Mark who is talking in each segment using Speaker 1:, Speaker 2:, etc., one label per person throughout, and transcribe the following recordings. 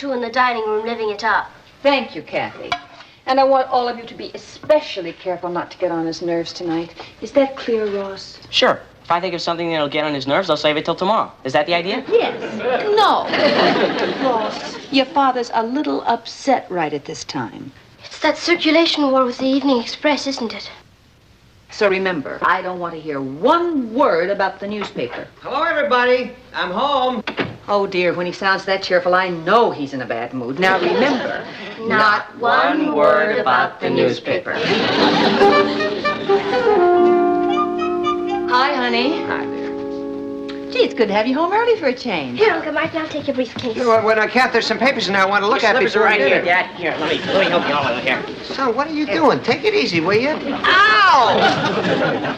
Speaker 1: two in the dining room living it up.
Speaker 2: Thank you, Kathy. And I want all of you to be especially careful not to get on his nerves tonight. Is that clear, Ross?
Speaker 3: Sure. If I think of something that'll get on his nerves, I'll save it till tomorrow. Is that the idea?
Speaker 2: Yes. No. Ross, your father's a little upset right at this time.
Speaker 1: It's that circulation war with the Evening Express, isn't it?
Speaker 2: So remember, I don't want to hear one word about the newspaper.
Speaker 4: Hello, everybody. I'm home.
Speaker 2: Oh, dear, when he sounds that cheerful, I know he's in a bad mood. Now, remember,
Speaker 1: Not one word about the newspaper.
Speaker 2: Hi, honey.
Speaker 4: Hi there.
Speaker 2: Gee, it's good to have you home early for a change.
Speaker 1: Here, Uncle Martin, I'll take your briefcase.
Speaker 4: Kath, there's some papers in there I want to look at
Speaker 3: Slippers are
Speaker 4: before
Speaker 3: right
Speaker 4: dinner.
Speaker 3: here, Dad. Here, let me help you all over here.
Speaker 4: Son, what are you doing? Take it easy, will you? Ow!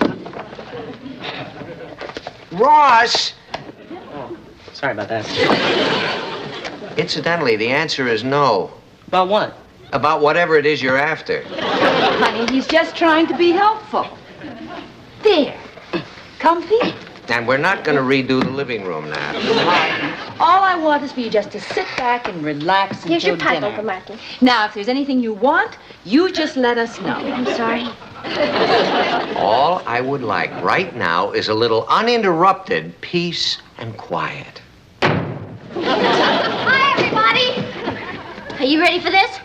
Speaker 4: Ross!
Speaker 3: Sorry about that.
Speaker 4: Incidentally, the answer is no.
Speaker 3: About what?
Speaker 4: About whatever it is you're after.
Speaker 2: Honey, he's just trying to be helpful. There. Comfy?
Speaker 4: And we're not going to redo the living room now.
Speaker 2: All I want is for you just to sit back and relax until
Speaker 1: Here's your pipe,
Speaker 2: dinner.
Speaker 1: Uncle Martin.
Speaker 2: Now, if there's anything you want, you just let us know.
Speaker 1: I'm sorry.
Speaker 4: All I would like right now is a little uninterrupted peace and quiet.
Speaker 1: Hi, everybody. Are you ready for this?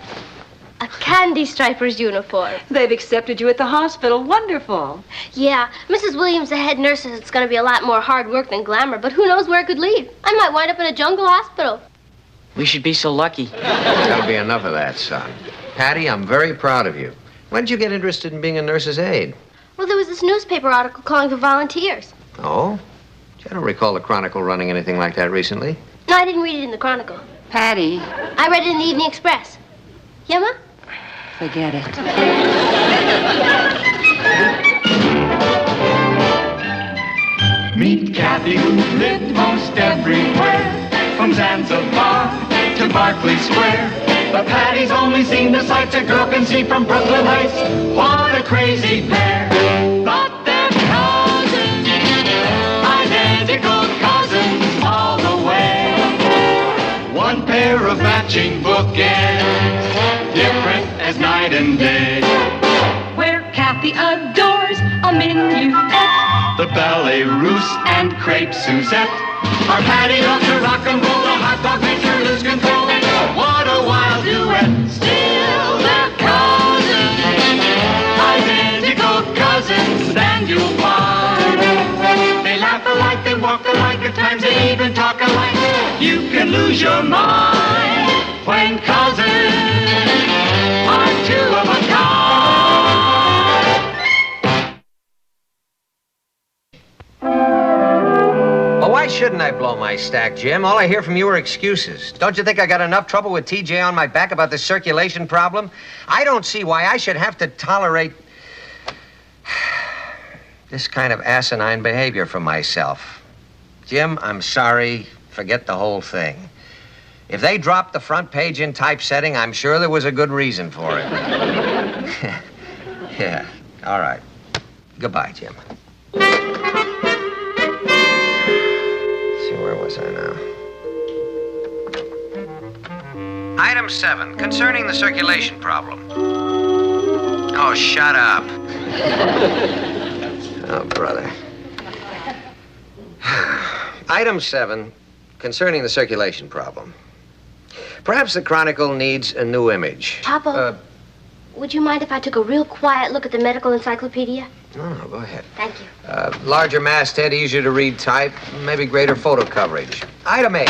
Speaker 1: A candy striper's uniform.
Speaker 2: They've accepted you at the hospital. Wonderful.
Speaker 1: Yeah, Mrs. Williams, the head nurse, says it's going to be a lot more hard work than glamour, but who knows where it could lead. I might wind up in a jungle hospital.
Speaker 3: We should be so lucky.
Speaker 4: That'll be enough of that, son. Patty, I'm very proud of you. When did you get interested in being a nurse's aide?
Speaker 1: Well, there was this newspaper article calling for volunteers.
Speaker 4: Oh? I don't recall the Chronicle running anything like that recently.
Speaker 1: No, I didn't read it in the Chronicle.
Speaker 2: Patty,
Speaker 1: I read it in the Evening Express. Yeah, Ma?
Speaker 2: forget it.
Speaker 5: Meet Kathy, who lived most everywhere, from Zanzibar to Berkeley Square. But Patty's only seen the sights a girl can see from Brooklyn Heights. What a crazy pair! But they're cousins, identical cousins all the way. One pair of matching bookends, different as night and day.
Speaker 6: Where Kathy adores a minuet,
Speaker 5: The ballet russe and crepe Suzette. Our Patty loves to rock and roll, the hot dog makes her lose control. What a wild duet! Still they're cousins, identical cousins, and you'll find they laugh alike, they walk alike, at times they even talk alike. You can lose your mind when cousins are two of a kind.
Speaker 4: Well, why shouldn't I blow my stack, Jim? All I hear from you are excuses. Don't you think I got enough trouble with TJ on my back about the circulation problem? I don't see why I should have to tolerate this kind of asinine behavior from myself. Jim, I'm sorry. Forget the whole thing. If they dropped the front page in typesetting, I'm sure there was a good reason for it. Yeah, all right. Goodbye, Jim. Where was I now? Item 7, concerning the circulation problem. Oh, shut up. Oh, brother. Item 7, concerning the circulation problem. Perhaps the Chronicle needs a new image.
Speaker 1: Papa, would you mind if I took a real quiet look at the medical encyclopedia?
Speaker 4: No, go ahead.
Speaker 1: Thank you.
Speaker 4: Larger masthead, easier to read type, maybe greater photo coverage. Item 8.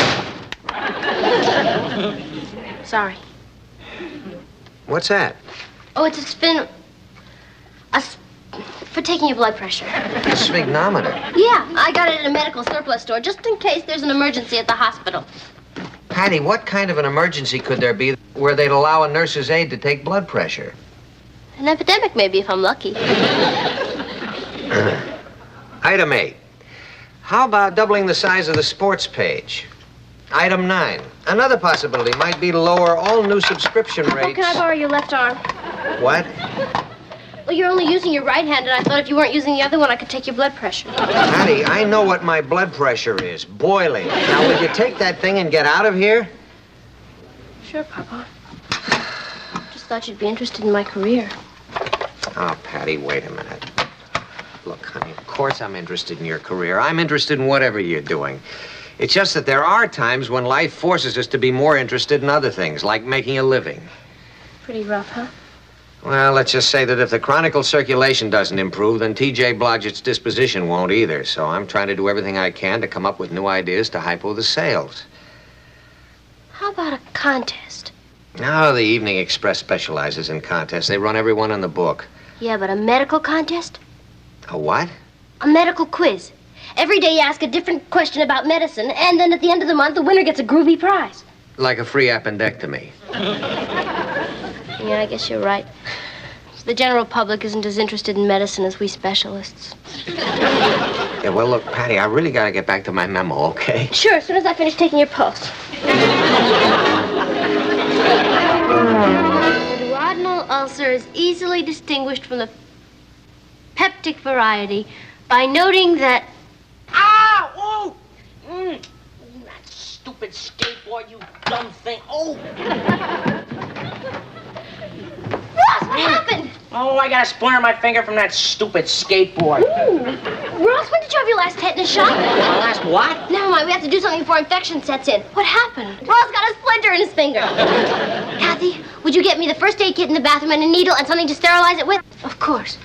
Speaker 1: Sorry.
Speaker 4: What's that?
Speaker 1: Oh, it's a for taking your blood pressure.
Speaker 4: A sphygmometer.
Speaker 1: Yeah, I got it at a medical surplus store just in case there's an emergency at the hospital.
Speaker 4: Patty, what kind of an emergency could there be where they'd allow a nurse's aide to take blood pressure?
Speaker 1: An epidemic, maybe, if I'm lucky.
Speaker 4: Item 8. How about doubling the size of the sports page? Item 9. Another possibility might be to lower all new subscription rates.
Speaker 1: Oh, can I borrow your left arm?
Speaker 4: What?
Speaker 1: Well, you're only using your right hand, and I thought if you weren't using the other one, I could take your blood pressure.
Speaker 4: Patty, I know what my blood pressure is. Boiling. Now, will you take that thing and get out of here?
Speaker 1: Sure, Papa. Just thought you'd be interested in my career.
Speaker 4: Oh, Patty, wait a minute. Look, honey, of course I'm interested in your career. I'm interested in whatever you're doing. It's just that there are times when life forces us to be more interested in other things, like making a living.
Speaker 1: Pretty rough, huh?
Speaker 4: Well, let's just say that if the Chronicle circulation doesn't improve, then T.J. Blodgett's disposition won't either. So I'm trying to do everything I can to come up with new ideas to hypo the sales.
Speaker 1: How about a contest?
Speaker 4: No, the Evening Express specializes in contests. They run every one in the book.
Speaker 1: Yeah, but a medical contest?
Speaker 4: A what?
Speaker 1: A medical quiz. Every day you ask a different question about medicine, and then at the end of the month, the winner gets a groovy prize.
Speaker 4: Like a free appendectomy.
Speaker 1: Yeah, I guess you're right. The general public isn't as interested in medicine as we specialists.
Speaker 4: Yeah, well, look, Patty, I really got to get back to my memo, okay?
Speaker 1: Sure, as soon as I finish taking your pulse. The duodenal ulcer is easily distinguished from the peptic variety by noting that...
Speaker 3: Ow! Oh! That stupid skateboard, you dumb thing. Oh!
Speaker 1: Ross, what happened?
Speaker 3: Oh, I got a splinter in my finger from that stupid skateboard.
Speaker 1: Ross, when did you have your last tetanus shot?
Speaker 3: My last what?
Speaker 1: Never mind, we have to do something before infection sets in. What happened? Ross got a splinter in his finger. Kathy, would you get me the first aid kit in the bathroom and a needle and something to sterilize it with? Of course.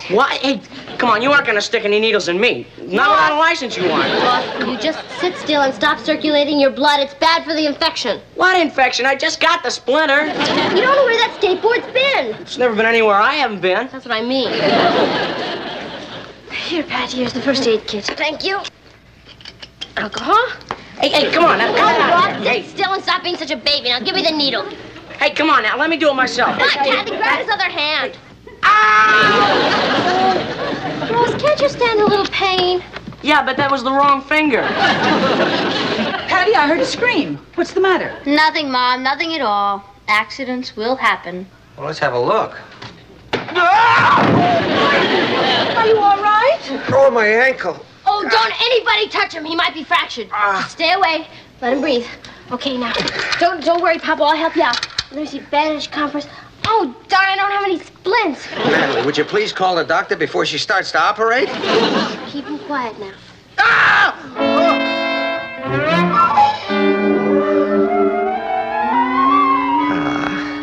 Speaker 3: What? Hey, come on, you aren't gonna stick any needles in me. Not without a license, you aren't.
Speaker 1: Ross, you just sit still and stop circulating your blood. It's bad for the infection.
Speaker 3: What infection? I just got the splinter.
Speaker 1: You don't know where that skateboard's been.
Speaker 3: It's never been anywhere I haven't been.
Speaker 1: That's what I mean. Here, Pat, here's the first aid kit. Thank you. Alcohol?
Speaker 3: Hey, come on now.
Speaker 1: Come on, Ross, sit
Speaker 3: Hey,
Speaker 1: still and stop being such a baby. Now give me the needle.
Speaker 3: hey, come on now. Let me do it myself.
Speaker 1: Come on, Kathy, grab his other hand.
Speaker 3: Ah!
Speaker 1: Ross, can't you stand a little pain?
Speaker 3: Yeah, but that was the wrong finger.
Speaker 2: Patty, I heard a scream. What's the matter?
Speaker 1: Nothing, Mom, nothing at all. Accidents will happen.
Speaker 4: Well, let's have a look.
Speaker 2: Are you all right?
Speaker 4: Oh, my ankle.
Speaker 1: Oh, don't anybody touch him. He might be fractured. Just stay away. Let him breathe. Okay, now. Don't worry, Papa. I'll help you out. Let me see. Bandage, compress. Oh, darn, I don't have any splints.
Speaker 4: Natalie, would you please call the doctor before she starts to operate?
Speaker 1: Keep him quiet now.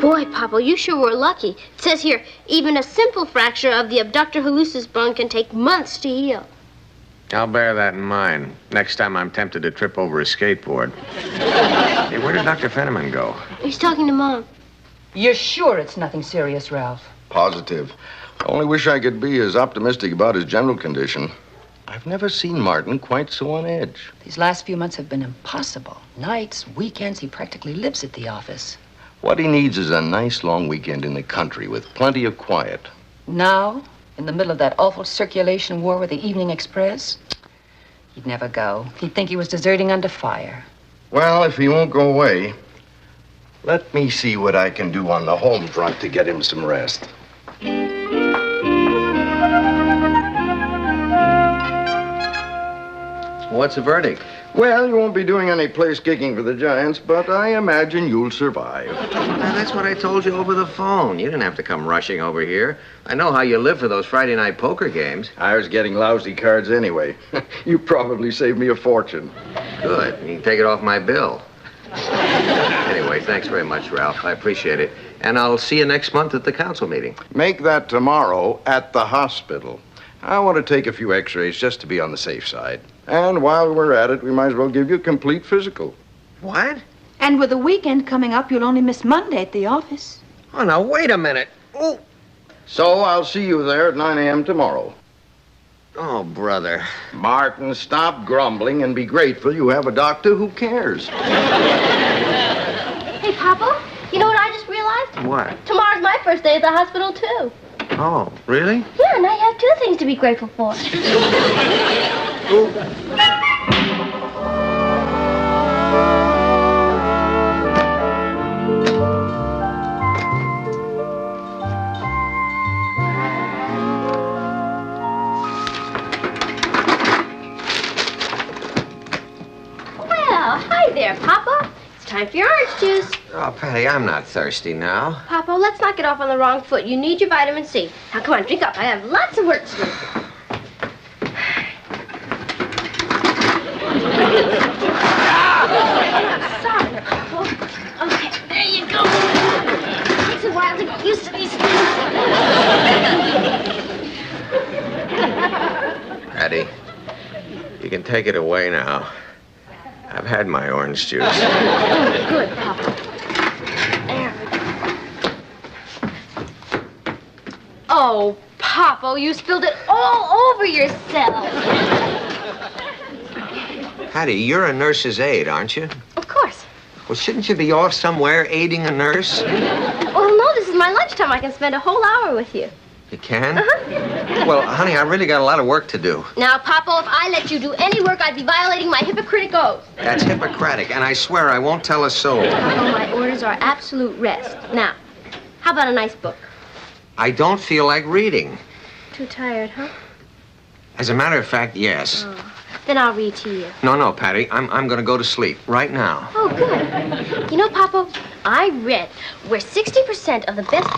Speaker 1: Boy, Papa, you sure were lucky. It says here, even a simple fracture of the abductor hallucis bone can take months to heal.
Speaker 4: I'll bear that in mind. Next time I'm tempted to trip over a skateboard. Hey, where did Dr. Fenneman go?
Speaker 1: He's talking to Mom.
Speaker 2: You're sure it's nothing serious, Ralph?
Speaker 7: Positive. I only wish I could be as optimistic about his general condition. I've never seen Martin quite so on edge.
Speaker 2: These last few months have been impossible. Nights, weekends, he practically lives at the office.
Speaker 7: What he needs is a nice long weekend in the country with plenty of quiet.
Speaker 2: Now, in the middle of that awful circulation war with the Evening Express, he'd never go. He'd think he was deserting under fire.
Speaker 7: Well, if he won't go away, let me see what I can do on the home front to get him some rest.
Speaker 4: What's the verdict?
Speaker 7: Well, you won't be doing any place kicking for the Giants, but I imagine you'll survive.
Speaker 4: Now, that's what I told you over the phone. You didn't have to come rushing over here. I know how you live for those Friday night poker games.
Speaker 7: I was getting lousy cards anyway. You probably saved me a fortune.
Speaker 4: Good. You can take it off my bill. Anyway, thanks very much, Ralph. I appreciate it. And I'll see you next month at the council meeting.
Speaker 7: Make that tomorrow at the hospital. I want to take a few x-rays just to be on the safe side. And while we're at it, we might as well give you a complete physical.
Speaker 4: What?
Speaker 8: And with the weekend coming up, you'll only miss Monday at the office.
Speaker 4: Oh, now, wait a minute. Oh,
Speaker 7: So I'll see you there at 9 a.m. tomorrow.
Speaker 4: oh, brother.
Speaker 7: Martin, stop grumbling and be grateful you have a doctor who cares.
Speaker 1: Hey, Papa, you know what I just realized?
Speaker 4: What?
Speaker 1: Tomorrow's my first day at the hospital, too.
Speaker 4: Oh, really?
Speaker 1: Yeah, now you have two things to be grateful for. Well, hi there, Papa. It's time for your orange juice.
Speaker 4: Oh, Patty, I'm not thirsty now.
Speaker 1: Papa, let's not get off on the wrong foot. You need your vitamin C. Now, come on, drink up. I have lots of work to do. Sorry, Papa. Okay, there you go. It takes a while to get used to these things.
Speaker 4: Patty, you can take it away now. I've had my orange juice.
Speaker 1: Oh, good, Papa. There we go. Oh, Papa, you spilled it all over yourself.
Speaker 4: Patty, you're a nurse's aide, aren't you?
Speaker 1: Of course.
Speaker 4: Well, shouldn't you be off somewhere aiding a nurse?
Speaker 1: Oh, no, this is my lunchtime. I can spend a whole hour with you.
Speaker 4: You can?
Speaker 1: Uh-huh.
Speaker 4: Well, honey, I really got a lot of work to do.
Speaker 1: Now, Papa, if I let you do any work, I'd be violating my Hippocratic oath.
Speaker 4: That's Hippocratic, and I swear I won't tell a soul.
Speaker 1: Papa, my orders are absolute rest. Now, how about a nice book?
Speaker 4: I don't feel like reading.
Speaker 1: Too tired, huh?
Speaker 4: As a matter of fact, yes.
Speaker 1: Oh, then I'll read to you.
Speaker 4: No, Patty, I'm going to go to sleep right now.
Speaker 1: Oh, good. You know, Papa, I read where 60% of the best...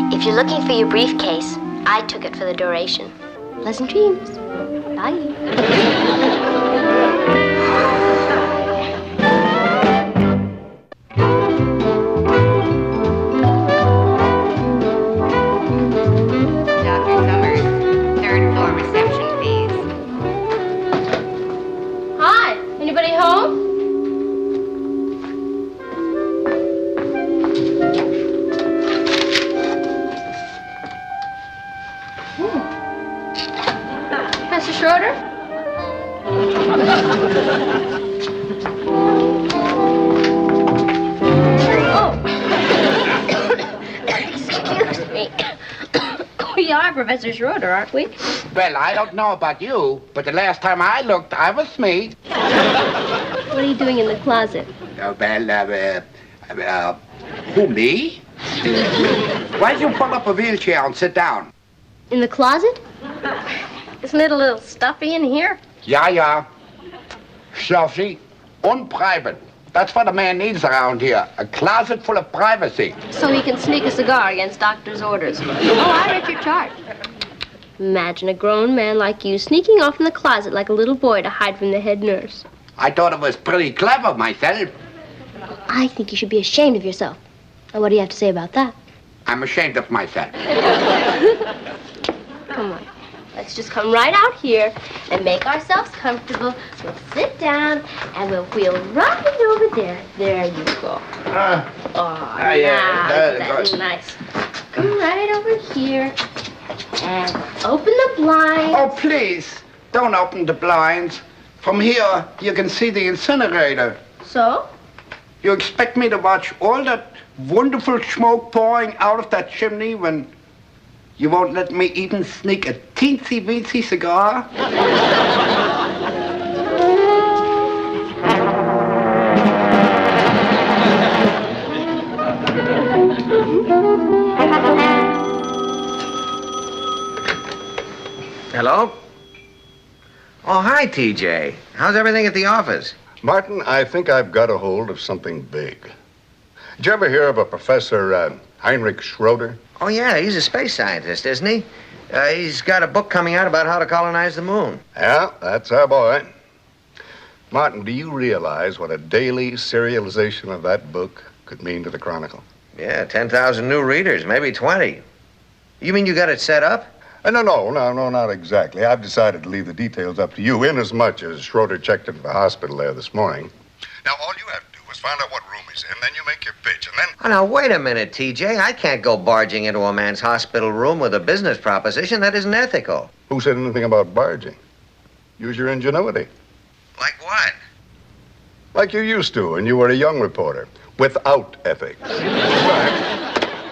Speaker 1: If you're looking for your briefcase, I took it for the duration. Pleasant dreams. Bye.
Speaker 2: Dr. Summers, third floor reception, please.
Speaker 1: Hi. Anybody home? Professor Schroeder? Oh. Excuse me. We are Professor Schroeder, aren't we?
Speaker 9: Well, I don't know about you, but the last time I looked, I was me.
Speaker 1: What are you doing in the closet?
Speaker 9: Who, me? Why don't you pull up a wheelchair and sit down?
Speaker 1: In the closet? Isn't it a little stuffy in here?
Speaker 9: Yeah. Stuffy, unprivate. That's what a man needs around here. A closet full of privacy.
Speaker 1: So he can sneak a cigar against doctor's orders. Oh, I read your chart. Imagine a grown man like you sneaking off in the closet like a little boy to hide from the head nurse.
Speaker 9: I thought it was pretty clever myself.
Speaker 1: I think you should be ashamed of yourself. And what do you have to say about that?
Speaker 9: I'm ashamed of myself.
Speaker 1: Come on. Let's just come right out here and make ourselves comfortable. We'll sit down and we'll wheel right over there. There you go. That's nice. Come right over here and open the blinds.
Speaker 9: Oh, please, don't open the blinds. From here, you can see the incinerator.
Speaker 1: So?
Speaker 9: You expect me to watch all that wonderful smoke pouring out of that chimney when you won't let me even sneak a teensy-weensy cigar?
Speaker 4: Hello? Oh, hi, TJ. How's everything at the office?
Speaker 7: Martin, I think I've got a hold of something big. Did you ever hear of a Professor Heinrich Schroeder?
Speaker 4: Oh, yeah, he's a space scientist, isn't he? He's got a book coming out about how to colonize the moon.
Speaker 7: Yeah, that's our boy. Martin, do you realize what a daily serialization of that book could mean to the Chronicle?
Speaker 4: Yeah, 10,000 new readers, maybe 20. You mean you got it set up?
Speaker 7: No, not exactly. I've decided to leave the details up to you, inasmuch as Schroeder checked into the hospital there this morning. Now, all you have to do is find out what room he's in, then you make your pitch, and then...
Speaker 4: Oh, now, wait a minute, TJ. I can't go barging into a man's hospital room with a business proposition. That isn't ethical.
Speaker 7: Who said anything about barging? Use your ingenuity.
Speaker 4: Like what? What?
Speaker 7: Like you used to when you were a young reporter, without ethics.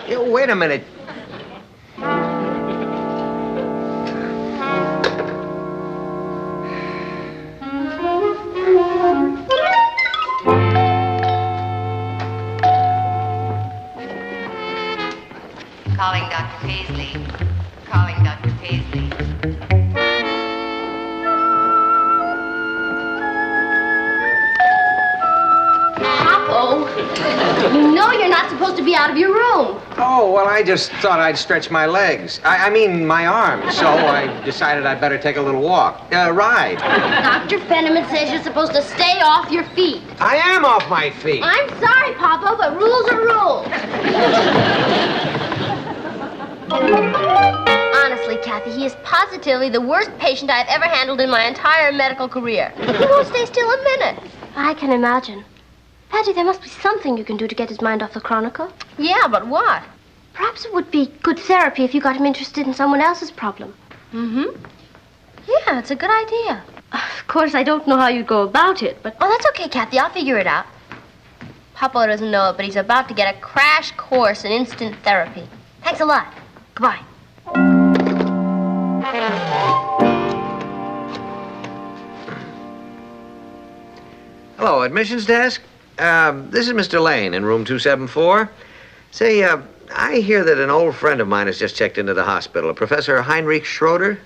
Speaker 4: Yeah, wait a minute.
Speaker 10: Calling Dr. Paisley. Calling Dr. Paisley.
Speaker 1: Popo, you know you're not supposed to be out of your room.
Speaker 4: Oh, well, I just thought I'd stretch my legs. I mean, my arms. So I decided I'd better take a little walk. Ride.
Speaker 1: Dr. Fenneman says you're supposed to stay off your feet.
Speaker 4: I am off my feet.
Speaker 1: I'm sorry, Popo, but rules are rules. Honestly, Kathy, he is positively the worst patient I've ever handled in my entire medical career. He won't stay still a minute. I can imagine. Patty, there must be something you can do to get his mind off the Chronicle. Yeah, but what? Perhaps it would be good therapy if you got him interested in someone else's problem. Mm-hmm. Yeah, it's a good idea. Of course, I don't know how you'd go about it, but... Oh, that's okay, Kathy. I'll figure it out. Papa doesn't know it, but he's about to get a crash course in instant therapy. Thanks a lot. Goodbye.
Speaker 4: Hello, admissions desk. This is Mr. Lane in room 274. Say, I hear that an old friend of mine has just checked into the hospital, Professor Heinrich Schroeder.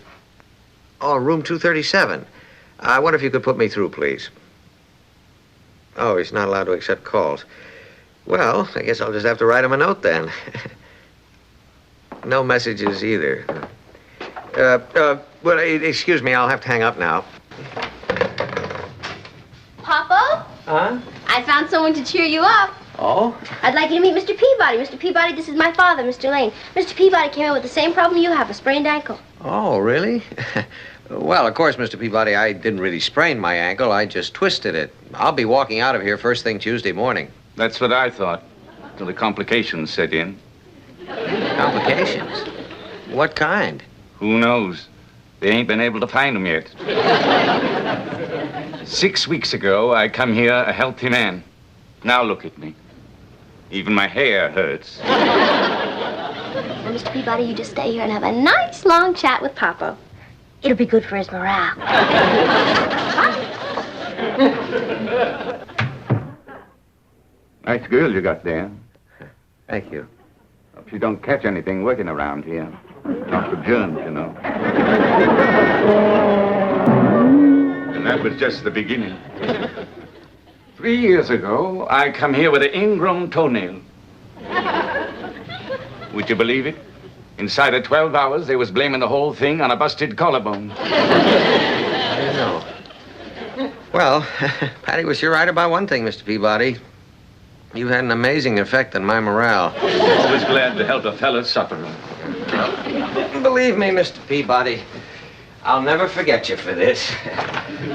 Speaker 4: Oh, room 237. I wonder if you could put me through, please. Oh, he's not allowed to accept calls. Well, I guess I'll just have to write him a note then. No messages either. Well, excuse me, I'll have to hang up now.
Speaker 1: Papa?
Speaker 4: Huh?
Speaker 1: I found someone to cheer you up.
Speaker 4: Oh?
Speaker 1: I'd like you to meet Mr. Peabody. Mr. Peabody, this is my father, Mr. Lane. Mr. Peabody came in with the same problem you have, a sprained ankle.
Speaker 4: Oh, really? Well, of course, Mr. Peabody, I didn't really sprain my ankle. I just twisted it. I'll be walking out of here first thing Tuesday morning.
Speaker 11: That's what I thought, till the complications set in.
Speaker 4: Complications? What kind?
Speaker 11: Who knows? They ain't been able to find them yet. 6 weeks ago, I come here a healthy man. Now look at me. Even my hair hurts.
Speaker 1: Now, Mr. Peabody, you just stay here and have a nice long chat with Papa. It'll be good for his morale.
Speaker 11: Nice girl you got there.
Speaker 4: Thank you.
Speaker 11: Hope you don't catch anything working around here. Not for germs, you know. And that was just the beginning. 3 years ago, I come here with an ingrown toenail. Would you believe it? Inside of 12 hours, they was blaming the whole thing on a busted collarbone.
Speaker 4: I know. Well, Patty was sure right about one thing, Mr. Peabody. You had an amazing effect on my morale.
Speaker 11: Always glad to help a fellow sufferer.
Speaker 4: Believe me, Mr. Peabody, I'll never forget you for this.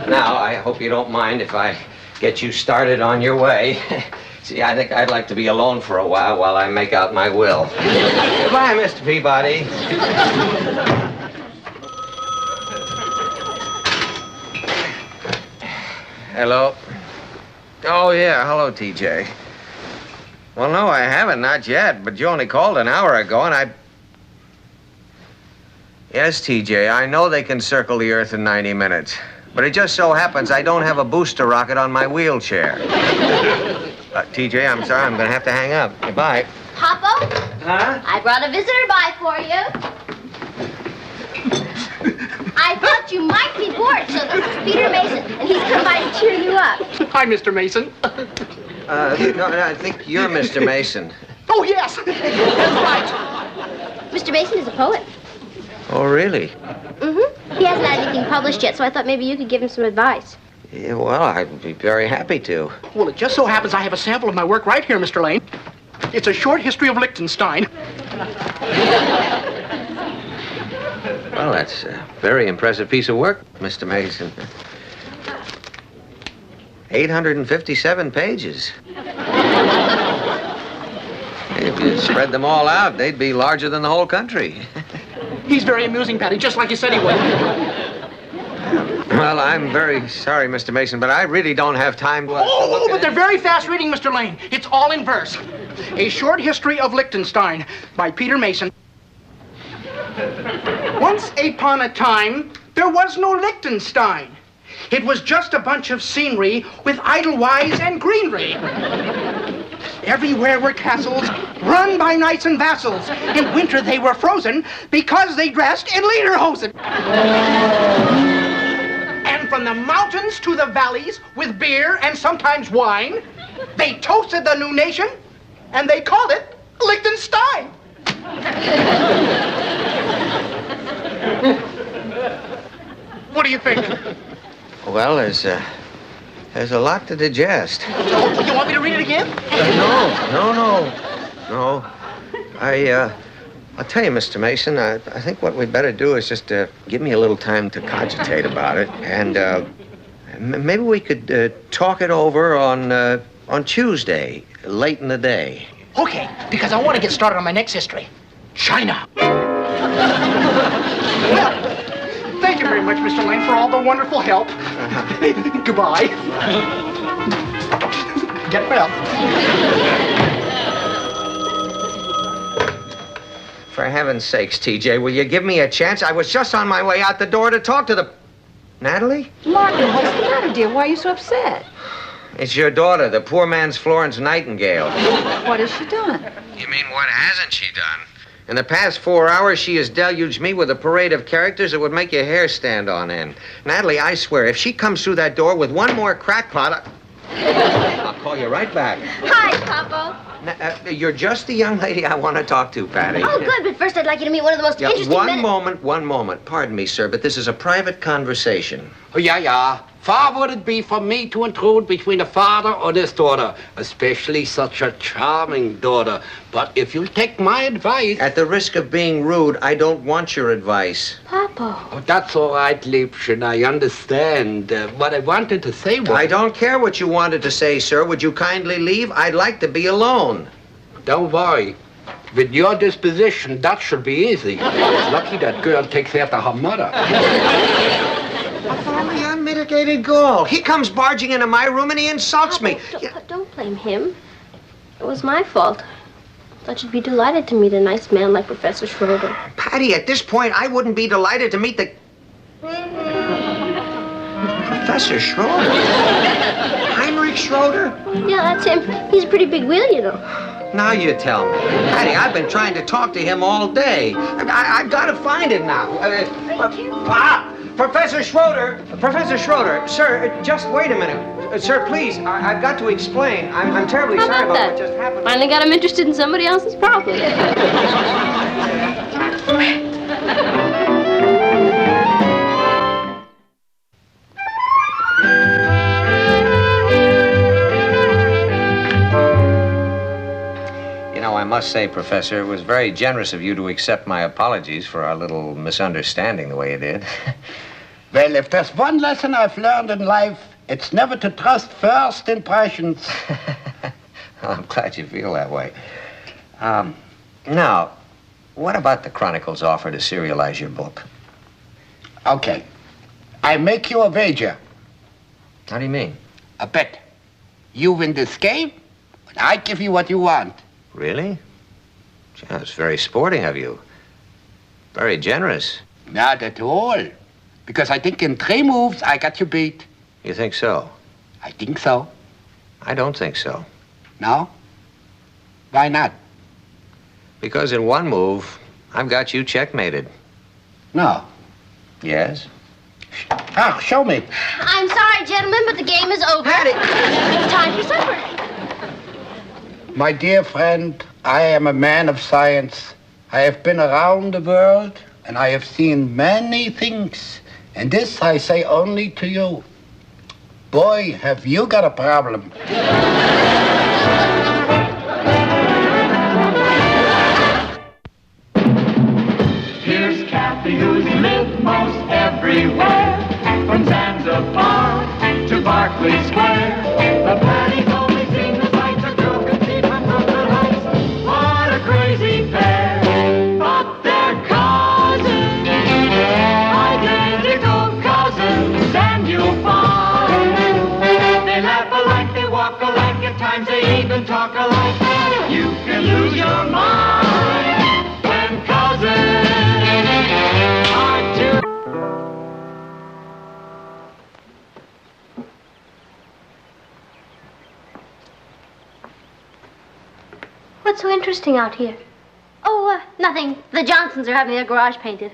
Speaker 4: Now, I hope you don't mind if I get you started on your way. See, I think I'd like to be alone for a while I make out my will. Goodbye, Mr. Peabody. Hello. Oh, yeah. Hello, TJ. Well, no, I haven't, not yet, but you only called an hour ago, and I... Yes, TJ, I know they can circle the Earth in 90 minutes, but it just so happens I don't have a booster rocket on my wheelchair. TJ, I'm sorry, I'm going to have to hang up. Goodbye.
Speaker 1: Papa?
Speaker 4: Huh?
Speaker 1: I brought a visitor by for you. I thought you might be bored, so this is Peter Mason, and he's come by to cheer you up.
Speaker 3: Hi, Mr. Mason.
Speaker 4: No, I think you're Mr. Mason.
Speaker 3: Oh, yes. That's right.
Speaker 1: Mr. Mason is a poet.
Speaker 4: Oh, really?
Speaker 1: Mm-hmm. He hasn't had anything published yet, so I thought maybe you could give him some advice.
Speaker 4: Yeah, well, I'd be very happy to.
Speaker 3: Well, it just so happens I have a sample of my work right here, Mr. Lane. It's a short history of Liechtenstein.
Speaker 4: Well, that's a very impressive piece of work, Mr. Mason. 857 pages. If you spread them all out, they'd be larger than the whole country.
Speaker 3: He's very amusing, Patty, just like you said he would.
Speaker 4: Well, I'm very sorry, Mr. Mason, but I really don't have time to look
Speaker 3: But
Speaker 4: at
Speaker 3: they're
Speaker 4: it.
Speaker 3: very fast reading, Mr. Lane. It's all in verse. A Short History of Liechtenstein by Peter Mason. Once upon a time, there was no Liechtenstein. It was just a bunch of scenery with Edelweiss and greenery. Everywhere were castles run by knights and vassals. In winter they were frozen because they dressed in lederhosen. And from the mountains to the valleys with beer and sometimes wine, they toasted the new nation and they called it Liechtenstein. What do you think?
Speaker 4: Well, there's a lot to digest.
Speaker 3: So, you want me to read it again?
Speaker 4: No. I'll tell you, Mr. Mason, I think what we'd better do is just give me a little time to cogitate about it, and maybe we could talk it over on Tuesday, late in the day.
Speaker 3: Okay, because I want to get started on my next history. China. Well, thank you very much, Mr. Lane, for all the wonderful help. Goodbye. Get well.
Speaker 4: For heaven's sakes, TJ, will you give me a chance? I was just on my way out the door to talk to the... Natalie?
Speaker 8: Martin, what's the matter, dear? Why are you so upset?
Speaker 4: It's your daughter, the poor man's Florence Nightingale.
Speaker 8: What has she done?
Speaker 4: You mean, what hasn't she done? In the past 4 hours, she has deluged me with a parade of characters that would make your hair stand on end. Natalie, I swear, if she comes through that door with one more crackpot, I'll call you right back.
Speaker 1: Hi, Papa.
Speaker 4: You're just the young lady I want to talk to, Patty.
Speaker 1: Oh, good, but first I'd like you to meet one of the most interesting men...
Speaker 4: One moment. Pardon me, sir, but this is a private conversation.
Speaker 9: Oh, yeah. Far would it be for me to intrude between the father or this daughter, especially such a charming daughter. But if you'll take my advice...
Speaker 4: At the risk of being rude, I don't want your advice.
Speaker 1: Papa.
Speaker 9: Oh, that's all right, Liebchen, I understand. What I wanted to say was...
Speaker 4: I don't care what you wanted to say, sir. Would you kindly leave? I'd like to be alone.
Speaker 9: Don't worry. With your disposition, that should be easy. Lucky that girl takes after her mother.
Speaker 4: If only unmitigated gall. He comes barging into my room and he insults me.
Speaker 1: Don't blame him. It was my fault. I thought you'd be delighted to meet a nice man like Professor Schroeder.
Speaker 4: Patty, at this point, I wouldn't be delighted to meet the... Professor Schroeder? Heinrich Schroeder?
Speaker 1: Yeah, that's him. He's a pretty big wheel, you know.
Speaker 4: Now you tell me. Patty, I've been trying to talk to him all day. I've got to find him now. Professor Schroeder, sir, just wait a minute. Sir, please, I've got to explain. I'm terribly sorry about what just happened.
Speaker 1: Finally got him interested in somebody else's problem.
Speaker 4: I must say, Professor, it was very generous of you to accept my apologies for our little misunderstanding the way you did.
Speaker 9: Well, if there's one lesson I've learned in life, it's never to trust first impressions.
Speaker 4: I'm glad you feel that way. Now, what about the Chronicle's offer to serialize your book?
Speaker 9: Okay. I make you a wager.
Speaker 4: How do you mean?
Speaker 9: A bet. You win this game, and I give you what you want.
Speaker 4: Really? Gee, that's very sporting of you. Very generous.
Speaker 9: Not at all. Because I think in 3 moves, I got you beat.
Speaker 4: You think so?
Speaker 9: I think so.
Speaker 4: I don't think so.
Speaker 9: No? Why not?
Speaker 4: Because in 1 move, I've got you checkmated.
Speaker 9: No.
Speaker 4: Yes?
Speaker 9: Ah, show me.
Speaker 1: I'm sorry, gentlemen, but the game is over. It's time for supper.
Speaker 9: My dear friend, I am a man of science. I have been around the world, and I have seen many things. And this I say only to you. Boy, have you got a problem.
Speaker 5: Here's Kathy, who's lived most everywhere, from Zanzibar to Berkeley Square. The Patty's only seen the sights a girl can see from Brooklyn Heights. What a crazy pair, but they're cousins, identical cousins. They laugh alike, they walk alike, at times they even talk alike. You can lose your mind when cousins are two.
Speaker 1: What's so interesting out here? Oh, nothing. The Johnsons are having their garage painted.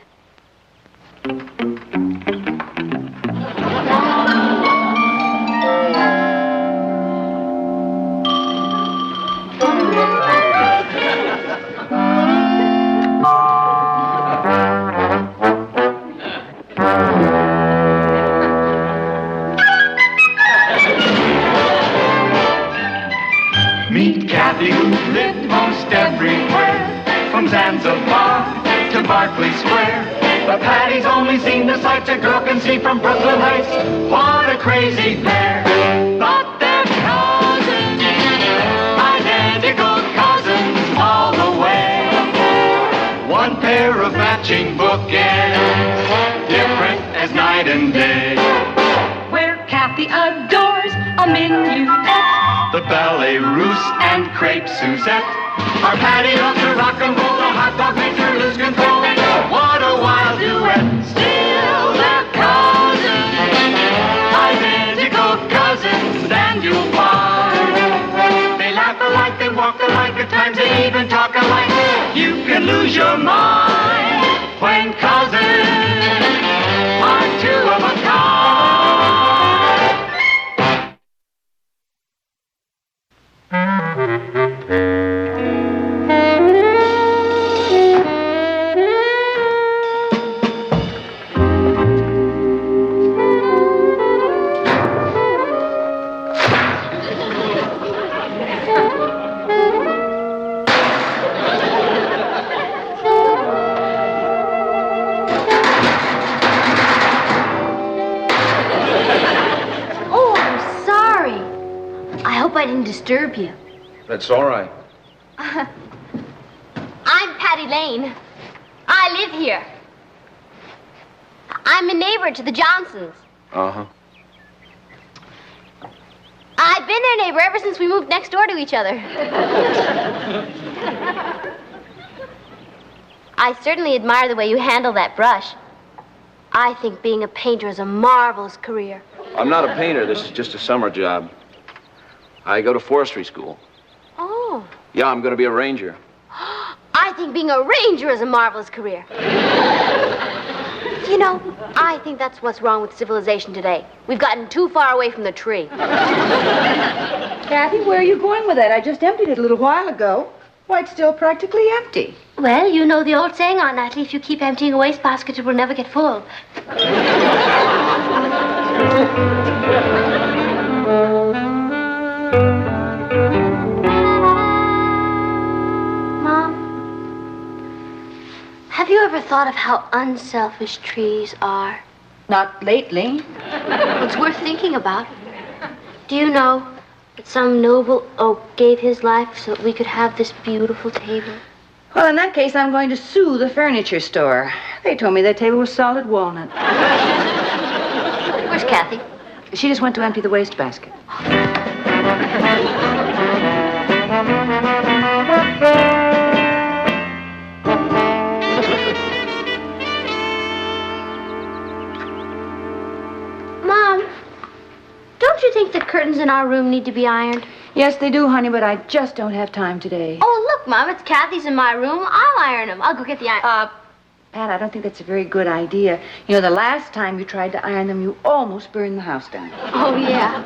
Speaker 5: Meet Kathy, who lived most everywhere, from Zanzibar to Berkeley Square. But Patty's only seen the sights a girl can see from Brooklyn Heights. What a crazy pair! But they're cousins, identical cousins all the way. One pair of matching bookends, different as night and day.
Speaker 6: Where Kathy adores a minuet.
Speaker 5: The ballet russe and crepe Suzette. Our Patty loves to rock and roll, the hot dog makes her lose control. What a wild duet, still they're cousins, identical cousins, and you'll find they laugh alike, they walk alike, at times they even talk alike. You can lose your mind when cousins are two of a kind.
Speaker 1: Oh, I'm sorry. I hope I didn't disturb you.
Speaker 12: That's all right.
Speaker 1: I'm Patty Lane. I live here. I'm a neighbor to the Johnsons.
Speaker 12: Uh-huh.
Speaker 1: I've been their neighbor ever since we moved next door to each other. I certainly admire the way you handle that brush. I think being a painter is a marvelous career.
Speaker 12: I'm not a painter. This is just a summer job. I go to forestry school.
Speaker 1: Oh.
Speaker 12: Yeah, I'm going to be a ranger.
Speaker 1: I think being a ranger is a marvelous career. You know, I think that's what's wrong with civilization today. We've gotten too far away from the tree.
Speaker 8: Kathy, where are you going with that? I just emptied it a little while ago. Why, it's still practically empty.
Speaker 1: Well, you know the old saying, Aunt Natalie, if you keep emptying a wastebasket, it will never get full. Mom, have you ever thought of how unselfish trees are?
Speaker 8: Not lately.
Speaker 1: It's worth thinking about. Do you know that some noble oak gave his life so that we could have this beautiful table?
Speaker 8: Well, in that case, I'm going to sue the furniture store. They told me that table was solid walnut.
Speaker 1: Where's Kathy?
Speaker 8: She just went to empty the wastebasket.
Speaker 1: Mom, don't you think the curtains in our room need to be ironed?
Speaker 8: Yes, they do, honey, but I just don't have time today.
Speaker 1: Oh, look, Mom, it's Kathy's in my room. I'll iron them. I'll go get the iron.
Speaker 8: Pat, I don't think that's a very good idea. You know, the last time you tried to iron them, you almost burned the house down.
Speaker 1: Oh, yeah.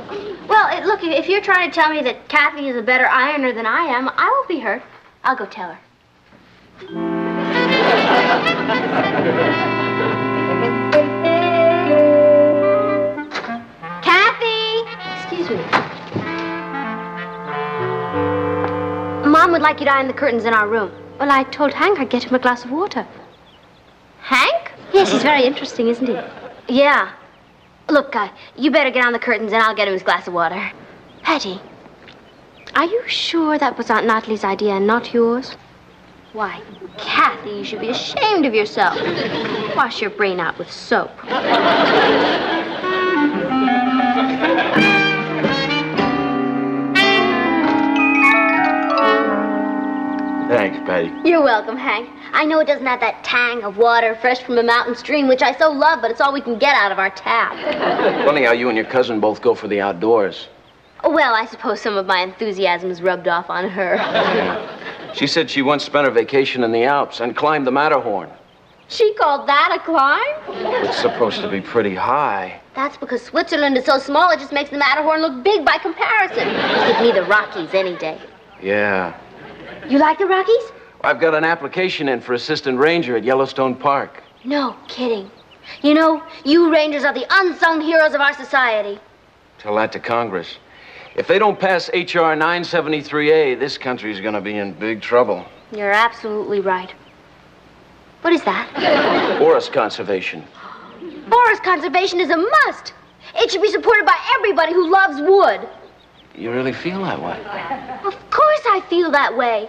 Speaker 1: Well, look, if you're trying to tell me that Kathy is a better ironer than I am, I won't be hurt. I'll go tell her. Kathy! Excuse me. Mom would like you to iron the curtains in our room. Well, I told Hank I'd get him a glass of water. Hank? Yes, he's very interesting, isn't he? Yeah. Look, you better get on the curtains and I'll get him his glass of water. Patty, are you sure that was Aunt Natalie's idea and not yours? Why, Kathy, you should be ashamed of yourself. Wash your brain out with soap.
Speaker 12: Patty.
Speaker 1: You're welcome, Hank. I know it doesn't have that tang of water fresh from a mountain stream, which I so love, but it's all we can get out of our tap.
Speaker 12: Funny how you and your cousin both go for the outdoors.
Speaker 1: Well, I suppose some of my enthusiasm has rubbed off on her.
Speaker 12: Yeah. She said she once spent her vacation in the Alps and climbed the Matterhorn.
Speaker 1: She called that a climb?
Speaker 12: It's supposed to be pretty high.
Speaker 1: That's because Switzerland is so small, it just makes the Matterhorn look big by comparison. Give me the Rockies any day.
Speaker 12: Yeah.
Speaker 1: You like the Rockies?
Speaker 12: I've got an application in for assistant ranger at Yellowstone Park.
Speaker 1: No kidding. You know, you rangers are the unsung heroes of our society.
Speaker 12: Tell that to Congress. If they don't pass H.R. 973A, this country's gonna be in big trouble.
Speaker 1: You're absolutely right. What is that?
Speaker 12: Forest conservation.
Speaker 1: Forest conservation is a must. It should be supported by everybody who loves wood.
Speaker 12: You really feel that way?
Speaker 1: Of course I feel that way.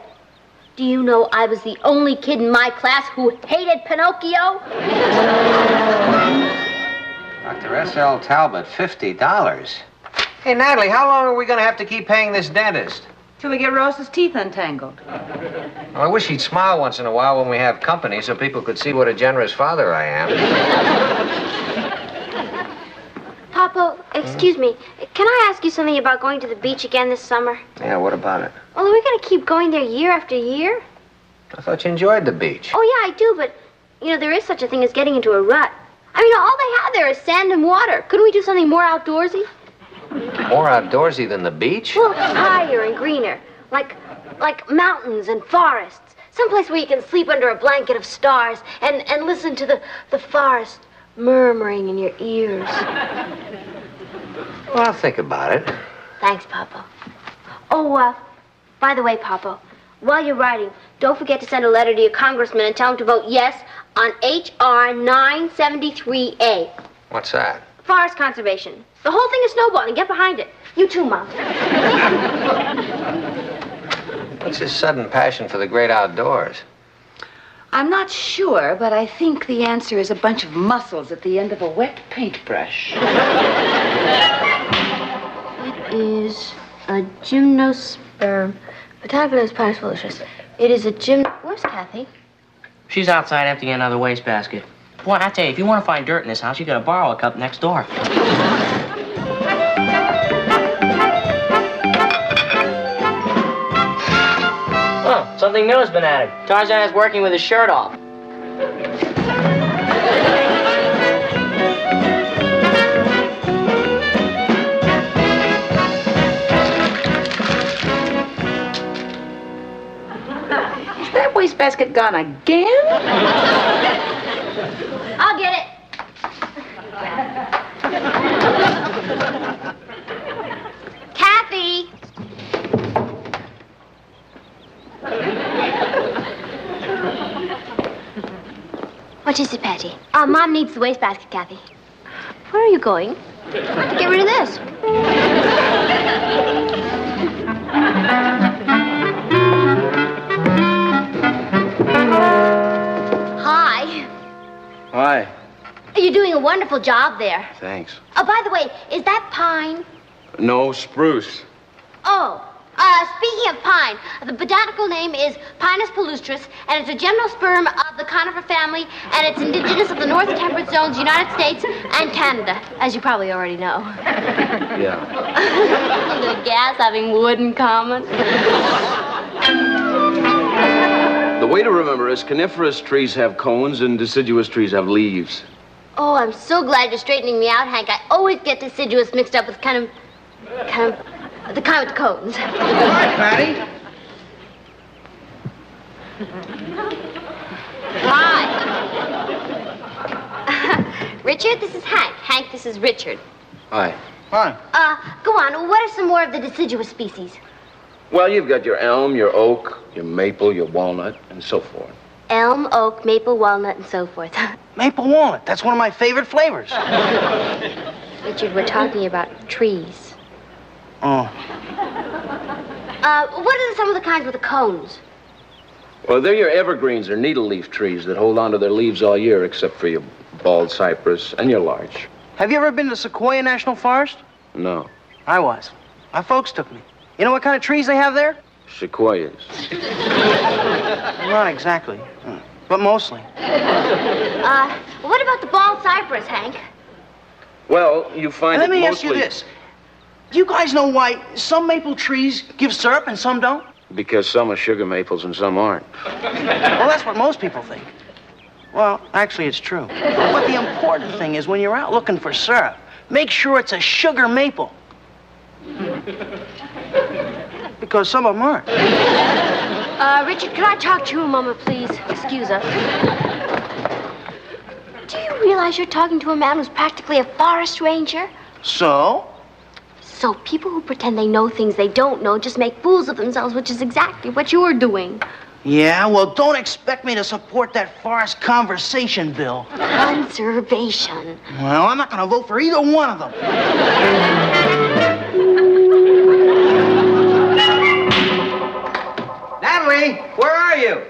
Speaker 1: Do you know I was the only kid in my class who hated Pinocchio?
Speaker 4: Dr. S.L. Talbot, $50. Hey, Natalie, how long are we going to have to keep paying this dentist?
Speaker 8: Till we get Rose's teeth untangled.
Speaker 4: Well, I wish he'd smile once in a while when we have company so people could see what a generous father I am.
Speaker 1: Papa, excuse me. Can I ask you something about going to the beach again this summer?
Speaker 4: Yeah, what about it?
Speaker 1: Well, are we going to keep going there year after year?
Speaker 4: I thought you enjoyed the beach.
Speaker 1: Oh, yeah, I do, but, you know, there is such a thing as getting into a rut. I mean, all they have there is sand and water. Couldn't we do something more outdoorsy?
Speaker 4: More outdoorsy than the beach?
Speaker 1: Well, higher and greener. Like mountains and forests. Someplace where you can sleep under a blanket of stars and listen to the forest murmuring in your ears.
Speaker 4: Well, I'll think about it.
Speaker 1: Thanks, Papa. Oh, by the way, Papa, while you're writing, don't forget to send a letter to your congressman and tell him to vote yes on H.R. 973A.
Speaker 4: What's that?
Speaker 1: Forest conservation. The whole thing is snowballing. Get behind it. You too, Mom.
Speaker 4: What's his sudden passion for the great outdoors?
Speaker 8: I'm not sure, but I think the answer is a bunch of muscles at the end of a wet paintbrush.
Speaker 1: It is a gymnosperm. Pythagoras Pinus foliaceus. It is a Where's Kathy?
Speaker 13: She's outside emptying another wastebasket. Boy, I tell you, if you want to find dirt in this house, you gotta borrow a cup next door. Oh, something new has been added. Tarzan is working with his shirt off.
Speaker 8: Is that wastebasket gone again?
Speaker 1: I'll get it. Kathy! What is it, Patty? Mom needs the wastebasket, Kathy. Where are you going? To get rid of this. Hi.
Speaker 12: Hi.
Speaker 1: You're doing a wonderful job there.
Speaker 12: Thanks.
Speaker 1: Oh, by the way, is that pine?
Speaker 12: No, spruce.
Speaker 1: Oh, speaking of pine, the botanical name is Pinus palustris, and it's a gymnosperm of the conifer family, and it's indigenous of the North Temperate Zones, United States, and Canada, as you probably already know.
Speaker 12: Yeah.
Speaker 1: I'm gonna gas having wood in common.
Speaker 12: The way to remember is coniferous trees have cones and deciduous trees have leaves.
Speaker 1: Oh, I'm so glad you're straightening me out, Hank. I always get deciduous mixed up with kind of the kind with cones.
Speaker 3: Hi, Patty.
Speaker 1: Hi. Richard, this is Hank. Hank, this is Richard.
Speaker 12: Hi.
Speaker 3: Hi.
Speaker 1: Go on. What are some more of the deciduous species?
Speaker 12: Well, you've got your elm, your oak, your maple, your walnut, and so forth.
Speaker 1: Elm, oak, maple, walnut, and so forth.
Speaker 13: Maple walnut. That's one of my favorite flavors.
Speaker 1: Richard, we're talking about trees.
Speaker 13: Oh.
Speaker 1: What are some of the kinds with the cones?
Speaker 12: Well, they're your evergreens or needle leaf trees that hold onto their leaves all year, except for your bald cypress and your larch.
Speaker 13: Have you ever been to Sequoia National Forest?
Speaker 12: No.
Speaker 13: I was. My folks took me. You know what kind of trees they have there?
Speaker 12: Sequoias.
Speaker 14: Not exactly, but mostly.
Speaker 1: What about the bald cypress, Hank?
Speaker 12: Well, you find
Speaker 14: Let
Speaker 12: it
Speaker 14: me
Speaker 12: mostly...
Speaker 14: ask you this. Do you guys know why some maple trees give syrup and some don't?
Speaker 12: Because some are sugar maples and some aren't.
Speaker 14: Well, that's what most people think. Well, actually, it's true. But the important thing is when you're out looking for syrup, make sure it's a sugar maple. Because some of them aren't.
Speaker 1: Richard, can I talk to you a moment, please? Excuse us. Do you realize you're talking to a man who's practically a forest ranger?
Speaker 14: So?
Speaker 1: So people who pretend they know things they don't know just make fools of themselves, which is exactly what you're doing.
Speaker 14: Yeah, well, don't expect me to support that forest conversation bill.
Speaker 1: Conservation.
Speaker 14: Well, I'm not going to vote for either one of them.
Speaker 4: Natalie, where are you?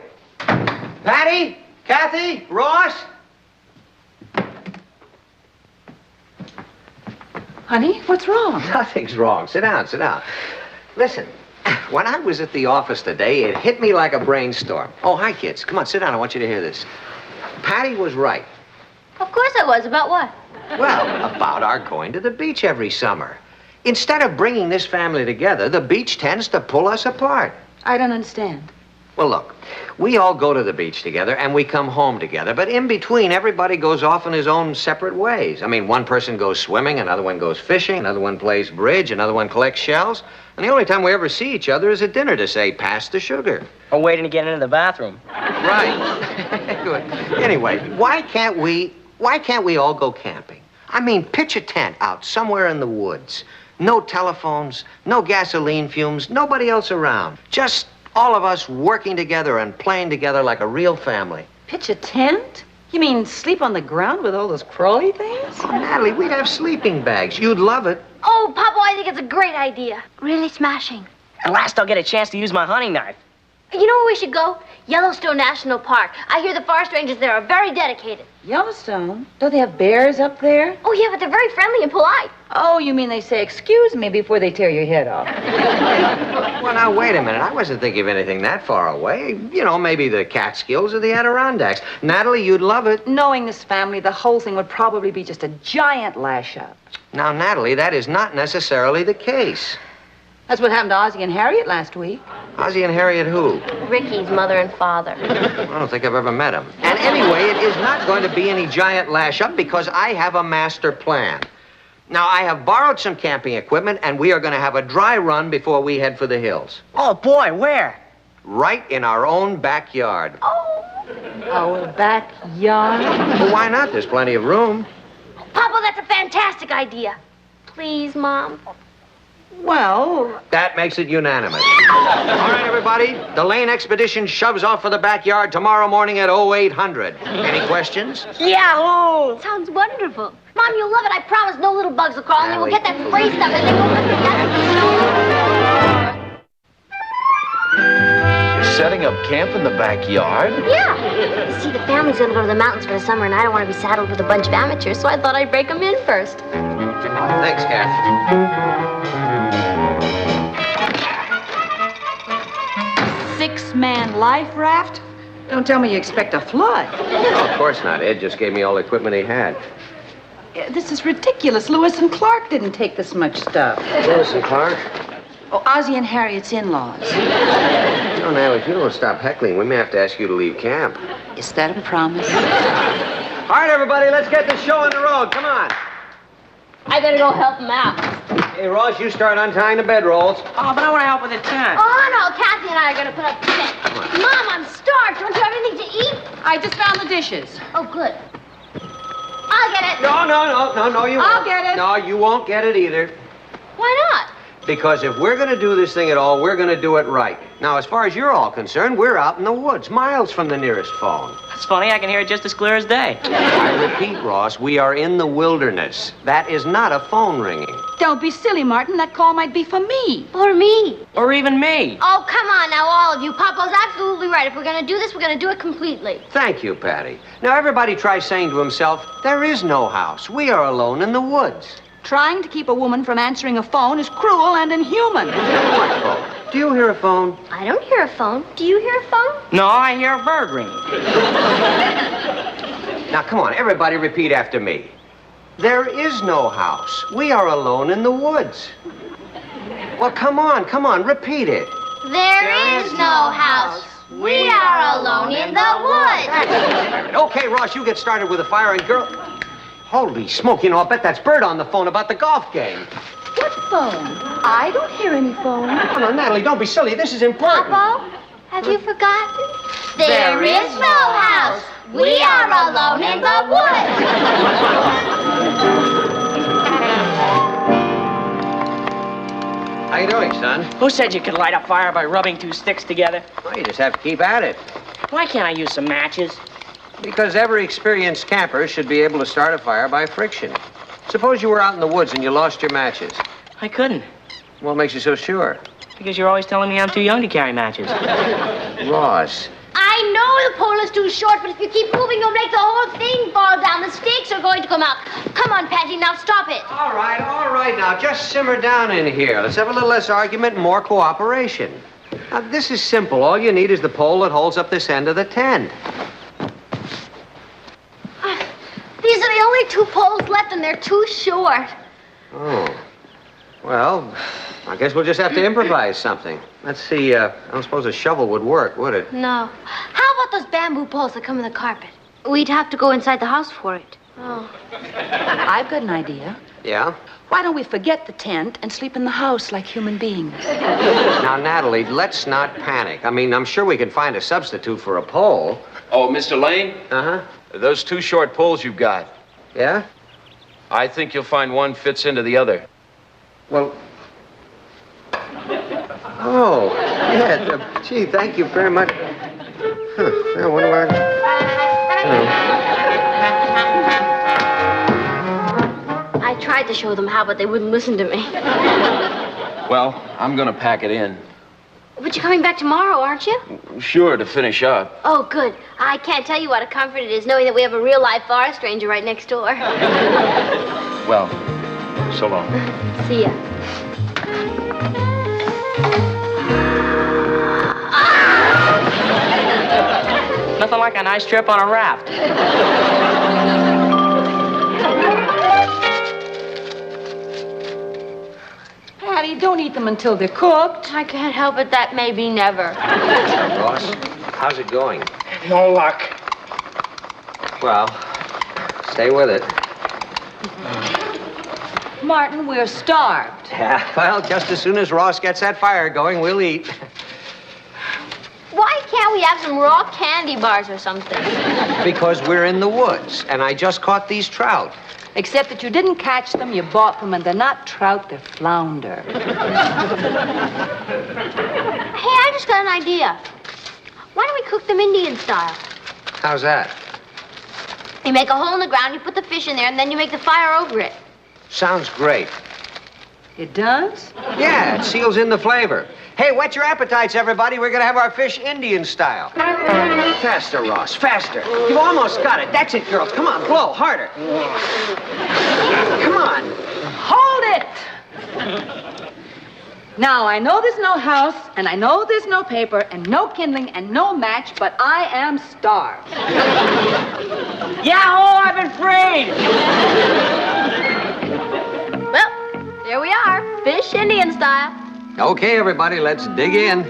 Speaker 4: Patty? Kathy? Ross?
Speaker 8: Honey, what's wrong?
Speaker 4: Nothing's wrong. Sit down, sit down. Listen, when I was at the office today, it hit me like a brainstorm. Oh, hi, kids. Come on, sit down. I want you to hear this. Patty was right.
Speaker 1: Of course I was. About what?
Speaker 4: Well, about our going to the beach every summer. Instead of bringing this family together, the beach tends to pull us apart.
Speaker 8: I don't understand.
Speaker 4: Well, look, we all go to the beach together and we come home together, but in between, everybody goes off in his own separate ways. I mean, one person goes swimming, another one goes fishing, another one plays bridge, another one collects shells, and the only time we ever see each other is at dinner to say, pass the sugar.
Speaker 13: Or waiting to get into the bathroom.
Speaker 4: Right. Anyway, why can't we all go camping? I mean, pitch a tent out somewhere in the woods. No telephones, no gasoline fumes, nobody else around. Just all of us working together and playing together like a real family.
Speaker 8: Pitch a tent? You mean sleep on the ground with all those crawly things?
Speaker 4: Oh, Natalie, we'd have sleeping bags. You'd love it.
Speaker 1: Oh, Papa, I think it's a great idea. Really smashing.
Speaker 13: At last I'll get a chance to use my hunting knife.
Speaker 1: You know where we should go? Yellowstone National Park. I hear the forest rangers there are very dedicated.
Speaker 8: Yellowstone? Don't they have bears up there?
Speaker 1: Oh, yeah, but they're very friendly and polite.
Speaker 8: Oh, you mean they say, excuse me, before they tear your head off?
Speaker 4: Well, now, wait a minute. I wasn't thinking of anything that far away. You know, maybe the Catskills or the Adirondacks. Natalie, you'd love it.
Speaker 8: Knowing this family, the whole thing would probably be just a giant lash-up.
Speaker 4: Now, Natalie, that is not necessarily the case.
Speaker 8: That's what happened to Ozzie and Harriet last week.
Speaker 4: Ozzie and Harriet who?
Speaker 1: Ricky's mother and father.
Speaker 4: I don't think I've ever met them. And anyway, it is not going to be any giant lash-up because I have a master plan. Now, I have borrowed some camping equipment, and we are going to have a dry run before we head for the hills.
Speaker 14: Oh, boy, where?
Speaker 4: Right in our own backyard.
Speaker 8: Our backyard?
Speaker 4: Well, why not? There's plenty of room.
Speaker 1: Papa, that's a fantastic idea. Please, Mom.
Speaker 8: Well...
Speaker 4: That makes it unanimous. All right, everybody. The Lane expedition shoves off for the backyard tomorrow morning at 0800. Any questions?
Speaker 1: Yahoo! Sounds wonderful. Mom, you'll love it. I promise no little bugs will crawl, and we'll get that spray stuff, and then we'll put together.
Speaker 12: Setting up camp in the backyard?
Speaker 1: Yeah. See, the family's gonna go to the mountains for the summer, and I don't want to be saddled with a bunch of amateurs, so I thought I'd break them in first.
Speaker 4: Thanks, Kath.
Speaker 8: 6-man life raft? Don't tell me you expect a flood.
Speaker 4: No, of course not. Ed just gave me all the equipment he had.
Speaker 8: This is ridiculous. Lewis and Clark didn't take this much stuff.
Speaker 4: Lewis and Clark?
Speaker 8: Oh, Ozzie and Harriet's in-laws.
Speaker 4: No, Natalie, if you don't stop heckling, we may have to ask you to leave camp.
Speaker 8: Is that a promise?
Speaker 4: All right, everybody, let's get this show on the road. Come on.
Speaker 1: I better go help them out.
Speaker 4: Hey, Ross, you start untying the bedrolls.
Speaker 13: Oh, but I want to help with the tent.
Speaker 1: Oh, no, Kathy and I are gonna put up the tent. Mom, I'm starved. Don't you have anything to eat?
Speaker 8: I just found the dishes.
Speaker 1: Oh, good. I'll get it.
Speaker 4: No, you won't.
Speaker 8: I'll get it.
Speaker 4: No, you won't get it either.
Speaker 1: Why not?
Speaker 4: Because if we're going to do this thing at all, we're going to do it right. Now, as far as you're all concerned, we're out in the woods, miles from the nearest phone.
Speaker 13: That's funny. I can hear it just as clear as day.
Speaker 4: I repeat, Ross, we are in the wilderness. That is not a phone ringing.
Speaker 8: Don't be silly, Martin. That call might be for me.
Speaker 1: Or me.
Speaker 13: Or even me.
Speaker 1: Oh, come on now, all of you. Papa's absolutely right. If we're gonna do this, we're gonna do it completely.
Speaker 4: Thank you, Patty. Now, everybody tries saying to himself, there is no house. We are alone in the woods.
Speaker 8: Trying to keep a woman from answering a phone is cruel and inhuman.
Speaker 4: What phone? do you hear a phone?
Speaker 1: I don't hear a phone. Do you hear a phone?
Speaker 13: No, I hear a bird ring.
Speaker 4: Now, come on, everybody repeat after me. There is no house. We are alone in the woods. Well, come on, repeat it.
Speaker 1: There is no house. We are alone in the woods.
Speaker 4: Okay, Ross, you get started with the fire and girl... Holy smoke, you know, I'll bet that's Bert on the phone about the golf game.
Speaker 8: What phone? I don't hear any phone.
Speaker 4: No, Natalie, don't be silly. This is important.
Speaker 1: Papa, have you forgotten? There is no house. We are alone in the woods.
Speaker 4: How you doing, son?
Speaker 13: Who said you could light a fire by rubbing two sticks together?
Speaker 4: Well, you just have to keep at it.
Speaker 13: Why can't I use some matches?
Speaker 4: Because every experienced camper should be able to start a fire by friction. Suppose you were out in the woods and you lost your matches.
Speaker 13: I couldn't.
Speaker 4: What makes you so sure?
Speaker 13: Because you're always telling me I'm too young to carry matches.
Speaker 4: Ross.
Speaker 1: I know the pole is too short, but if you keep moving, you'll make the whole thing fall down. The stakes are going to come out. Come on, Patty, now stop it.
Speaker 4: All right, now, just simmer down in here. Let's have a little less argument and more cooperation. Now, this is simple. All you need is the pole that holds up this end of the tent.
Speaker 1: These are the only two poles left, and they're too short.
Speaker 4: Oh. Well, I guess we'll just have to improvise something. Let's see, I don't suppose a shovel would work, would it?
Speaker 1: No. How about those bamboo poles that come in the carpet? We'd have to go inside the house for it. Oh.
Speaker 8: I've got an idea.
Speaker 4: Yeah?
Speaker 8: Why don't we forget the tent and sleep in the house like human beings?
Speaker 4: Now, Natalie, let's not panic. I mean, I'm sure we can find a substitute for a pole.
Speaker 12: Oh, Mr. Lane?
Speaker 4: Uh-huh.
Speaker 12: Those two short poles you've got.
Speaker 4: Yeah?
Speaker 12: I think you'll find one fits into the other.
Speaker 4: Well... Oh, yeah, gee, thank you very much. Huh, yeah, what do
Speaker 1: I tried to show them how, but they wouldn't listen to me.
Speaker 12: Well, I'm gonna pack it in.
Speaker 1: But you're coming back tomorrow, aren't you?
Speaker 12: Sure, to finish up.
Speaker 1: Oh, good. I can't tell you what a comfort it is knowing that we have a real live forest ranger right next door.
Speaker 12: Well, so long.
Speaker 1: See ya.
Speaker 13: Nothing like a nice trip on a raft.
Speaker 8: Patty, don't eat them until they're cooked.
Speaker 1: I can't help it. That may be never.
Speaker 4: Ross, how's it going?
Speaker 3: No luck.
Speaker 4: Well, stay with it.
Speaker 8: Martin, we're starved.
Speaker 4: Yeah, well, just as soon as Ross gets that fire going, we'll eat.
Speaker 1: Why can't we have some raw candy bars or something?
Speaker 4: Because we're in the woods, and I just caught these trout.
Speaker 8: Except that you didn't catch them, you bought them, and they're not trout, they're flounder.
Speaker 1: Hey, I just got an idea. Why don't we cook them Indian style?
Speaker 4: How's that?
Speaker 1: You make a hole in the ground, you put the fish in there, and then you make the fire over it.
Speaker 4: Sounds great.
Speaker 8: It does?
Speaker 4: Yeah, it seals in the flavor. Hey, whet your appetites, everybody. We're going to have our fish Indian style. Faster, Ross, faster. You've almost got it. That's it, girls. Come on, blow harder. Come on.
Speaker 8: Hold it! Now, I know there's no house, and I know there's no paper, and no kindling, and no match, but I am starved.
Speaker 13: Yahoo! I've been freed!
Speaker 1: Well, there we are. Fish Indian style.
Speaker 4: Okay, everybody, let's dig in.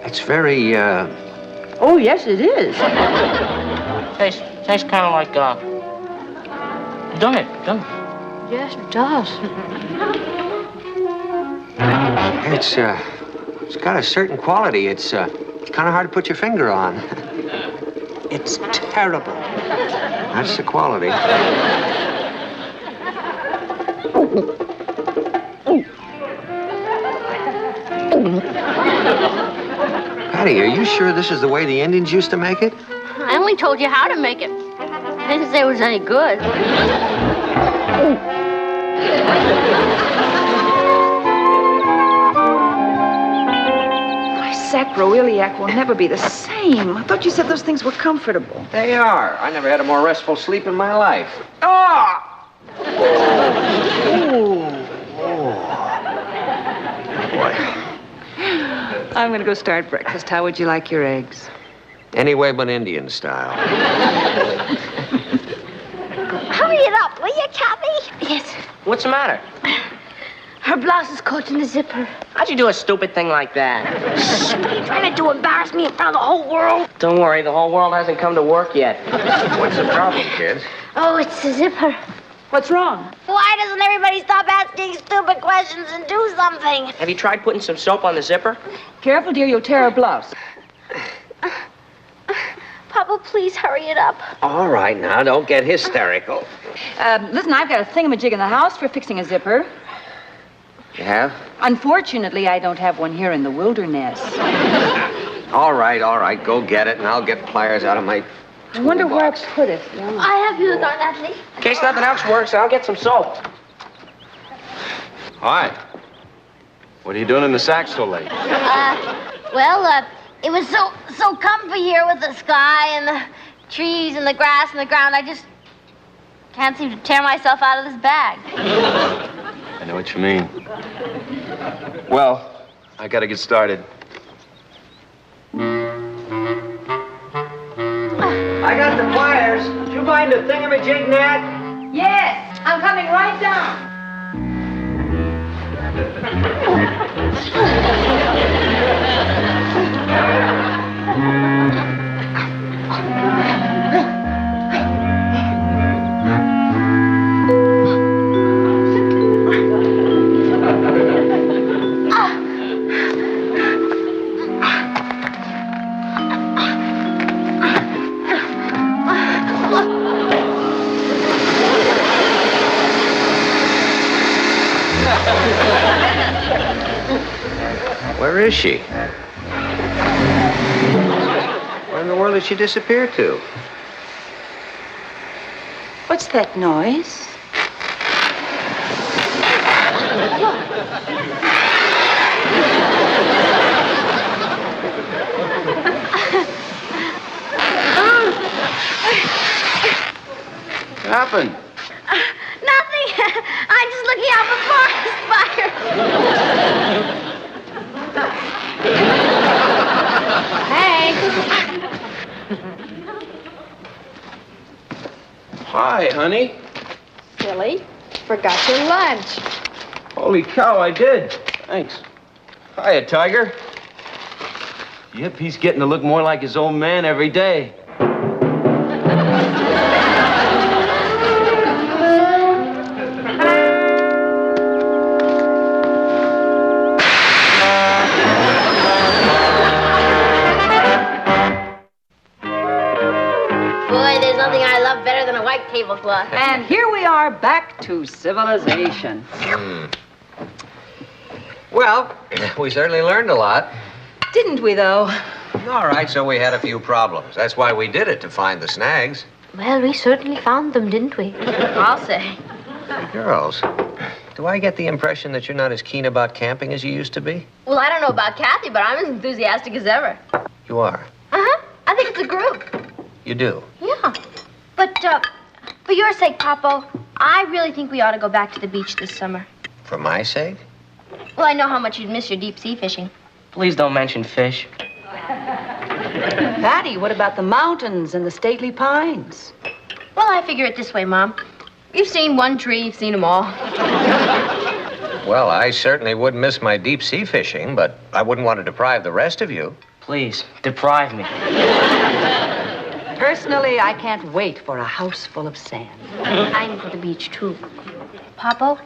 Speaker 4: It's very,
Speaker 8: Oh, yes, it is.
Speaker 13: Tastes kind of like, Don't it?
Speaker 1: Yes, it does.
Speaker 4: It's got a certain quality. It's kind of hard to put your finger on. It's terrible. That's the quality. Patty, are you sure this is the way the Indians used to make it?
Speaker 1: I only told you how to make it. I didn't say it was any good.
Speaker 8: sacroiliac will never be the same. I thought you said those things were comfortable.
Speaker 4: They are. I never had a more restful sleep in my life.
Speaker 8: Oh! I'm going to go start breakfast. How would you like your eggs?
Speaker 4: Any way but Indian style.
Speaker 1: Hurry it up, will you, Kathy? Yes.
Speaker 13: What's the matter?
Speaker 1: Her blouse is caught in the zipper.
Speaker 13: How'd you do a stupid thing like that?
Speaker 1: What are you trying to do, embarrass me in front of the whole world?
Speaker 13: Don't worry, the whole world hasn't come to work yet.
Speaker 4: What's the problem, kids?
Speaker 1: Oh, it's the zipper.
Speaker 8: What's wrong?
Speaker 1: Why doesn't everybody stop asking stupid questions and do something?
Speaker 13: Have you tried putting some soap on the zipper?
Speaker 8: Careful, dear, you'll tear her blouse.
Speaker 1: Papa, please hurry it up.
Speaker 4: All right, now, don't get hysterical.
Speaker 8: Listen, I've got a thingamajig in the house for fixing a zipper.
Speaker 4: You have?
Speaker 8: Unfortunately, I don't have one here in the wilderness.
Speaker 4: All right, go get it, and I'll get pliers out of my...
Speaker 8: I wonder where I put it.
Speaker 1: I have you, Aunt Natalie.
Speaker 13: In case nothing else works, I'll get some soap.
Speaker 12: Hi. What are you doing in the sack so late?
Speaker 1: It was so comfy here with the sky and the trees and the grass and the ground. I just can't seem to tear myself out of this bag.
Speaker 12: I know what you mean. Well, I gotta get started.
Speaker 14: I got the pliers. Do you mind a thingamajig, Nat?
Speaker 8: Yes, I'm coming right down.
Speaker 4: Where is she? Where in the world did she disappear to?
Speaker 8: What's that noise?
Speaker 12: What happened?
Speaker 1: Nothing. I'm just looking out for forest fires. Hey.
Speaker 12: Hi, honey.
Speaker 8: Billy, forgot your lunch.
Speaker 12: Holy cow, I did. Thanks. Hiya, Tiger. Yep, he's getting to look more like his old man every day.
Speaker 1: Better than a white tablecloth.
Speaker 8: And here we are back to civilization.
Speaker 4: Well, we certainly learned a lot.
Speaker 8: Didn't we, though?
Speaker 4: All right, so we had a few problems. That's why we did it, to find the snags.
Speaker 1: Well, we certainly found them, didn't we? I'll say.
Speaker 4: Hey, girls, do I get the impression that you're not as keen about camping as you used to be?
Speaker 1: Well, I don't know about Kathy, but I'm as enthusiastic as ever.
Speaker 4: You are?
Speaker 1: Uh-huh. I think it's a group.
Speaker 4: You do?
Speaker 1: Yeah. But, for your sake, Papa, I really think we ought to go back to the beach this summer.
Speaker 4: For my sake?
Speaker 1: Well, I know how much you'd miss your deep sea fishing.
Speaker 13: Please don't mention fish.
Speaker 8: Patty, what about the mountains and the stately pines?
Speaker 1: Well, I figure it this way, Mom. You've seen one tree, you've seen them all.
Speaker 4: Well, I certainly would miss my deep sea fishing, but I wouldn't want to deprive the rest of you.
Speaker 13: Please, deprive me.
Speaker 8: Personally, I can't wait for a house full of sand.
Speaker 1: I'm for the beach, too. Papa,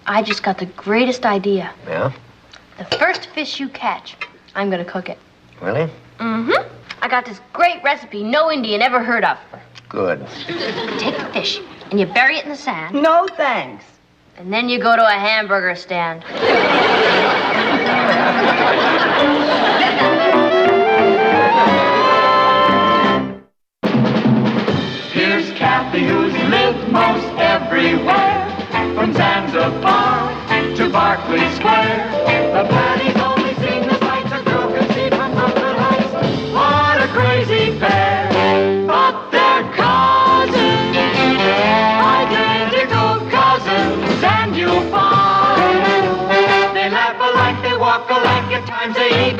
Speaker 1: I just got the greatest idea.
Speaker 4: Yeah?
Speaker 1: The first fish you catch, I'm gonna cook it.
Speaker 4: Really?
Speaker 1: Mm-hmm. I got this great recipe no Indian ever heard of.
Speaker 4: Good.
Speaker 1: You take the fish, and you bury it in the sand.
Speaker 8: No, thanks.
Speaker 1: And then you go to a hamburger stand.
Speaker 5: Here's Kathy, who's lived most everywhere, from Zanzibar to Berkeley Square. The Patty's only seen the sights of Crocus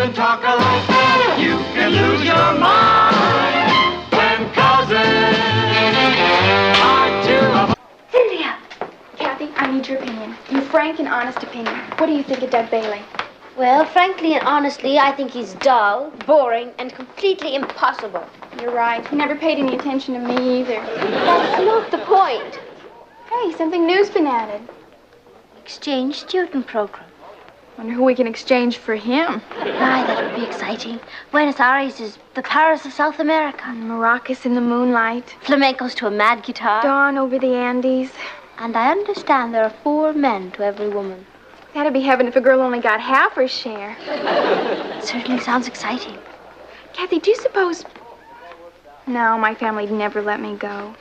Speaker 5: even talk alike. You can lose your mind when cousins are two of
Speaker 15: Cynthia! Kathy, I need your opinion. Your frank and honest opinion. What do you think of Doug Bailey?
Speaker 1: Well, frankly and honestly, I think he's dull, boring, and completely impossible.
Speaker 15: You're right. He never paid any attention to me either.
Speaker 1: That's not the point.
Speaker 15: Hey, something new's been added.
Speaker 1: Exchange student program.
Speaker 15: Wonder who we can exchange for him.
Speaker 1: My, that would be exciting. Buenos Aires is the Paris of South America.
Speaker 15: Maracas in the moonlight.
Speaker 1: Flamencos to a mad guitar.
Speaker 15: Dawn over the Andes.
Speaker 1: And I understand there are 4 men to every woman.
Speaker 15: That'd be heaven if a girl only got half her share.
Speaker 1: It certainly sounds exciting.
Speaker 15: Kathy, do you suppose... No, my family'd never let me go.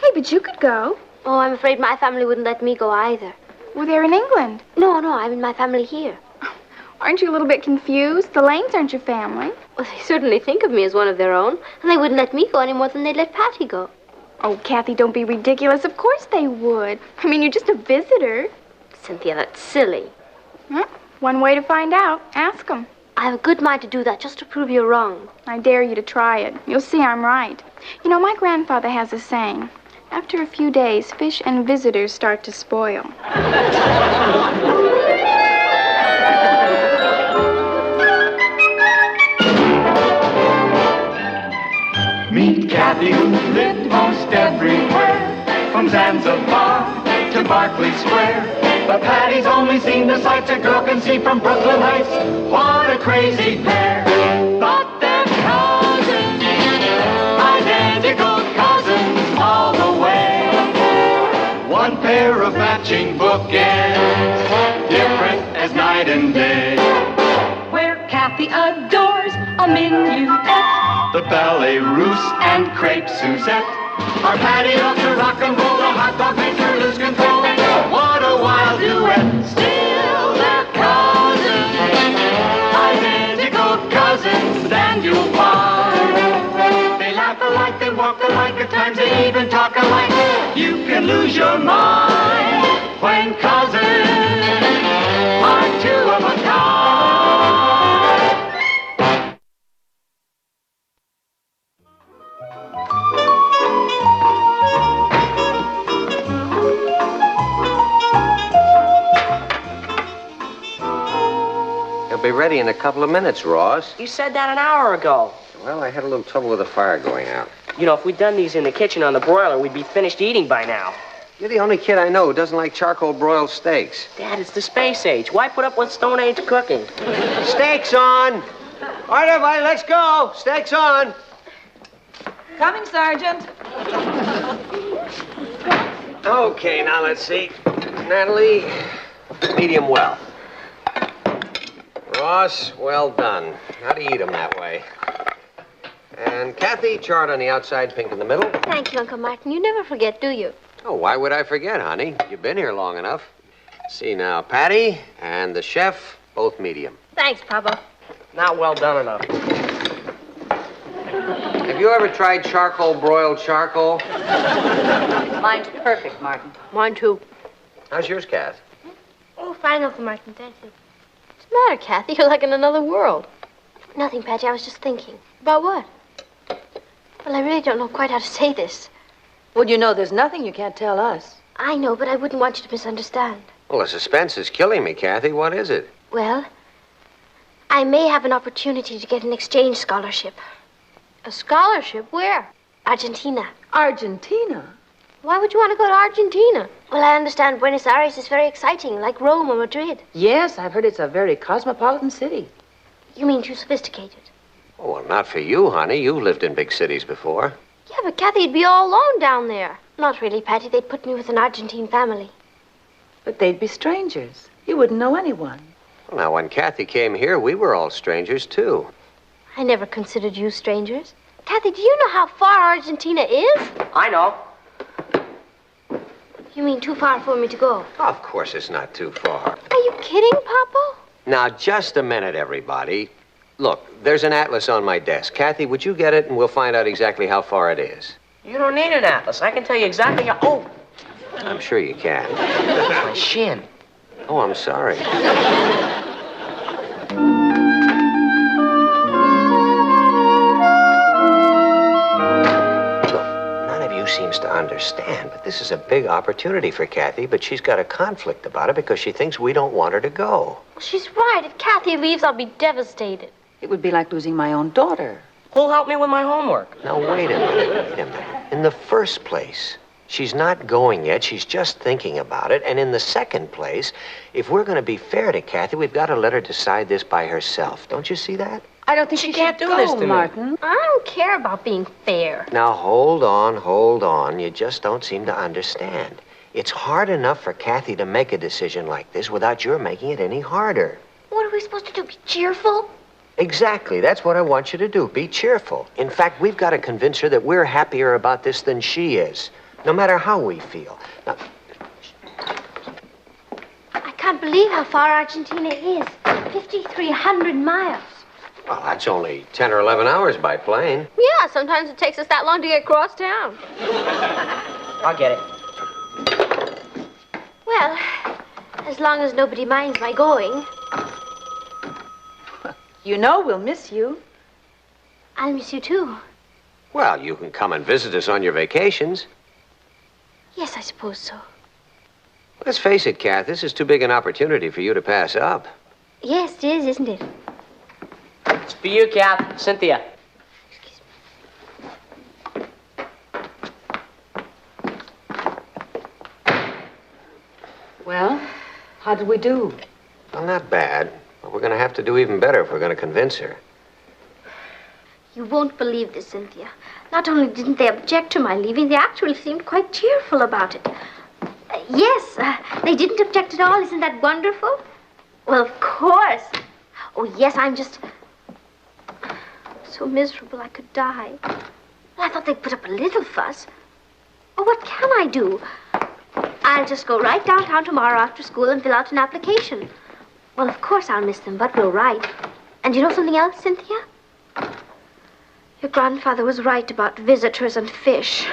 Speaker 15: Hey, but you could go.
Speaker 1: Oh, I'm afraid my family wouldn't let me go either.
Speaker 15: Well, they're in England.
Speaker 1: No, I'm in my family here.
Speaker 15: Aren't you a little bit confused? The Lanes aren't your family.
Speaker 1: Well, they certainly think of me as one of their own, and they wouldn't let me go any more than they'd let Patty go.
Speaker 15: Oh, Kathy, don't be ridiculous. Of course they would. I mean, you're just a visitor.
Speaker 1: Cynthia, that's silly.
Speaker 15: Huh? One way to find out. Ask them.
Speaker 1: I have a good mind to do that just to prove you're wrong.
Speaker 15: I dare you to try it. You'll see I'm right. You know, my grandfather has a saying. After a few days, fish and visitors start to spoil.
Speaker 5: Meet Kathy, who lived most everywhere, from Zanzibar to Berkeley Square. But Patty's only seen the sights a girl can see from Brooklyn Heights. What a crazy pair! Thought they're cousins, identical cousins all the way. One pair of matching bookends, different as night and day.
Speaker 6: Where Kathy adores a minuet,
Speaker 5: The ballet russe and crepe Suzette. Our Patty loves to rock and roll, the hot dog makes her lose control. What a wild duet! Still they're cousins, identical cousins, and you'll find they laugh alike, they walk alike, at times they even talk alike. You can lose your mind when cousins are two of a kind.
Speaker 4: He'll be ready in a couple of minutes, Ross.
Speaker 13: You said that an hour ago.
Speaker 4: Well, I had a little trouble with the fire going out.
Speaker 13: You know, if we'd done these in the kitchen on the broiler, we'd be finished eating by now.
Speaker 4: You're the only kid I know who doesn't like charcoal broiled steaks.
Speaker 13: Dad, it's the space age. Why put up with Stone Age cooking?
Speaker 4: Steaks on! All right, everybody, let's go. Steaks on.
Speaker 8: Coming, Sergeant.
Speaker 4: Okay, now let's see. Natalie, medium well. Ross, well done. How do you eat them that way? And Kathy, charred on the outside, pink in the middle.
Speaker 1: Thank you, Uncle Martin. You never forget, do you?
Speaker 4: Oh, why would I forget, honey? You've been here long enough. See now, Patty and the chef, both medium.
Speaker 1: Thanks, Papa.
Speaker 13: Not well done enough.
Speaker 4: Have you ever tried charcoal broiled charcoal?
Speaker 8: Mine's perfect, Martin.
Speaker 1: Mine, too.
Speaker 4: How's yours, Kath?
Speaker 1: Oh, fine, Uncle Martin. Thank you. What's the matter, Kathy? You're like in another world. Nothing, Patty. I was just thinking. About what? Well, I really don't know quite how to say this.
Speaker 8: Well, you know, there's nothing you can't tell us.
Speaker 1: I know, but I wouldn't want you to misunderstand.
Speaker 4: Well, the suspense is killing me, Kathy. What is it?
Speaker 1: Well, I may have an opportunity to get an exchange scholarship. A scholarship? Where? Argentina.
Speaker 8: Argentina?
Speaker 1: Why would you want to go to Argentina? Well, I understand Buenos Aires is very exciting, like Rome or Madrid.
Speaker 8: Yes, I've heard it's a very cosmopolitan city.
Speaker 1: You mean too sophisticated?
Speaker 4: Oh, well, not for you, honey. You've lived in big cities before.
Speaker 1: Yeah, but Kathy'd be all alone down there. Not really, Patty. They'd put me with an Argentine family.
Speaker 8: But they'd be strangers. You wouldn't know anyone.
Speaker 4: Well, now, when Kathy came here, we were all strangers, too.
Speaker 1: I never considered you strangers. Kathy, do you know how far Argentina is?
Speaker 13: I know.
Speaker 1: You mean too far for me to go?
Speaker 4: Of course it's not too far.
Speaker 1: Are you kidding, Papa?
Speaker 4: Now, just a minute, everybody. Look, there's an atlas on my desk. Kathy, would you get it, and we'll find out exactly how far it is.
Speaker 13: You don't need an atlas. I can tell you exactly how... Oh!
Speaker 4: I'm sure you can.
Speaker 13: My shin.
Speaker 4: Oh, I'm sorry. understand, but this is a big opportunity for Kathy, but she's got a conflict about it because she thinks we don't want her to go.
Speaker 1: Well, she's right. If Kathy leaves, I'll be devastated.
Speaker 2: It would be like losing my own daughter.
Speaker 13: Who'll help me with my homework?
Speaker 4: Now, wait a minute. In the first place, she's not going yet. She's just thinking about it. And in the second place, if we're going to be fair to Kathy, we've got to let her decide this by herself. Don't you see that?
Speaker 2: I don't think she can't do this to me.
Speaker 1: Martin. I don't care about being fair.
Speaker 4: Now, hold on. You just don't seem to understand. It's hard enough for Kathy to make a decision like this without your making it any harder.
Speaker 1: What are we supposed to do? Be cheerful?
Speaker 4: Exactly. That's what I want you to do. Be cheerful. In fact, we've got to convince her that we're happier about this than she is, no matter how we feel. Now,
Speaker 1: I can't believe how far Argentina is. 5,300 miles.
Speaker 4: well, that's only 10 or 11 hours by plane.
Speaker 1: Yeah, sometimes it takes us that long to get across town.
Speaker 13: I'll get it.
Speaker 1: Well, as long as nobody minds my going.
Speaker 8: You know we'll miss you.
Speaker 1: I'll miss you too.
Speaker 4: Well, you can come and visit us on your vacations.
Speaker 1: Yes, I suppose so.
Speaker 4: Let's face it, Kath, this is too big an opportunity for you to pass up.
Speaker 1: Yes, it is, isn't it?
Speaker 13: It's for you, Cap. Cynthia.
Speaker 8: Well, how did we do?
Speaker 4: Well, not bad. But we're going to have to do even better if we're going to convince her.
Speaker 1: You won't believe this, Cynthia. Not only didn't they object to my leaving, they actually seemed quite cheerful about it. Yes, they didn't object at all. Isn't that wonderful? Well, of course. Oh, yes, I'm just so miserable I could die. Well, I thought they'd put up a little fuss. Oh, what can I do? I'll just go right downtown tomorrow after school and fill out an application. Well, of course I'll miss them, but we'll write. And you know something else, Cynthia? Your grandfather was right about visitors and fish.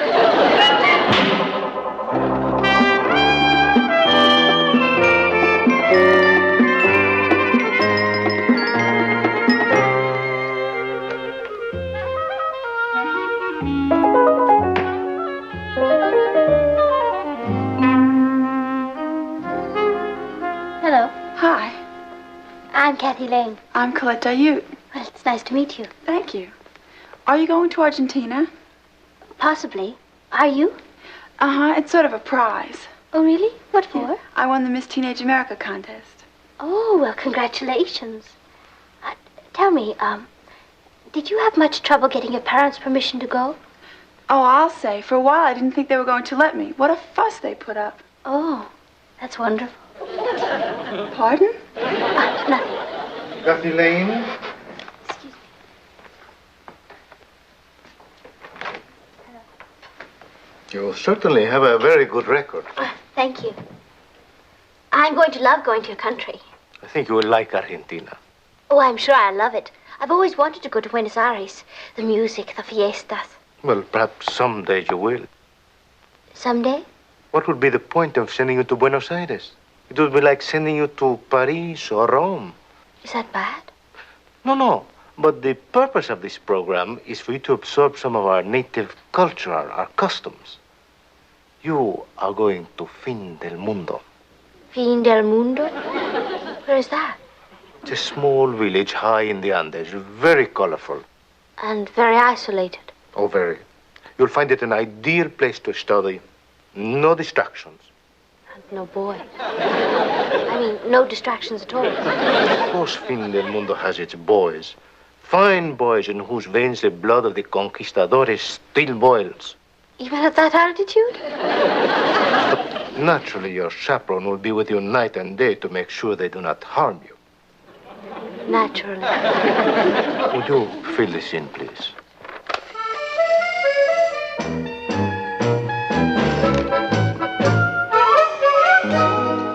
Speaker 1: Hello.
Speaker 15: Hi,
Speaker 1: I'm Kathy Lane.
Speaker 15: I'm Colette Dayute.
Speaker 1: Well, it's nice to meet you.
Speaker 15: Thank you. Are you going to Argentina?
Speaker 1: Possibly. Are you?
Speaker 15: Uh-huh, it's sort of a prize.
Speaker 1: Oh, really? What for?
Speaker 15: I won the Miss Teenage America contest.
Speaker 1: Oh, well, congratulations. Tell me, did you have much trouble getting your parents' permission to go?
Speaker 15: Oh, I'll say. For a while, I didn't think they were going to let me. What a fuss they put up.
Speaker 1: Oh, that's wonderful.
Speaker 15: Pardon?
Speaker 1: Nothing.
Speaker 7: Kathy Lane?
Speaker 1: Excuse me.
Speaker 16: You certainly have a very good record.
Speaker 1: Thank you. I'm going to love going to your country.
Speaker 16: I think you will like Argentina.
Speaker 1: Oh, I'm sure I'll love it. I've always wanted to go to Buenos Aires. The music, the fiestas.
Speaker 16: Well, perhaps someday you will.
Speaker 1: Someday?
Speaker 16: What would be the point of sending you to Buenos Aires? It would be like sending you to Paris or Rome.
Speaker 1: Is that bad?
Speaker 16: No. But the purpose of this program is for you to absorb some of our native culture, our customs. You are going to Fin del Mundo.
Speaker 1: Fin del Mundo? Where is that?
Speaker 16: It's a small village high in the Andes, very colorful.
Speaker 1: And very isolated.
Speaker 16: Oh, very. You'll find it an ideal place to study. No distractions.
Speaker 1: And no boy. I mean, no distractions at all.
Speaker 16: Of course, Fin del Mundo has its boys. Fine boys in whose veins the blood of the conquistadores still boils.
Speaker 1: Even at that altitude?
Speaker 16: But naturally, your chaperone will be with you night and day to make sure they do not harm you.
Speaker 1: Naturally.
Speaker 16: Would you fill this in, please?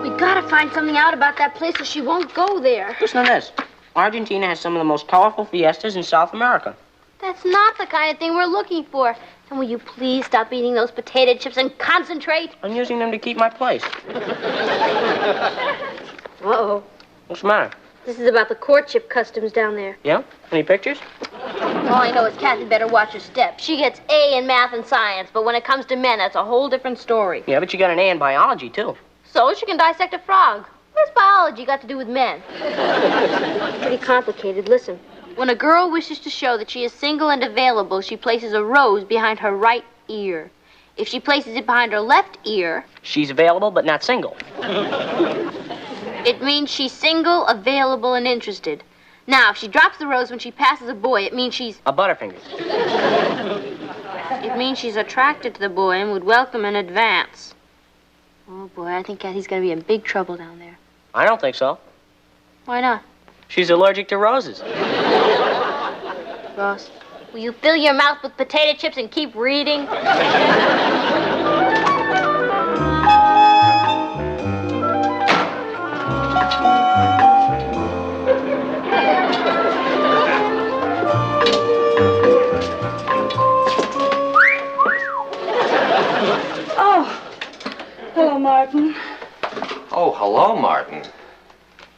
Speaker 1: We gotta find something out about that place or she won't go there.
Speaker 13: Listen to this. Argentina has some of the most colorful fiestas in South America.
Speaker 1: That's not the kind of thing we're looking for. And will you please stop eating those potato chips and concentrate?
Speaker 13: I'm using them to keep my place.
Speaker 1: Uh-oh.
Speaker 13: What's the matter?
Speaker 1: This is about the courtship customs down there.
Speaker 13: Yeah? Any pictures?
Speaker 1: All I know is Kathy better watch her step. She gets A in math and science, but when it comes to men, that's a whole different story.
Speaker 13: Yeah, but you got an A in biology, too.
Speaker 1: So she can dissect a frog. What's biology got to do with men? Pretty complicated. Listen. When a girl wishes to show that she is single and available, she places a rose behind her right ear. If she places it behind her left ear...
Speaker 13: She's available, but not single.
Speaker 1: It means she's single, available, and interested. Now, if she drops the rose when she passes a boy, it means she's...
Speaker 13: A butterfinger.
Speaker 1: It means she's attracted to the boy and would welcome in advance. Oh, boy, I think Kathy's gonna be in big trouble down there.
Speaker 13: I don't think so.
Speaker 1: Why not?
Speaker 13: She's allergic to roses.
Speaker 1: Ross, will you fill your mouth with potato chips and keep reading?
Speaker 8: Oh, hello, Martin.
Speaker 4: Oh, hello, Martin.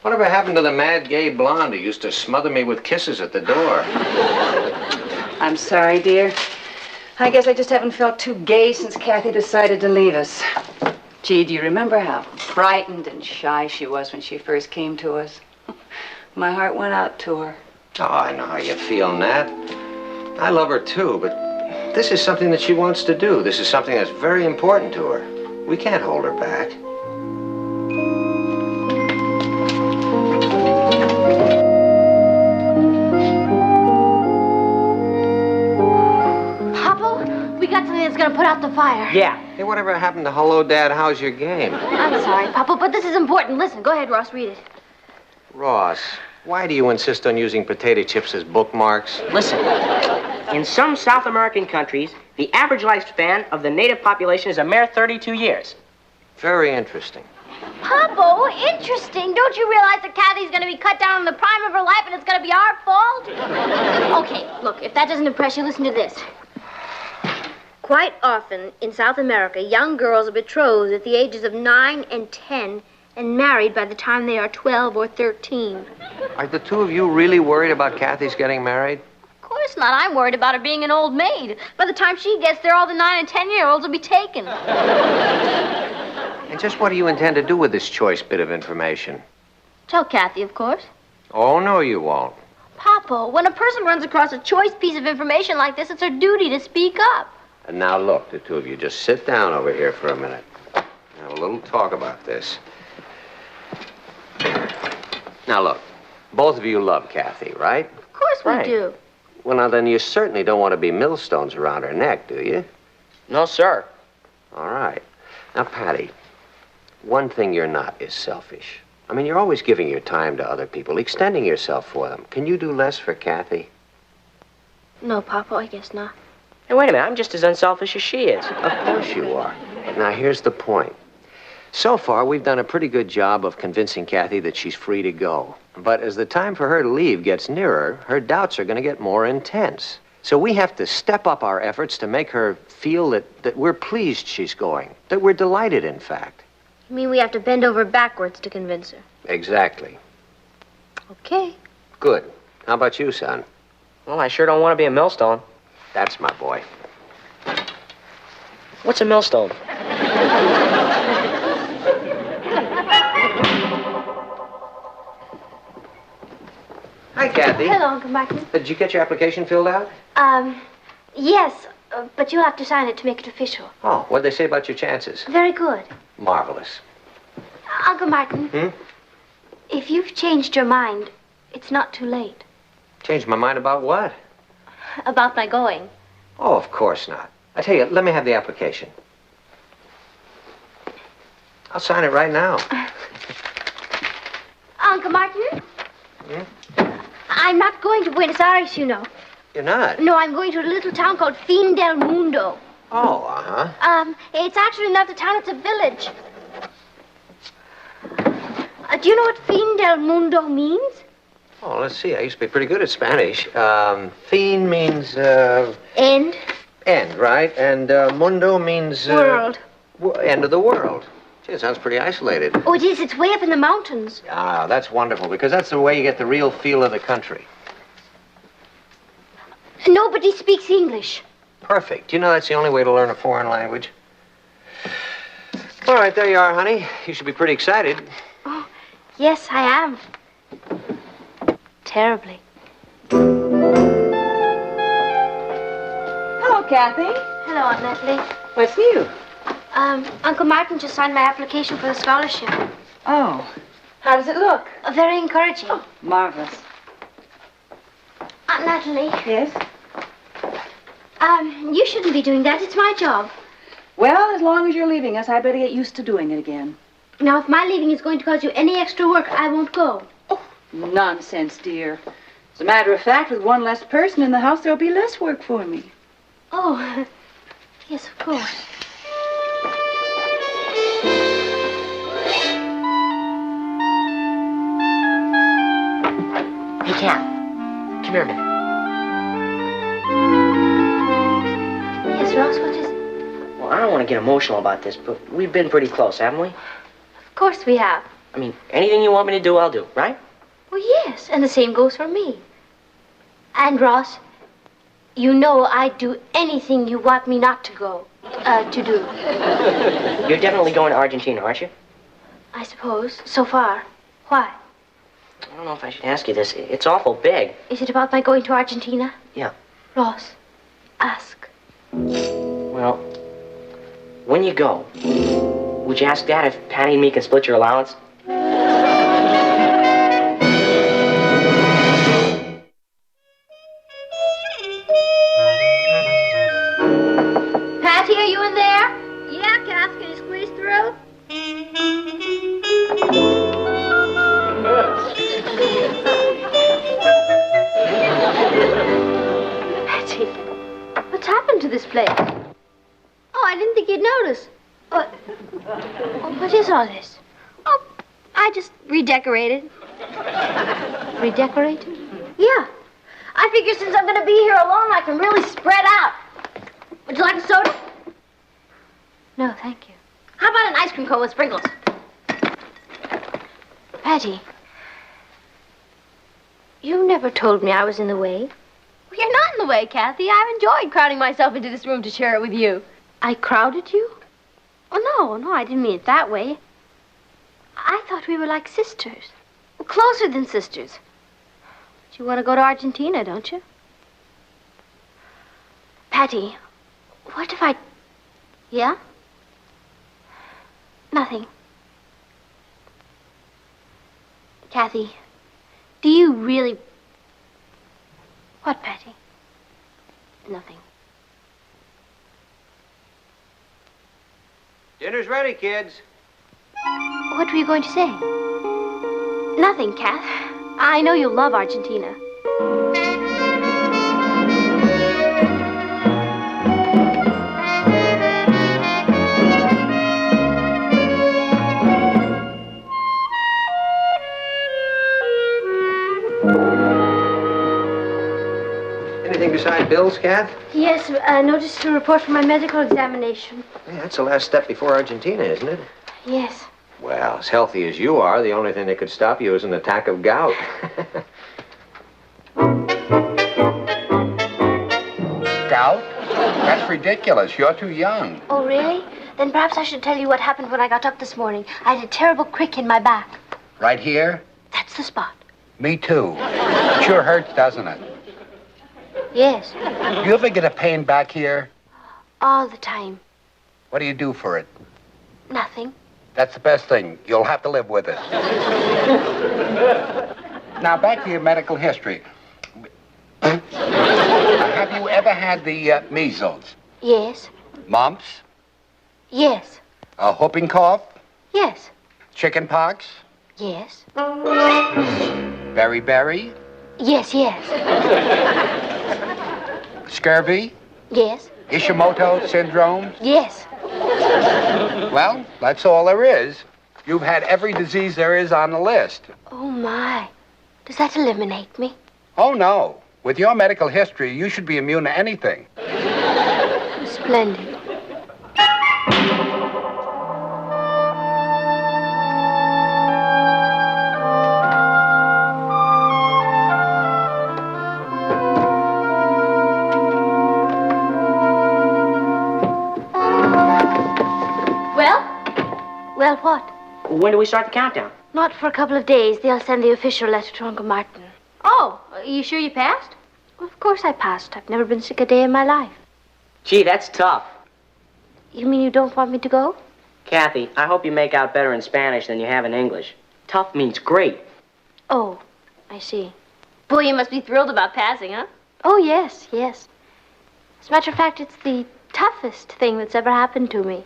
Speaker 4: Whatever happened to the mad gay blonde who used to smother me with kisses at the door?
Speaker 8: I'm sorry, dear. I guess I just haven't felt too gay since Kathy decided to leave us. Gee, do you remember how frightened and shy she was when she first came to us? My heart went out to her.
Speaker 4: Oh, I know how you feel, Nat. I love her, too, but this is something that she wants to do. This is something that's very important to her. We can't hold her back.
Speaker 1: It's gonna put out the fire.
Speaker 13: Yeah.
Speaker 4: Hey, whatever happened to hello, Dad, how's your game?
Speaker 1: I'm sorry, Papa, but this is important. Listen, go ahead, Ross, read it.
Speaker 4: Ross, why do you insist on using potato chips as bookmarks?
Speaker 13: Listen, in some South American countries, the average lifespan of the native population is a mere 32 years.
Speaker 4: Very interesting.
Speaker 1: Papa, interesting. Don't you realize that Kathy's gonna be cut down in the prime of her life and it's gonna be our fault? Okay, look, if that doesn't impress you, listen to this. Quite often in South America, young girls are betrothed at the ages of 9 and 10 and married by the time they are 12 or 13.
Speaker 4: Are the two of you really worried about Kathy's getting married?
Speaker 1: Of course not. I'm worried about her being an old maid. By the time she gets there, all the 9 and 10-year-olds will be taken.
Speaker 4: And just what do you intend to do with this choice bit of information?
Speaker 1: Tell Kathy, of course.
Speaker 4: Oh, no, you won't.
Speaker 1: Papa, when a person runs across a choice piece of information like this, it's her duty to speak up.
Speaker 4: And now look, the two of you, just sit down over here for a minute. Have a little talk about this. Now look, both of you love Kathy, right?
Speaker 1: Of course we do.
Speaker 4: Well, now then, you certainly don't want to be millstones around her neck, do you?
Speaker 13: No, sir.
Speaker 4: All right. Now, Patty, one thing you're not is selfish. I mean, you're always giving your time to other people, extending yourself for them. Can you do less for Kathy?
Speaker 1: No, Papa, I guess not.
Speaker 13: Hey, wait a minute. I'm just as unselfish as she is.
Speaker 4: Of course you are. But now, here's the point. So far, we've done a pretty good job of convincing Kathy that she's free to go. But as the time for her to leave gets nearer, her doubts are going to get more intense. So we have to step up our efforts to make her feel that we're pleased she's going, that we're delighted, in fact.
Speaker 1: You mean we have to bend over backwards to convince her?
Speaker 4: Exactly.
Speaker 1: Okay.
Speaker 4: Good. How about you, son?
Speaker 13: Well, I sure don't want to be a millstone.
Speaker 4: That's my boy.
Speaker 13: What's a millstone?
Speaker 4: Hi, Kathy.
Speaker 1: Hello, Uncle Martin.
Speaker 4: Did you get your application filled out?
Speaker 1: Yes, but you'll have to sign it to make it official.
Speaker 4: Oh, what'd they say about your chances?
Speaker 1: Very good.
Speaker 4: Marvelous.
Speaker 1: Uncle Martin, if you've changed your mind, it's not too late.
Speaker 4: Changed my mind about what?
Speaker 1: About my going.
Speaker 4: Oh, of course not. I tell you, let me have the application. I'll sign it right now.
Speaker 1: Uncle Martin? I'm not going to Buenos Aires, you know.
Speaker 4: You're not?
Speaker 1: No, I'm going to a little town called Fin del Mundo.
Speaker 4: Oh, uh-huh.
Speaker 1: It's actually not a town, it's a village. Do you know what Fin del Mundo means?
Speaker 4: Oh, let's see. I used to be pretty good at Spanish. Fin means,
Speaker 1: End.
Speaker 4: End, right? And mundo means...
Speaker 1: World.
Speaker 4: End of the world. Gee, it sounds pretty isolated.
Speaker 1: Oh, it is. It's way up in the mountains.
Speaker 4: Ah, that's wonderful, because that's the way you get the real feel of the country.
Speaker 1: Nobody speaks English.
Speaker 4: Perfect. You know that's the only way to learn a foreign language. All right, there you are, honey. You should be pretty excited.
Speaker 1: Oh, yes, I am. Terribly.
Speaker 8: Hello, Kathy.
Speaker 1: Hello, Aunt Natalie.
Speaker 8: What's new?
Speaker 1: Uncle Martin just signed my application for the scholarship.
Speaker 8: Oh. How does it look?
Speaker 1: Very encouraging.
Speaker 8: Oh, marvelous.
Speaker 1: Aunt Natalie.
Speaker 8: Yes?
Speaker 1: You shouldn't be doing that. It's my job.
Speaker 8: Well, as long as you're leaving us, I better get used to doing it again.
Speaker 1: Now, if my leaving is going to cause you any extra work, I won't go.
Speaker 8: Oh, nonsense, dear. As a matter of fact, with one less person in the house, there'll be less work for me.
Speaker 1: Oh, yes, of course.
Speaker 13: Hey, Cat. Come here a minute.
Speaker 1: Yes, Ross, what is it?
Speaker 13: Well, I don't want to get emotional about this, but we've been pretty close, haven't we?
Speaker 1: Of course we have.
Speaker 13: I mean, anything you want me to do, I'll do, right?
Speaker 1: Well, yes, and the same goes for me. And, Ross, you know I'd do anything you want me not to go, to do.
Speaker 13: You're definitely going to Argentina, aren't you?
Speaker 1: I suppose, so far. Why?
Speaker 13: I don't know if I should ask you this. It's awful big.
Speaker 1: Is it about my going to Argentina?
Speaker 13: Yeah.
Speaker 1: Ross, ask.
Speaker 13: Well, when you go, would you ask Dad if Patty and me can split your allowance?
Speaker 1: Patty, are you in there? Yeah, Cass, can you squeeze through? Patty, what's happened to this place? Oh, I didn't think you'd notice. Oh, what is all this? Oh, I just redecorated. Redecorated? Yeah. I figure since I'm going to be here alone, I can really spread out. Would you like a soda? No, thank you. How about an ice cream cone with sprinkles? Patty, you never told me I was in the way. Well, you're not in the way, Kathy. I've enjoyed crowding myself into this room to share it with you. I crowded you? Oh, no, I didn't mean it that way. I thought we were like sisters. Well, closer than sisters. But you want to go to Argentina, don't you? Patty, what if I... Yeah? Nothing. Kathy, do you really... What, Patty? Nothing.
Speaker 4: Dinner's ready, kids.
Speaker 1: What were you going to say? Nothing, Kath. I know you'll love Argentina.
Speaker 4: Anything besides bills, Kath?
Speaker 1: Yes, notice to report for my medical examination.
Speaker 4: Yeah, that's the last step before Argentina, isn't it?
Speaker 1: Yes.
Speaker 4: Well, as healthy as you are, the only thing that could stop you is an attack of gout.
Speaker 9: Gout? That's ridiculous. You're too young.
Speaker 1: Oh, really? Then perhaps I should tell you what happened when I got up this morning. I had a terrible crick in my back.
Speaker 9: Right here?
Speaker 1: That's the spot.
Speaker 9: Me too. It sure hurts, doesn't it?
Speaker 1: Yes.
Speaker 9: You ever get a pain back here?
Speaker 1: All the time.
Speaker 9: What do you do for it?
Speaker 1: Nothing.
Speaker 9: That's the best thing. You'll have to live with it. Now, back to your medical history. Have you ever had the measles?
Speaker 1: Yes.
Speaker 9: Mumps?
Speaker 1: Yes.
Speaker 9: Whooping cough?
Speaker 1: Yes.
Speaker 9: Chicken pox?
Speaker 1: Yes.
Speaker 9: Beriberi?
Speaker 1: Yes, yes.
Speaker 9: Scurvy?
Speaker 1: Yes.
Speaker 9: Ishimoto syndrome?
Speaker 1: Yes.
Speaker 9: Well, that's all there is. You've had every disease there is on the list.
Speaker 1: Oh, my. Does that eliminate me?
Speaker 9: Oh, no. With your medical history, you should be immune to anything.
Speaker 1: Splendid. Well, what?
Speaker 13: When do we start the countdown?
Speaker 1: Not for a couple of days. They'll send the official letter to Uncle Martin. Oh, are you sure you passed? Well, of course I passed. I've never been sick a day in my life.
Speaker 13: Gee, that's tough.
Speaker 1: You mean you don't want me to go?
Speaker 13: Kathy, I hope you make out better in Spanish than you have in English. Tough means great.
Speaker 1: Oh, I see. Boy, you must be thrilled about passing, huh? Oh, yes, yes. As a matter of fact, it's the toughest thing that's ever happened to me.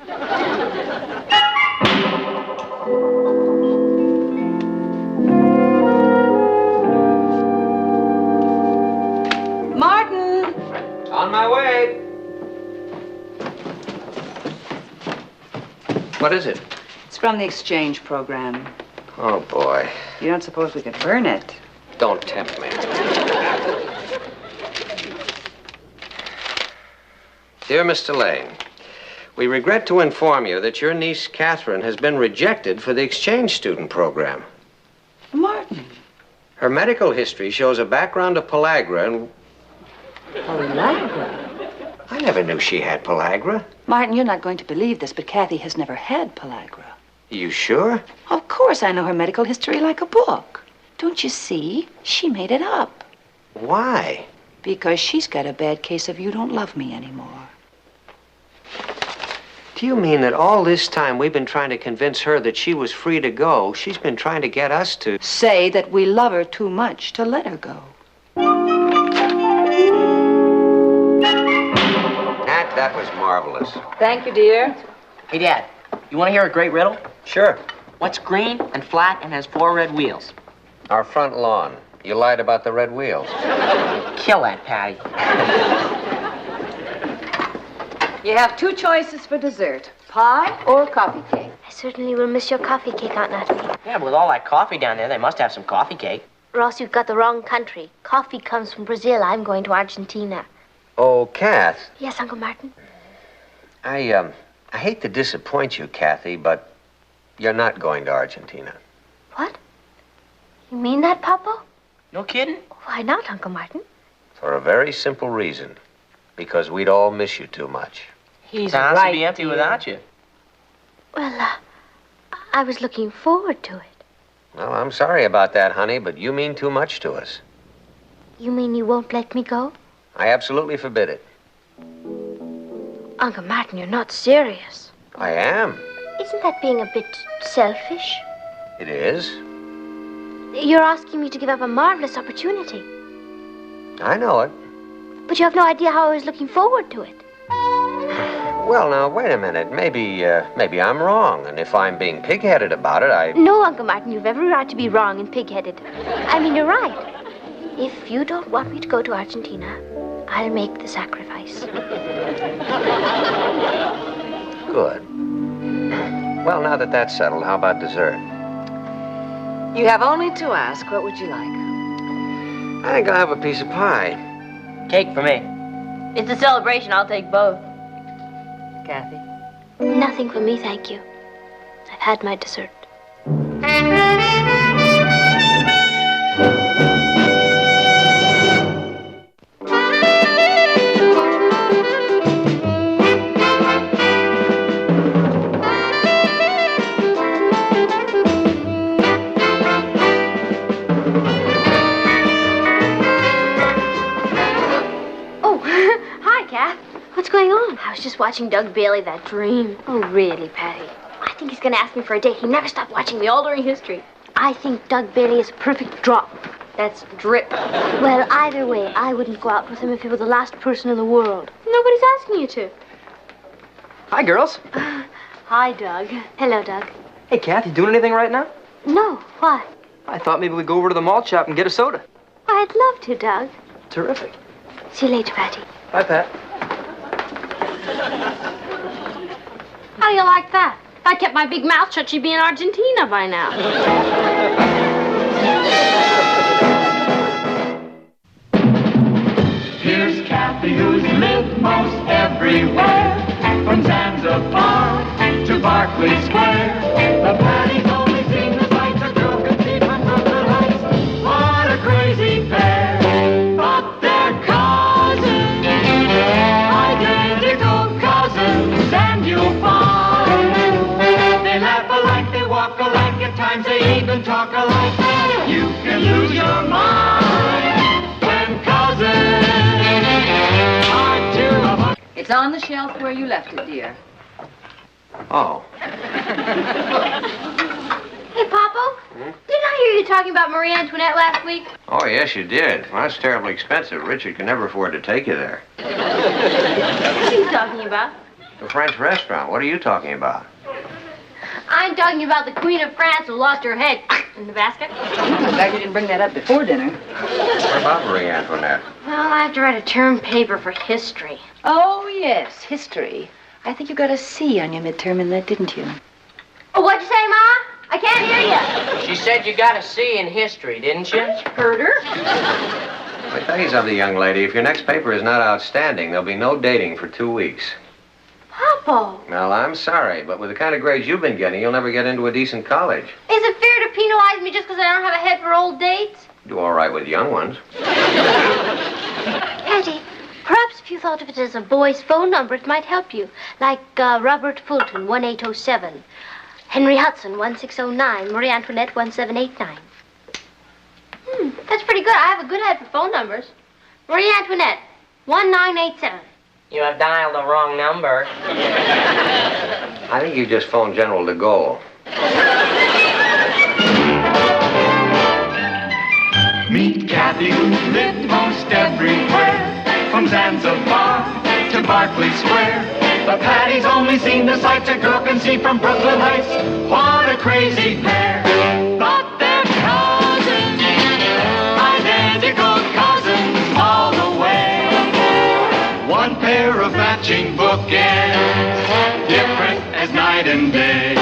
Speaker 8: Martin!
Speaker 4: On my way. What is it?
Speaker 8: It's from the exchange program.
Speaker 4: Oh, boy.
Speaker 8: You don't suppose we could burn it?
Speaker 4: Don't tempt me. Dear Mr. Lane, we regret to inform you that your niece, Catherine, has been rejected for the exchange student program.
Speaker 8: Martin.
Speaker 4: Her medical history shows a background of pellagra and...
Speaker 8: Pellagra?
Speaker 4: I never knew she had pellagra.
Speaker 8: Martin, you're not going to believe this, but Kathy has never had pellagra.
Speaker 4: You sure?
Speaker 8: Of course I know her medical history like a book. Don't you see? She made it up.
Speaker 4: Why?
Speaker 8: Because she's got a bad case of you don't love me anymore.
Speaker 4: Do you mean that all this time we've been trying to convince her that she was free to go? She's been trying to get us to...
Speaker 8: Say that we love her too much to let her go.
Speaker 4: That was marvelous.
Speaker 8: Thank you, dear.
Speaker 13: Hey, Dad, you want to hear a great riddle?
Speaker 4: Sure.
Speaker 13: What's green and flat and has 4 red wheels?
Speaker 4: Our front lawn. You lied about the red wheels.
Speaker 13: Kill that, Patty.
Speaker 8: You have 2 choices for dessert, pie or coffee cake.
Speaker 1: I certainly will miss your coffee cake, Aunt Natalie.
Speaker 13: Yeah, but with all that coffee down there, they must have some coffee cake.
Speaker 1: Ross, you've got the wrong country. Coffee comes from Brazil. I'm going to Argentina.
Speaker 4: Oh, Kath.
Speaker 1: Yes, Uncle Martin?
Speaker 4: I hate to disappoint you, Kathy, but you're not going to Argentina.
Speaker 1: What? You mean that, Papa?
Speaker 13: No kidding?
Speaker 1: Why not, Uncle Martin?
Speaker 4: For a very simple reason. Because we'd all miss you too much.
Speaker 13: He's right to be empty without you.
Speaker 1: Well, I was looking forward to it.
Speaker 4: Well, I'm sorry about that, honey, but you mean too much to us.
Speaker 1: You mean you won't let me go?
Speaker 4: I absolutely forbid it.
Speaker 1: Uncle Martin, you're not serious.
Speaker 4: I am.
Speaker 1: Isn't that being a bit selfish?
Speaker 4: It is.
Speaker 1: You're asking me to give up a marvelous opportunity.
Speaker 4: I know it.
Speaker 1: But you have no idea how I was looking forward to it.
Speaker 4: Well, now, wait a minute. Maybe I'm wrong, and if I'm being pig-headed about it,
Speaker 1: No, Uncle Martin, you've every right to be wrong and pig-headed. I mean, you're right. If you don't want me to go to Argentina, I'll make the sacrifice.
Speaker 4: Good. Well, now that that's settled, how about dessert?
Speaker 8: You have only to ask. What would you like?
Speaker 4: I think I'll have a piece of pie.
Speaker 13: Cake for me.
Speaker 1: It's a celebration. I'll take both.
Speaker 8: Kathy?
Speaker 1: Nothing for me, thank you. I've had my dessert. What's going on? I was just watching Doug Bailey, that dream. Oh, really, Patty? I think he's going to ask me for a date. He never stopped watching me all during history. I think Doug Bailey is a perfect drop. That's drip. Well, either way, I wouldn't go out with him if he were the last person in the world. Nobody's asking you to.
Speaker 13: Hi, girls.
Speaker 1: Hi, Doug. Hello, Doug.
Speaker 13: Hey, Kath, you doing anything right now?
Speaker 1: No, why?
Speaker 13: I thought maybe we'd go over to the malt shop and get a soda.
Speaker 1: I'd love to, Doug.
Speaker 13: Terrific.
Speaker 1: See you later, Patty.
Speaker 13: Bye, Pat.
Speaker 1: How do you like that? If I kept my big mouth shut, she'd be in Argentina by now.
Speaker 5: Here's Kathy, who's lived most everywhere, from Zanzibar to Berkeley Square. The Patty's only seen the sights a girl can see from Brooklyn Heights. What a crazy pair! But they're cousins, identical cousins, and you'll find they laugh alike. even talk alike. You can lose your mind when cousins are two of a...
Speaker 8: It's on the shelf where you left it, dear.
Speaker 4: Oh.
Speaker 1: Hey, Papa. Didn't I hear you talking about Marie Antoinette last week?
Speaker 4: Oh, yes, you did. Well, that's terribly expensive. Richard can never afford to take you there.
Speaker 1: What are you talking about?
Speaker 4: The French restaurant. What are you talking about?
Speaker 1: I'm talking about the Queen of France who lost her head in the basket.
Speaker 8: I'm glad you didn't bring that up before dinner.
Speaker 4: What about Marie Antoinette?
Speaker 1: Well, I have to write a term paper for history.
Speaker 8: Oh, yes, history. I think you got a C on your midterm in that, didn't you?
Speaker 1: Oh, what'd you say, Ma? I can't hear you.
Speaker 13: She said you got a C in history, didn't you?
Speaker 1: Heard her.
Speaker 4: Let me tell you something, young lady. If your next paper is not outstanding, there'll be no dating for 2 weeks.
Speaker 1: Papa.
Speaker 4: Well, I'm sorry, but with the kind of grades you've been getting, you'll never get into a decent college.
Speaker 1: Is it fair to penalize me just because I don't have a head for old dates?
Speaker 4: Do all right with young ones.
Speaker 1: Patty, perhaps if you thought of it as a boy's phone number, it might help you. Like Robert Fulton, 1807. Henry Hudson, 1609. Marie Antoinette, 1789. That's pretty good. I have a good head for phone numbers. Marie Antoinette, 1987.
Speaker 13: You have dialed the wrong number.
Speaker 4: I think you just phoned General de Gaulle.
Speaker 5: Meet Kathy, who lived most everywhere, from Zanzibar to Berkeley Square. But Patty's only seen the sights a girl can see from Brooklyn Heights. What a crazy pair! But they're cousins, identical cousins all the way. One pair of matching bookends, different as night and day.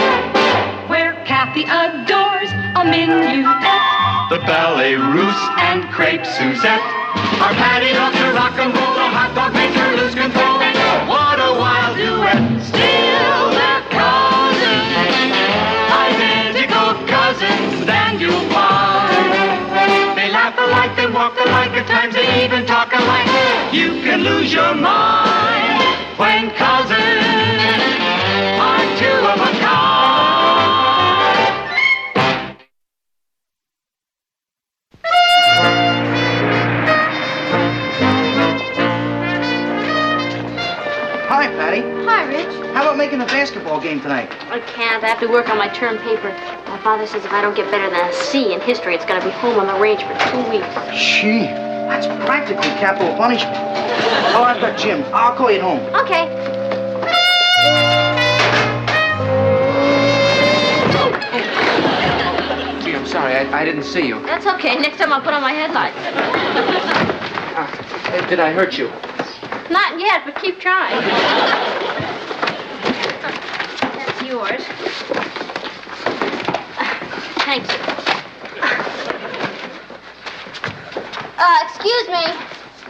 Speaker 6: Where Kathy adores a minuet.
Speaker 5: The ballet russe and crepe Suzette. Our Patty loves to rock and roll, the hot dog makes her lose control. What a wild duet, still they're cousins, identical cousins, and you'll find they laugh alike, they walk alike, at times they even talk alike. You can lose your mind when cousins are two of a kind.
Speaker 14: Hi, Patty.
Speaker 1: Hi, Rich.
Speaker 14: How about making the basketball game tonight?
Speaker 1: I can't. I have to work on my term paper. My father says if I don't get better than a C in history, it's going to be home on the range for 2 weeks.
Speaker 14: Gee, that's practically capital punishment. Oh, I've got Jim. I'll call you at home.
Speaker 1: Okay.
Speaker 12: Gee, I'm sorry. I didn't see you.
Speaker 1: That's okay. Next time I'll put on my headlights.
Speaker 12: Did I hurt you?
Speaker 1: Not yet, but keep trying. That's yours. Thank you. Excuse me.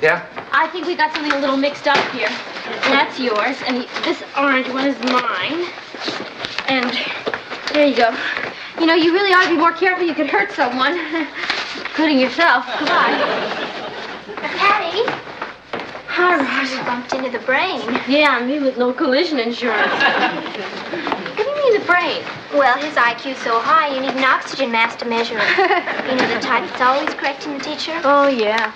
Speaker 12: Yeah?
Speaker 1: I think we got something a little mixed up here. That's yours, and this orange one is mine. And there you go. You know, you really ought to be more careful. You could hurt someone, including yourself. Goodbye. Patty. Hi, Ross. You bumped into the brain. Yeah, me with no collision insurance. What do you mean the brain?
Speaker 17: Well, his IQ's so high, you need an oxygen mask to measure it. You know the type that's always correcting the teacher?
Speaker 1: Oh, yeah.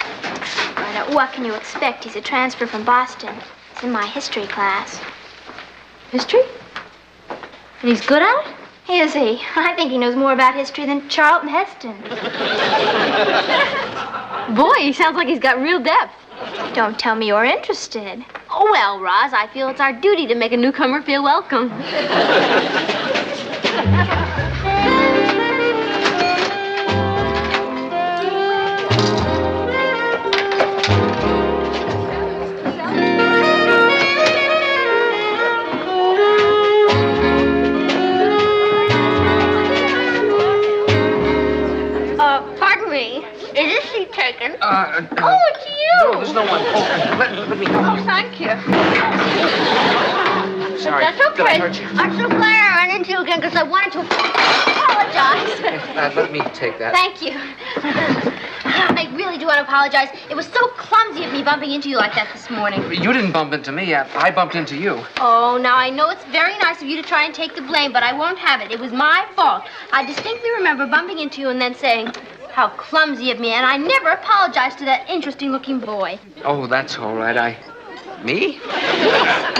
Speaker 17: But what can you expect? He's a transfer from Boston. He's in my history class.
Speaker 1: History? And he's good at it?
Speaker 17: Is he? I think he knows more about history than Charlton Heston.
Speaker 1: Boy, he sounds like he's got real depth.
Speaker 17: Don't tell me you're interested.
Speaker 1: Oh, well, Roz, I feel it's our duty to make a newcomer feel welcome.
Speaker 17: Pardon me. Is this seat taken?
Speaker 1: Oh, it's you!
Speaker 12: No, there's no one. Oh, let me help
Speaker 1: Oh,
Speaker 12: you.
Speaker 1: thank you.
Speaker 12: Sorry.
Speaker 1: That's okay.
Speaker 12: Did I hurt you?
Speaker 1: I'm so glad I ran into you again because I wanted to... Oh, apologize.
Speaker 4: Let me take that.
Speaker 1: Thank you. I really do want to apologize. It was so clumsy of me bumping into you like that this morning.
Speaker 18: You didn't bump into me. I bumped into you.
Speaker 1: Oh, now I know it's very nice of you to try and take the blame, but I won't have it. It was my fault. I distinctly remember bumping into you and then saying, how clumsy of me, and I never apologized to that interesting-looking boy.
Speaker 18: Oh, that's all right. Me?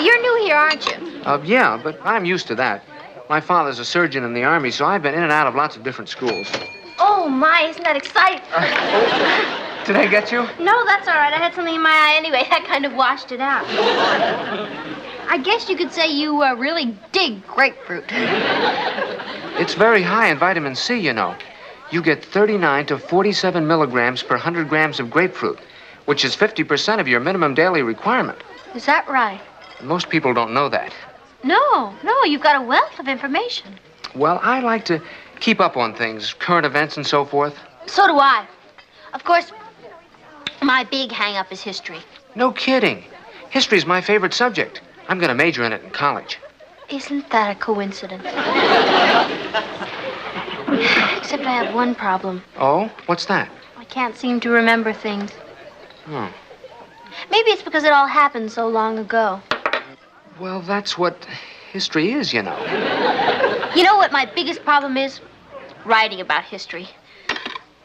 Speaker 1: You're new here, aren't you?
Speaker 18: Yeah, but I'm used to that. My father's a surgeon in the Army, so I've been in and out of lots of different schools.
Speaker 1: Oh, my, isn't that exciting?
Speaker 18: Did I get you?
Speaker 1: No, that's all right. I had something in my eye anyway. That kind of washed it out. I guess you could say you really dig grapefruit.
Speaker 18: It's very high in vitamin C, you know. You get 39 to 47 milligrams per 100 grams of grapefruit, which is 50% of your minimum daily requirement.
Speaker 1: Is that right?
Speaker 18: Most people don't know that.
Speaker 1: No, you've got a wealth of information.
Speaker 18: Well, I like to keep up on things, current events and so forth.
Speaker 1: So do I. Of course, my big hang-up is history.
Speaker 18: No kidding. History's my favorite subject. I'm going to major in it in college.
Speaker 1: Isn't that a coincidence? Except I have one problem.
Speaker 18: Oh? What's that?
Speaker 1: I can't seem to remember things.
Speaker 18: Oh.
Speaker 1: Maybe it's because it all happened so long ago.
Speaker 18: Well, that's what history is, you know.
Speaker 1: You know what my biggest problem is? Writing about history.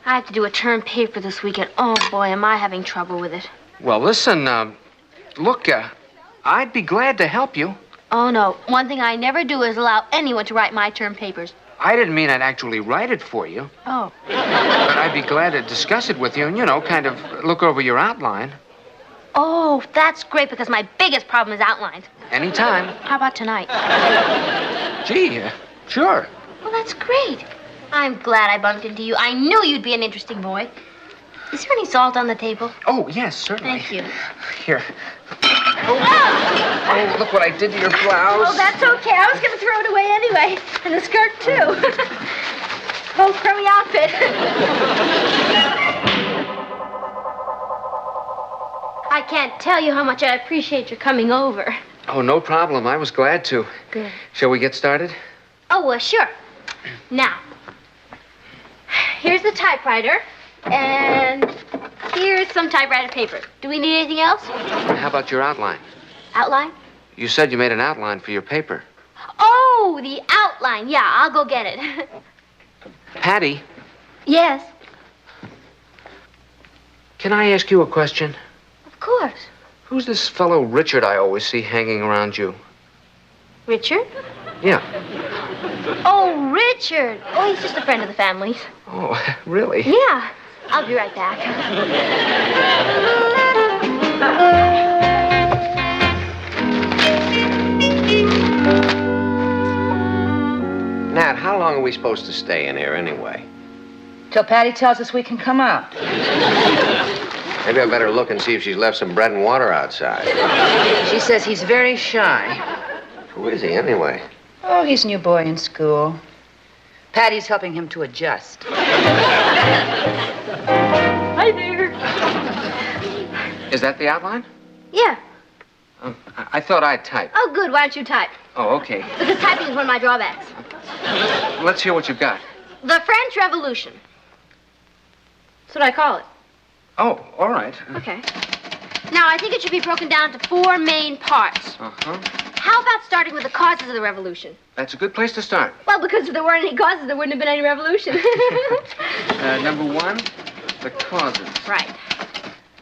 Speaker 1: I have to do a term paper this weekend. Oh, boy, am I having trouble with it.
Speaker 18: Well, listen, look, I'd be glad to help you.
Speaker 1: Oh, no. One thing I never do is allow anyone to write my term papers.
Speaker 18: I didn't mean I'd actually write it for you.
Speaker 1: Oh.
Speaker 18: But I'd be glad to discuss it with you and, kind of look over your outline.
Speaker 1: Oh, that's great, because my biggest problem is outlines.
Speaker 18: Anytime.
Speaker 1: How about tonight?
Speaker 18: Gee, sure.
Speaker 1: Well, that's great. I'm glad I bumped into you. I knew you'd be an interesting boy. Is there any salt on the table?
Speaker 18: Oh, yes, certainly.
Speaker 1: Thank you.
Speaker 18: Here. Oh, look what I did to your blouse.
Speaker 1: Oh, that's okay. I was going to throw it away anyway. And the skirt, too. Whole crummy outfit. I can't tell you how much I appreciate your coming over.
Speaker 18: Oh, no problem. I was glad to.
Speaker 1: Good.
Speaker 18: Shall we get started?
Speaker 1: Oh, well, sure. Now, here's the typewriter, and here's some typewriter paper. Do we need anything else?
Speaker 18: How about your outline?
Speaker 1: Outline?
Speaker 18: You said you made an outline for your paper.
Speaker 1: Oh, the outline. Yeah, I'll go get it.
Speaker 18: Patty,
Speaker 1: Yes,
Speaker 18: can I ask you a question?
Speaker 1: of course.
Speaker 18: Who's this fellow Richard I always see hanging around you?
Speaker 1: Richard?
Speaker 18: Yeah.
Speaker 1: Oh, Richard. Oh, he's just a friend of the family's.
Speaker 18: Oh, really?
Speaker 1: Yeah. I'll be right back.
Speaker 4: Nat, how long are we supposed to stay in here anyway?
Speaker 2: Till Patty tells us we can come out.
Speaker 4: Maybe I better look and see if she's left some bread and water outside.
Speaker 2: She says he's very shy.
Speaker 4: Who is he anyway?
Speaker 2: Oh, he's a new boy in school. Patty's helping him to adjust.
Speaker 1: Hi there.
Speaker 18: Is that the outline?
Speaker 1: Yeah.
Speaker 18: I thought I'd type.
Speaker 1: Oh, good. Why don't you type?
Speaker 18: Oh, okay.
Speaker 1: Because typing is one of my drawbacks.
Speaker 18: Let's hear what you've got.
Speaker 1: The French Revolution. That's what I call it.
Speaker 18: Oh, all right.
Speaker 1: Okay. Now, I think it should be broken down to 4 main parts.
Speaker 18: Uh-huh.
Speaker 1: How about starting with the causes of the revolution?
Speaker 18: That's a good place to start.
Speaker 1: Well, because if there weren't any causes, there wouldn't have been any revolution.
Speaker 18: Number 1, the causes.
Speaker 1: Right.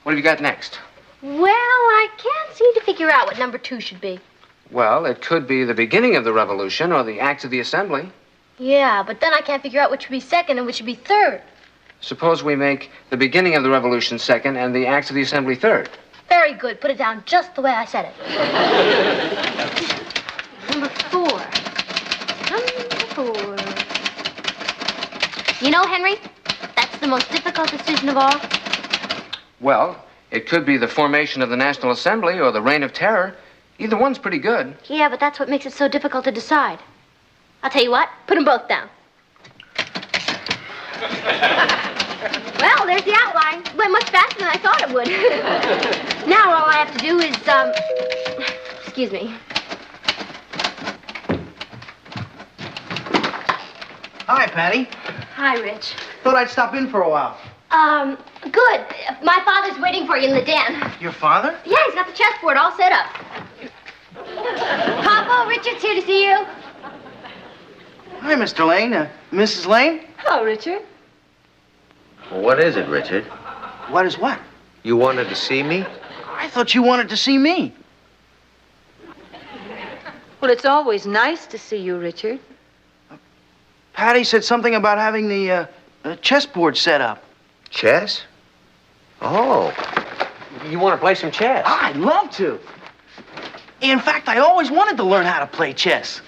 Speaker 18: What have you got next?
Speaker 1: Well, I can't seem to figure out what number 2 should be.
Speaker 18: Well, it could be the beginning of the revolution or the acts of the assembly.
Speaker 1: Yeah, but then I can't figure out which should be second and which should be third.
Speaker 18: Suppose we make the beginning of the revolution second and the acts of the assembly third.
Speaker 1: Very good. Put it down just the way I said it. Number 4. Number 4. You know, Henry, that's the most difficult decision of all.
Speaker 18: Well, it could be the formation of the National Assembly or the Reign of Terror. Either one's pretty good.
Speaker 1: Yeah, but that's what makes it so difficult to decide. I'll tell you what, put them both down. Well, there's the outline. It went much faster than I thought it would. Now all I have to do is, excuse me.
Speaker 14: Hi, Patty.
Speaker 1: Hi, Rich.
Speaker 14: Thought I'd stop in for a while.
Speaker 1: Good. My father's waiting for you in the den.
Speaker 14: Your father?
Speaker 1: Yeah, he's got the chessboard all set up. Papa, Richard's here to see you.
Speaker 14: Hi, Mr. Lane. Mrs. Lane?
Speaker 8: Hello, Richard.
Speaker 4: What is it, Richard?
Speaker 14: What is what?
Speaker 4: You wanted to see me?
Speaker 14: I thought you wanted to see me.
Speaker 8: Well, it's always nice to see you, Richard.
Speaker 14: Patty said something about having the chessboard set up.
Speaker 4: Chess? Oh. You want to play some chess?
Speaker 14: I'd love to. In fact, I always wanted to learn how to play chess.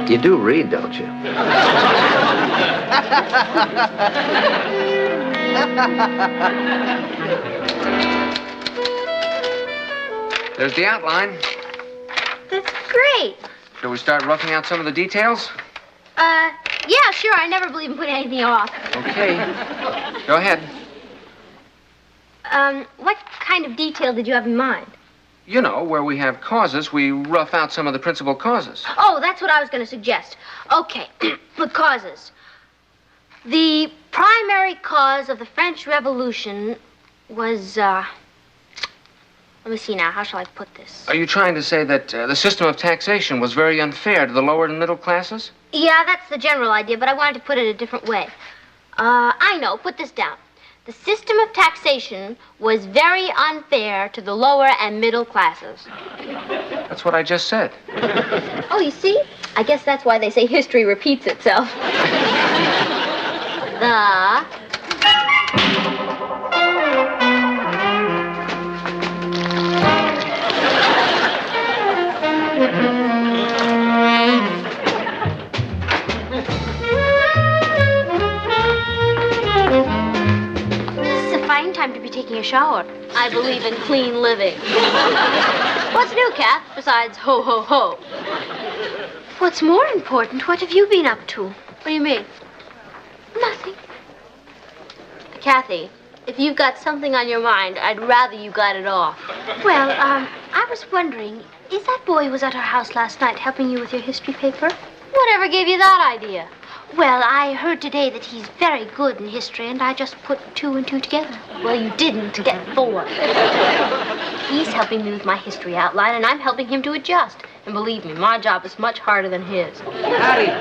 Speaker 4: You do read, don't you?
Speaker 18: There's the outline.
Speaker 1: That's great.
Speaker 18: Shall we start roughing out some of the details?
Speaker 1: Yeah, sure. I never believe in putting anything off.
Speaker 18: Okay. Go ahead.
Speaker 1: What kind of detail did you have in mind?
Speaker 18: You know, where we have causes, we rough out some of the principal causes.
Speaker 1: Oh, that's what I was going to suggest. Okay, the causes. The primary cause of the French Revolution was, let me see now, how shall I put this?
Speaker 18: Are you trying to say that the system of taxation was very unfair to the lower and middle classes?
Speaker 1: Yeah, that's the general idea, but I wanted to put it a different way. I know, put this down. The system of taxation was very unfair to the lower and middle classes.
Speaker 18: That's what I just said.
Speaker 1: Oh, you see? I guess that's why they say history repeats itself. Time to be taking a shower. I believe in clean living. What's new, Kath, besides ho, ho, ho? What's more important, what have you been up to? What do you mean? Nothing. Kathy, if you've got something on your mind, I'd rather you got it off. Well, I was wondering, is that boy who was at our house last night helping you with your history paper? Whatever gave you that idea? Well, I heard today that he's very good in history, and I just put 2 and 2 together. Well, you didn't get 4. He's helping me with my history outline, and I'm helping him to adjust. And believe me, my job is much harder than his.
Speaker 14: Patty!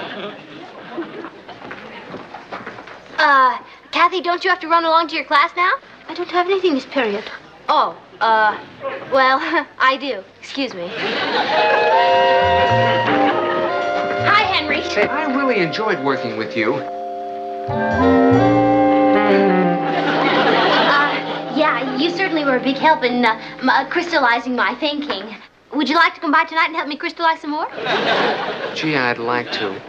Speaker 1: Kathy, don't you have to run along to your class now? I don't have anything this period. Oh, well, I do. Excuse me. Hi, Henry.
Speaker 18: Say, I really enjoyed working with you.
Speaker 1: Yeah, you certainly were a big help in crystallizing my thinking. Would you like to come by tonight and help me crystallize some more?
Speaker 18: Gee, I'd like to.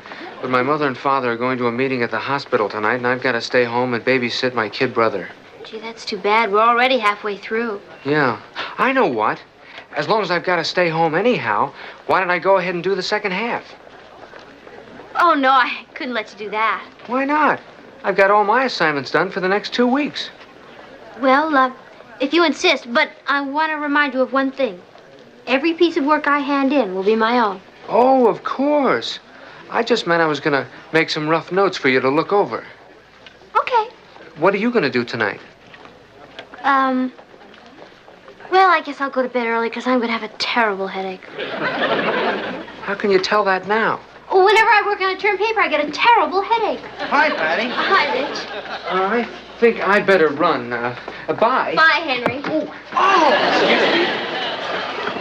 Speaker 18: But my mother and father are going to a meeting at the hospital tonight, and I've got to stay home and babysit my kid brother.
Speaker 1: Gee, that's too bad. We're already halfway through.
Speaker 18: Yeah. I know what. As long as I've got to stay home anyhow, why don't I go ahead and do the second half?
Speaker 1: Oh, no, I couldn't let you do that.
Speaker 18: Why not? I've got all my assignments done for the next 2 weeks.
Speaker 1: Well, if you insist, but I want to remind you of one thing. Every piece of work I hand in will be my own.
Speaker 18: Oh, of course. I just meant I was going to make some rough notes for you to look over.
Speaker 1: Okay.
Speaker 18: What are you going to do tonight?
Speaker 1: Well, I guess I'll go to bed early because I'm going to have a terrible headache.
Speaker 18: How can you tell that now?
Speaker 1: Whenever I work on a term paper, I get a terrible headache.
Speaker 14: Hi, Patty.
Speaker 1: Hi, Rich.
Speaker 18: I think I'd better run. Bye.
Speaker 1: Bye, Henry.
Speaker 14: Oh!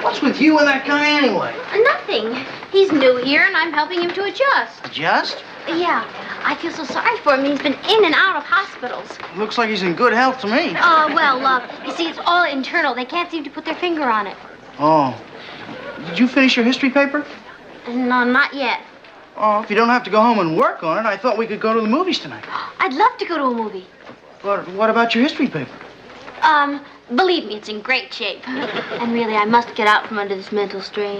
Speaker 14: What's with you and that guy anyway?
Speaker 1: Nothing. He's new here, and I'm helping him to adjust.
Speaker 14: Adjust?
Speaker 1: Yeah. I feel so sorry for him. He's been in and out of hospitals.
Speaker 14: Looks like he's in good health to me.
Speaker 1: Well, you see, it's all internal. They can't seem to put their finger on it.
Speaker 14: Oh. Did you finish your history paper?
Speaker 1: No, not yet.
Speaker 14: Oh, if you don't have to go home and work on it, I thought we could go to the movies tonight.
Speaker 1: I'd love to go to a movie.
Speaker 14: But what about your history paper?
Speaker 1: Believe me, it's in great shape. And really, I must get out from under this mental strain.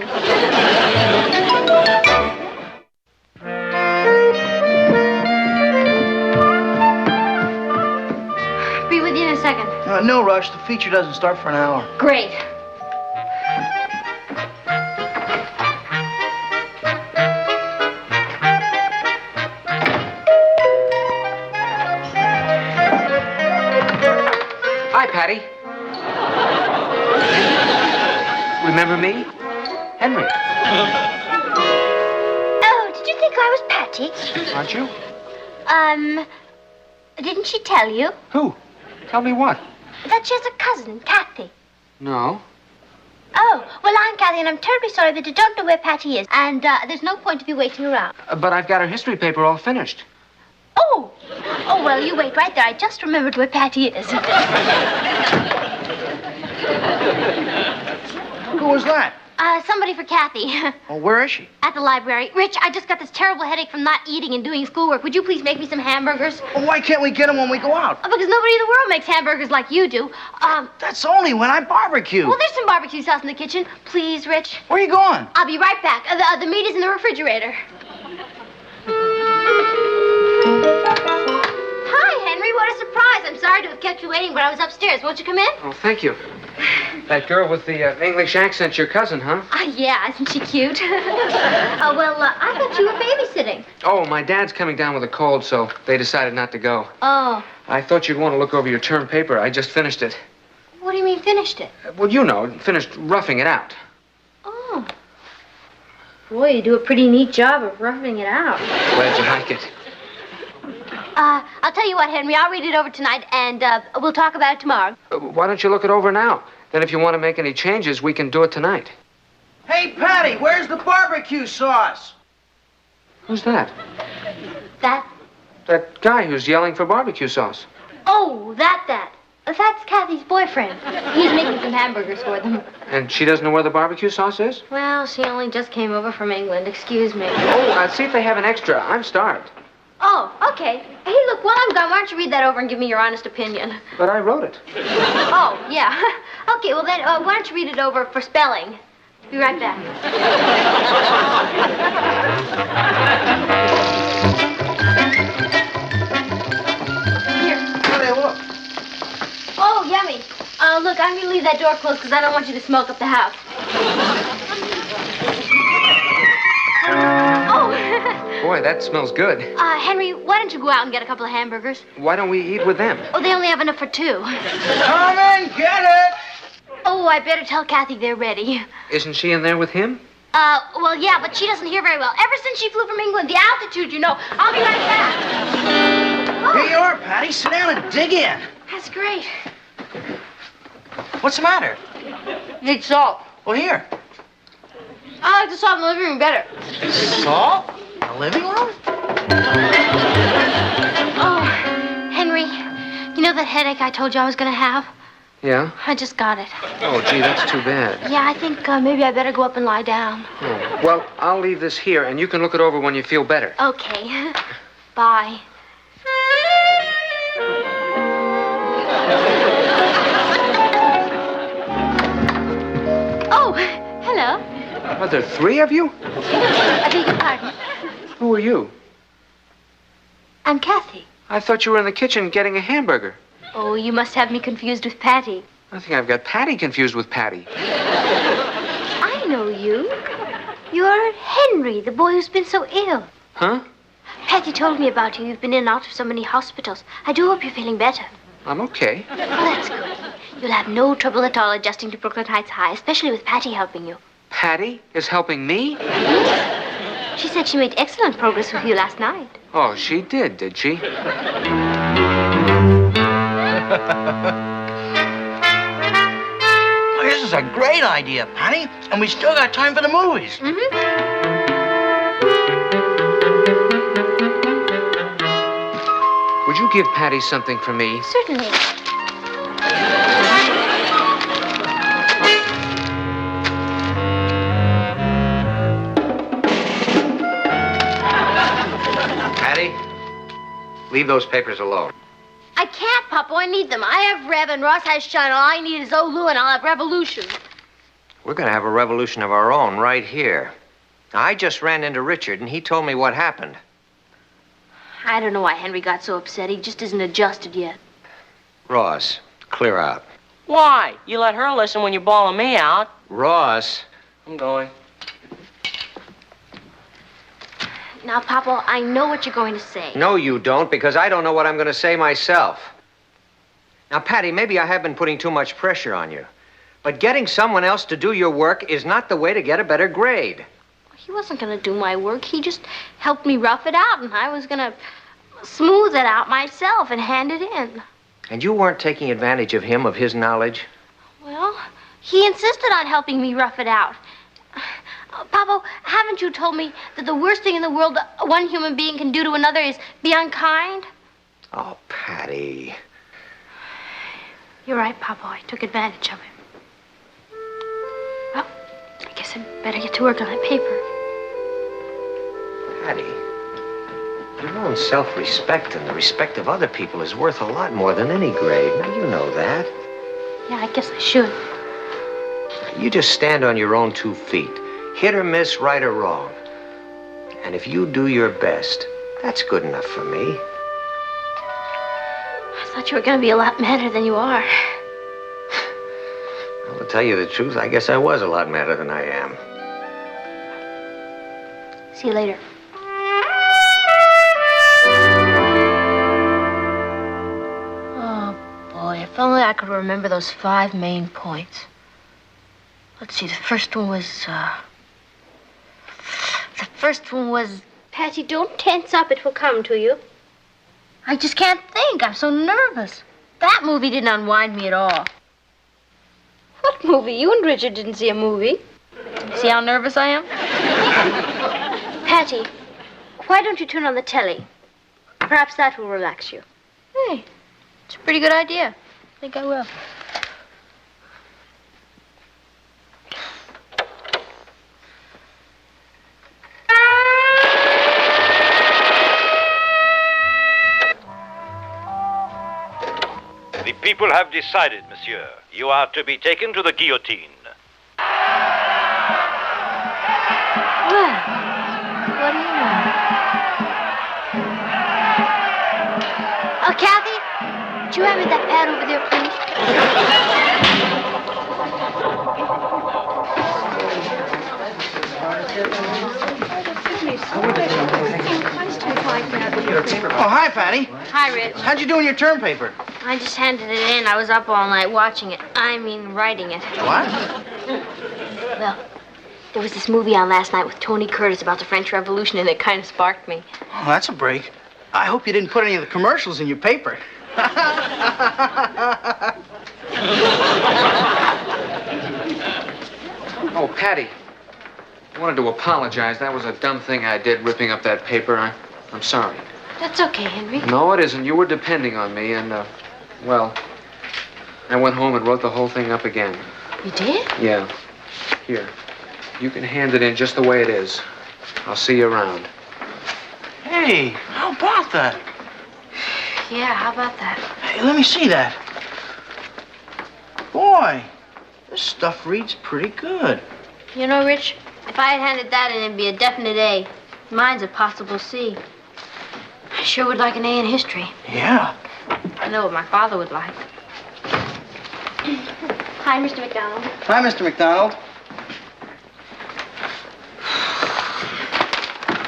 Speaker 1: Be with you in a second.
Speaker 14: No rush. The feature doesn't start for an hour.
Speaker 1: Great.
Speaker 18: Patty. Remember me? Henry.
Speaker 1: Oh, did you think I was Patty?
Speaker 18: Aren't you?
Speaker 1: Didn't she tell you
Speaker 18: Who? Tell me what?
Speaker 1: that she has a cousin, Kathy?
Speaker 18: No.
Speaker 1: Oh, well, I'm Kathy, and I'm terribly sorry that I don't know where Patty is, and there's no point to be waiting around.
Speaker 18: But I've got her history paper all finished.
Speaker 1: Oh! Oh, well, you wait right there. I just remembered where Patty is.
Speaker 14: Who was that?
Speaker 1: Somebody for Kathy.
Speaker 14: Oh, where is she?
Speaker 1: At the library. Rich, I just got this terrible headache from not eating and doing schoolwork. Would you please make me some hamburgers?
Speaker 14: Well, why can't we get them when we go out?
Speaker 1: Because nobody in the world makes hamburgers like you do.
Speaker 14: That's only when I barbecue.
Speaker 1: Well, there's some barbecue sauce in the kitchen. Please, Rich.
Speaker 14: Where are you going?
Speaker 1: I'll be right back. The meat is in the refrigerator. Hi, Henry. What a surprise. I'm sorry to have kept you waiting, but I was upstairs. Won't you come in?
Speaker 18: Oh, thank you. That girl with the English accent's your cousin, huh?
Speaker 1: Yeah, isn't she cute? I thought you were babysitting.
Speaker 18: Oh, my dad's coming down with a cold, so they decided not to go.
Speaker 1: Oh,
Speaker 18: I thought you'd want to look over your term paper. I just finished it.
Speaker 1: what do you mean finished it?
Speaker 18: Well, you know, finished roughing it out.
Speaker 1: Oh. Boy, you do a pretty neat job of roughing it out.
Speaker 18: Glad you like it.
Speaker 1: I'll tell you what, Henry, I'll read it over tonight, and we'll talk about it tomorrow.
Speaker 18: Why don't you look it over now? Then if you want to make any changes, we can do it tonight.
Speaker 14: Hey, Patty, where's the barbecue sauce?
Speaker 18: Who's that?
Speaker 1: That?
Speaker 18: That guy who's yelling for barbecue sauce.
Speaker 1: Oh, that. That's Kathy's boyfriend. He's making some hamburgers for them.
Speaker 18: And she doesn't know where the barbecue sauce is?
Speaker 1: Well, she only just came over from England. Excuse me.
Speaker 18: Oh, see if they have an extra. I'm starved.
Speaker 1: Oh, okay. Hey, look, while I'm gone, why don't you read that over and give me your honest opinion?
Speaker 18: But I wrote it.
Speaker 1: Oh, yeah. Okay, well then, why don't you read it over for spelling? Be right back. Here.
Speaker 14: How do they look?
Speaker 1: Oh, yummy. Look, I'm gonna leave that door closed because I don't want you to smoke up the house. Oh.
Speaker 18: Boy, that smells good.
Speaker 1: Henry, why don't you go out and get a couple of hamburgers?
Speaker 18: Why don't we eat with them?
Speaker 1: Oh, they only have enough for two.
Speaker 14: Come and get it!
Speaker 1: Oh, I better tell Kathy they're ready.
Speaker 18: Isn't she in there with him?
Speaker 1: Well, yeah, but she doesn't hear very well. Ever since she flew from England, the altitude, you know. I'll be right back.
Speaker 14: Here you are, Patty. Sit down and dig in.
Speaker 1: That's great.
Speaker 14: What's the matter?
Speaker 1: Need salt.
Speaker 14: Well, here.
Speaker 1: I like the salt in the living room better.
Speaker 14: Salt? In the living room?
Speaker 1: Oh, Henry, you know that headache I told you I was going to have?
Speaker 18: Yeah?
Speaker 1: I just got it.
Speaker 18: Oh, gee, that's too bad.
Speaker 1: Yeah, I think maybe I better go up and lie down.
Speaker 18: Oh. Well, I'll leave this here, and you can look it over when you feel better.
Speaker 1: Okay. Bye. Oh, hello.
Speaker 18: Are there three of you?
Speaker 1: I beg your pardon.
Speaker 18: Who are you?
Speaker 1: I'm Kathy.
Speaker 18: I thought you were in the kitchen getting a hamburger.
Speaker 1: Oh, you must have me confused with Patty.
Speaker 18: I think I've got Patty confused with Patty.
Speaker 1: I know you. You're Henry, the boy who's been so ill.
Speaker 18: Huh?
Speaker 1: Patty told me about you. You've been in and out of so many hospitals. I do hope you're feeling better.
Speaker 18: I'm okay.
Speaker 1: Well, that's good. You'll have no trouble at all adjusting to Brooklyn Heights High, especially with Patty helping you.
Speaker 18: Patty is helping me?
Speaker 1: She said she made excellent progress with you last night.
Speaker 18: Oh, she did she?
Speaker 14: Oh, this is a great idea, Patty. And we still got time for the movies.
Speaker 18: Would you give Patty something for me?
Speaker 1: Certainly.
Speaker 4: Patty, leave those papers alone.
Speaker 1: I can't, Papa. I need them. I have Rev and Ross has Shine. All I need is Olu and I'll have Revolution.
Speaker 4: We're going to have a revolution of our own right here. I just ran into Richard, and he told me what happened.
Speaker 1: I don't know why Henry got so upset. He just isn't adjusted yet.
Speaker 4: Ross, clear out.
Speaker 13: Why? You let her listen when you're bawling me out.
Speaker 4: Ross.
Speaker 13: I'm going.
Speaker 1: Now, Papa, I know what you're going to say.
Speaker 4: No, you don't, because I don't know what I'm going to say myself. Now, Patty, maybe I have been putting too much pressure on you. But getting someone else to do your work is not the way to get a better grade.
Speaker 1: He wasn't going to do my work. He just helped me rough it out, and I was going to smooth it out myself and hand it in.
Speaker 4: And you weren't taking advantage of him, of his knowledge?
Speaker 1: Well, he insisted on helping me rough it out. Papa, haven't you told me that the worst thing in the world one human being can do to another is be unkind?
Speaker 4: Oh, Patty.
Speaker 1: You're right, Papa. I took advantage of him. Well, I guess I'd better get to work on that paper.
Speaker 4: Patty, your own self-respect and the respect of other people is worth a lot more than any grade. Now, you know that.
Speaker 1: Yeah, I guess I should.
Speaker 4: You just stand on your own 2 feet. Hit or miss, right or wrong. And if you do your best, that's good enough for me.
Speaker 1: I thought you were going to be a lot madder than you are.
Speaker 4: Well, to tell you the truth, I guess I was a lot madder than I am.
Speaker 1: See you later. Oh, boy, if only I could remember those 5 main points. Let's see, the first one was, Patty, don't tense up. It will come to you. I just can't think. I'm so nervous. That movie didn't unwind me at all. What movie? You and Richard didn't see a movie. See how nervous I am? Patty, why don't you turn on the telly? Perhaps that will relax you. Hey, it's a pretty good idea. I think I will.
Speaker 19: The people have decided, monsieur. You are to be taken to the guillotine.
Speaker 1: Well, what do you know? Oh, Kathy, would you hand me that pad over there, please?
Speaker 14: Oh, hi, Patty.
Speaker 1: Hi, Rich.
Speaker 14: How'd you do in your term paper?
Speaker 1: I just handed it in. I was up all night watching it. Writing it.
Speaker 14: What?
Speaker 1: Well, there was this movie on last night with Tony Curtis about the French Revolution, and it kind of sparked me.
Speaker 14: Oh, that's a break. I hope you didn't put any of the commercials in your paper.
Speaker 18: Oh, Patty. I wanted to apologize. That was a dumb thing I did, ripping up that paper. I'm sorry.
Speaker 1: That's okay, Henry.
Speaker 18: No, it isn't. You were depending on me, and, well, I went home and wrote the whole thing up again.
Speaker 1: You did?
Speaker 18: Yeah. Here. You can hand it in just the way it is. I'll see you around.
Speaker 14: Hey, how about that?
Speaker 1: Yeah, how about that?
Speaker 14: Hey, let me see that. Boy, this stuff reads pretty good.
Speaker 1: You know, Rich, if I had handed that in, it'd be a definite A. Mine's a possible C. I sure would like an A in history.
Speaker 14: Yeah.
Speaker 1: I know what my father would like. Hi, Mr. McDonald.
Speaker 14: Hi, Mr. McDonald.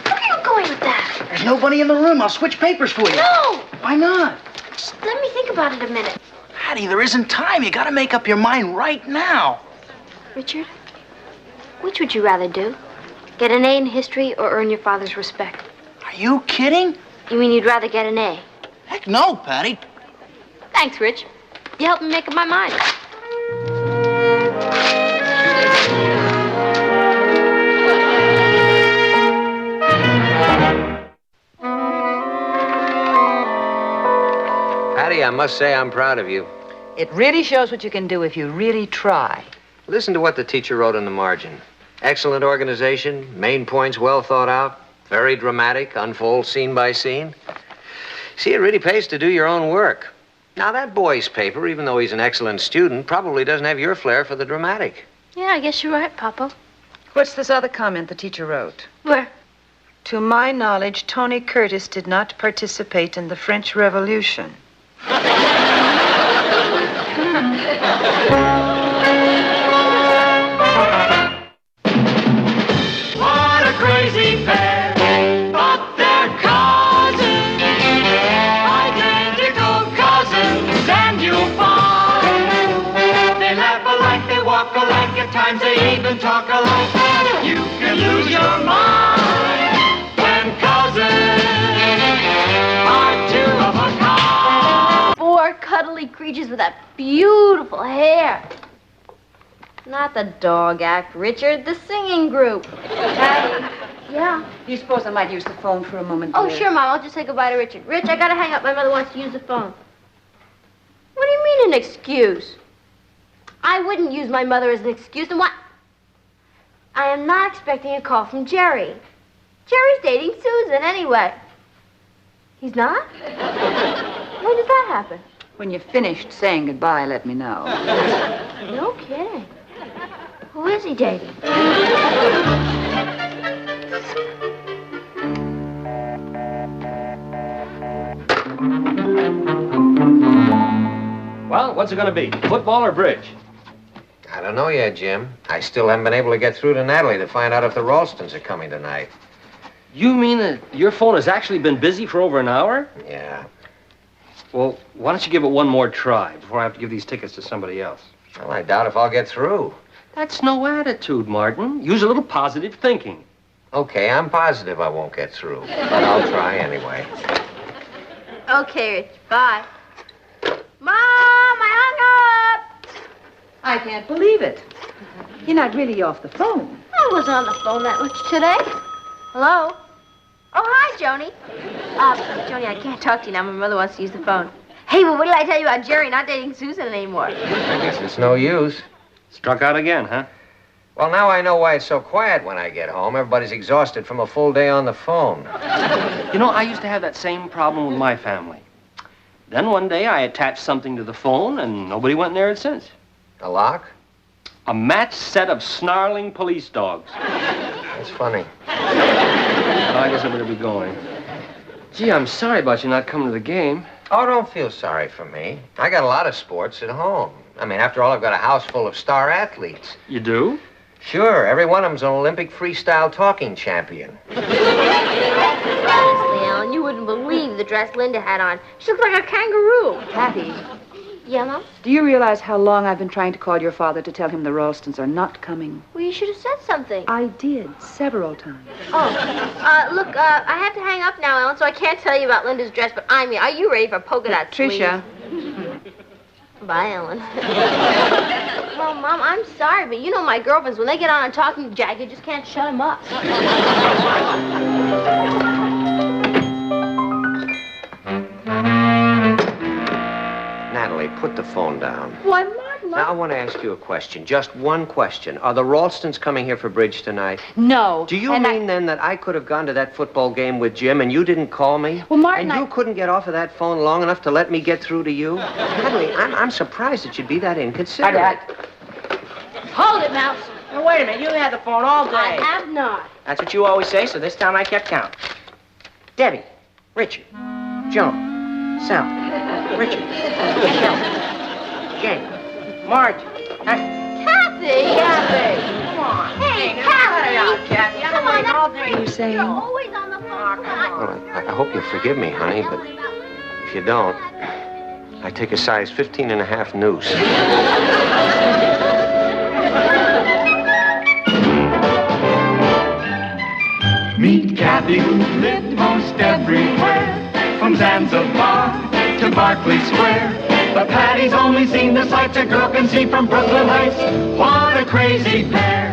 Speaker 1: Where are you going with that?
Speaker 14: There's nobody in the room. I'll switch papers for you.
Speaker 1: No!
Speaker 14: Why not?
Speaker 1: Just let me think about it a minute.
Speaker 14: Patty, there isn't time. You gotta make up your mind right now.
Speaker 1: Richard, which would you rather do? Get an A in history or earn your father's respect?
Speaker 14: Are you kidding?
Speaker 1: You mean you'd rather get an A?
Speaker 14: Heck no, Patty.
Speaker 1: Thanks, Rich. You helped me make up my mind.
Speaker 4: Patty, I must say I'm proud of you.
Speaker 2: It really shows what you can do if you really try.
Speaker 4: Listen to what the teacher wrote in the margin. Excellent organization, main points well thought out, very dramatic, unfolds scene by scene. See, it really pays to do your own work. Now, that boy's paper, even though he's an excellent student, probably doesn't have your flair for the dramatic.
Speaker 1: Yeah, I guess you're right, Papa.
Speaker 2: What's this other comment the teacher wrote?
Speaker 1: Where?
Speaker 2: To my knowledge, Tony Curtis did not participate in the French Revolution.
Speaker 5: What a crazy pair, but they're cousins, identical cousins, and you'll even talk alike. You can lose your mind when cousins are two of a kind.
Speaker 1: Four cuddly creatures with that beautiful hair. Not the dog act, Richard, the singing group.
Speaker 8: Patty,
Speaker 1: Yeah.
Speaker 8: do you suppose I might use the phone for a moment,
Speaker 1: Oh,
Speaker 8: dear?
Speaker 1: sure, Mom. I'll just say goodbye to Richard. Rich, I gotta hang up. My mother wants to use the phone. What do you mean an excuse? I wouldn't use my mother as an excuse. And what? I am not expecting a call from Jerry. Jerry's dating Susan anyway. He's not? When does that happen?
Speaker 8: When you're finished saying goodbye, let me know.
Speaker 1: No kidding. Who is he dating?
Speaker 20: Well, what's it going to be? Football or bridge?
Speaker 4: I don't know yet, Jim. I still haven't been able to get through to Natalie to find out if the Ralstons are coming tonight.
Speaker 20: You mean that your phone has actually been busy for over an hour?
Speaker 4: Yeah.
Speaker 20: Well, why don't you give it one more try before I have to give these tickets to somebody else?
Speaker 4: Well, I doubt if I'll get through.
Speaker 20: That's no attitude, Martin. Use a little positive thinking.
Speaker 4: Okay, I'm positive I won't get through, but I'll try anyway.
Speaker 1: Okay, Rich. Bye. Mom, I hung up.
Speaker 8: I can't believe it. You're not really off the phone.
Speaker 1: I wasn't on the phone that much today. Hello? Oh, hi, Joni. Joni, I can't talk to you now. My mother wants to use the phone. Hey, well, what did I tell you about Jerry not dating Susan anymore?
Speaker 4: I guess it's no use.
Speaker 20: Struck out again, huh?
Speaker 4: Well, now I know why it's so quiet when I get home. Everybody's exhausted from a full day on the phone.
Speaker 20: You know, I used to have that same problem with my family. Then one day I attached something to the phone, and nobody went near it since.
Speaker 4: A lock?
Speaker 20: A matched set of snarling police dogs.
Speaker 4: That's funny.
Speaker 20: Well, I guess I better be going. Gee, I'm sorry about you not coming to the game.
Speaker 4: Oh, don't feel sorry for me. I got a lot of sports at home. I mean, after all, I've got a house full of star athletes.
Speaker 20: You do?
Speaker 4: Sure, every one of them's an Olympic freestyle talking champion.
Speaker 1: Honestly, Ellen, you wouldn't believe the dress Linda had on. She looked like a kangaroo.
Speaker 8: Patty,
Speaker 1: Yeah, Mom?
Speaker 8: do you realize how long I've been trying to call your father to tell him the Ralstons are not coming?
Speaker 1: Well, you should have said something.
Speaker 8: I did, several times.
Speaker 1: Oh, look, I have to hang up now, Ellen, so I can't tell you about Linda's dress, but I mean, are you ready for polka dot
Speaker 8: Tricia.
Speaker 1: sleeves? Bye, Ellen. Well, Mom, I'm sorry, but you know my girlfriends, when they get on a talking jack, you just can't shut them up.
Speaker 4: Natalie, put the phone down.
Speaker 1: Why, Martin?
Speaker 4: Now, I want to ask you a question. Just one question. Are the Ralstons coming here for bridge tonight?
Speaker 8: No.
Speaker 4: Do you mean, then, that I could have gone to that football game with Jim and you didn't call me?
Speaker 8: Well, Martin,
Speaker 4: And you couldn't get off of that phone long enough to let me get through to you? Natalie, I'm surprised that you'd be that inconsiderate.
Speaker 13: Hold it, Mouse. Now, wait a minute. You had the phone all day.
Speaker 1: I have not.
Speaker 13: That's what you always say, so this time I kept count. Debbie, Richard, Joan, Sal, Richard, Michelle, Jane, Marge.
Speaker 1: Kathy!
Speaker 13: Come on.
Speaker 1: Hey,
Speaker 13: Cut it
Speaker 1: Kathy!
Speaker 13: out, Kathy. I've been waiting all day.
Speaker 8: You saying?
Speaker 1: You're always on the phone.
Speaker 4: Well, I hope you'll forgive me, honey, but if you don't, I take a size 15.5 noose.
Speaker 5: Meet Kathy, who lived most everywhere, from Zanzibar to Berkeley Square. But Patty's only seen the sights a girl can see from Brooklyn Heights. What a crazy pair!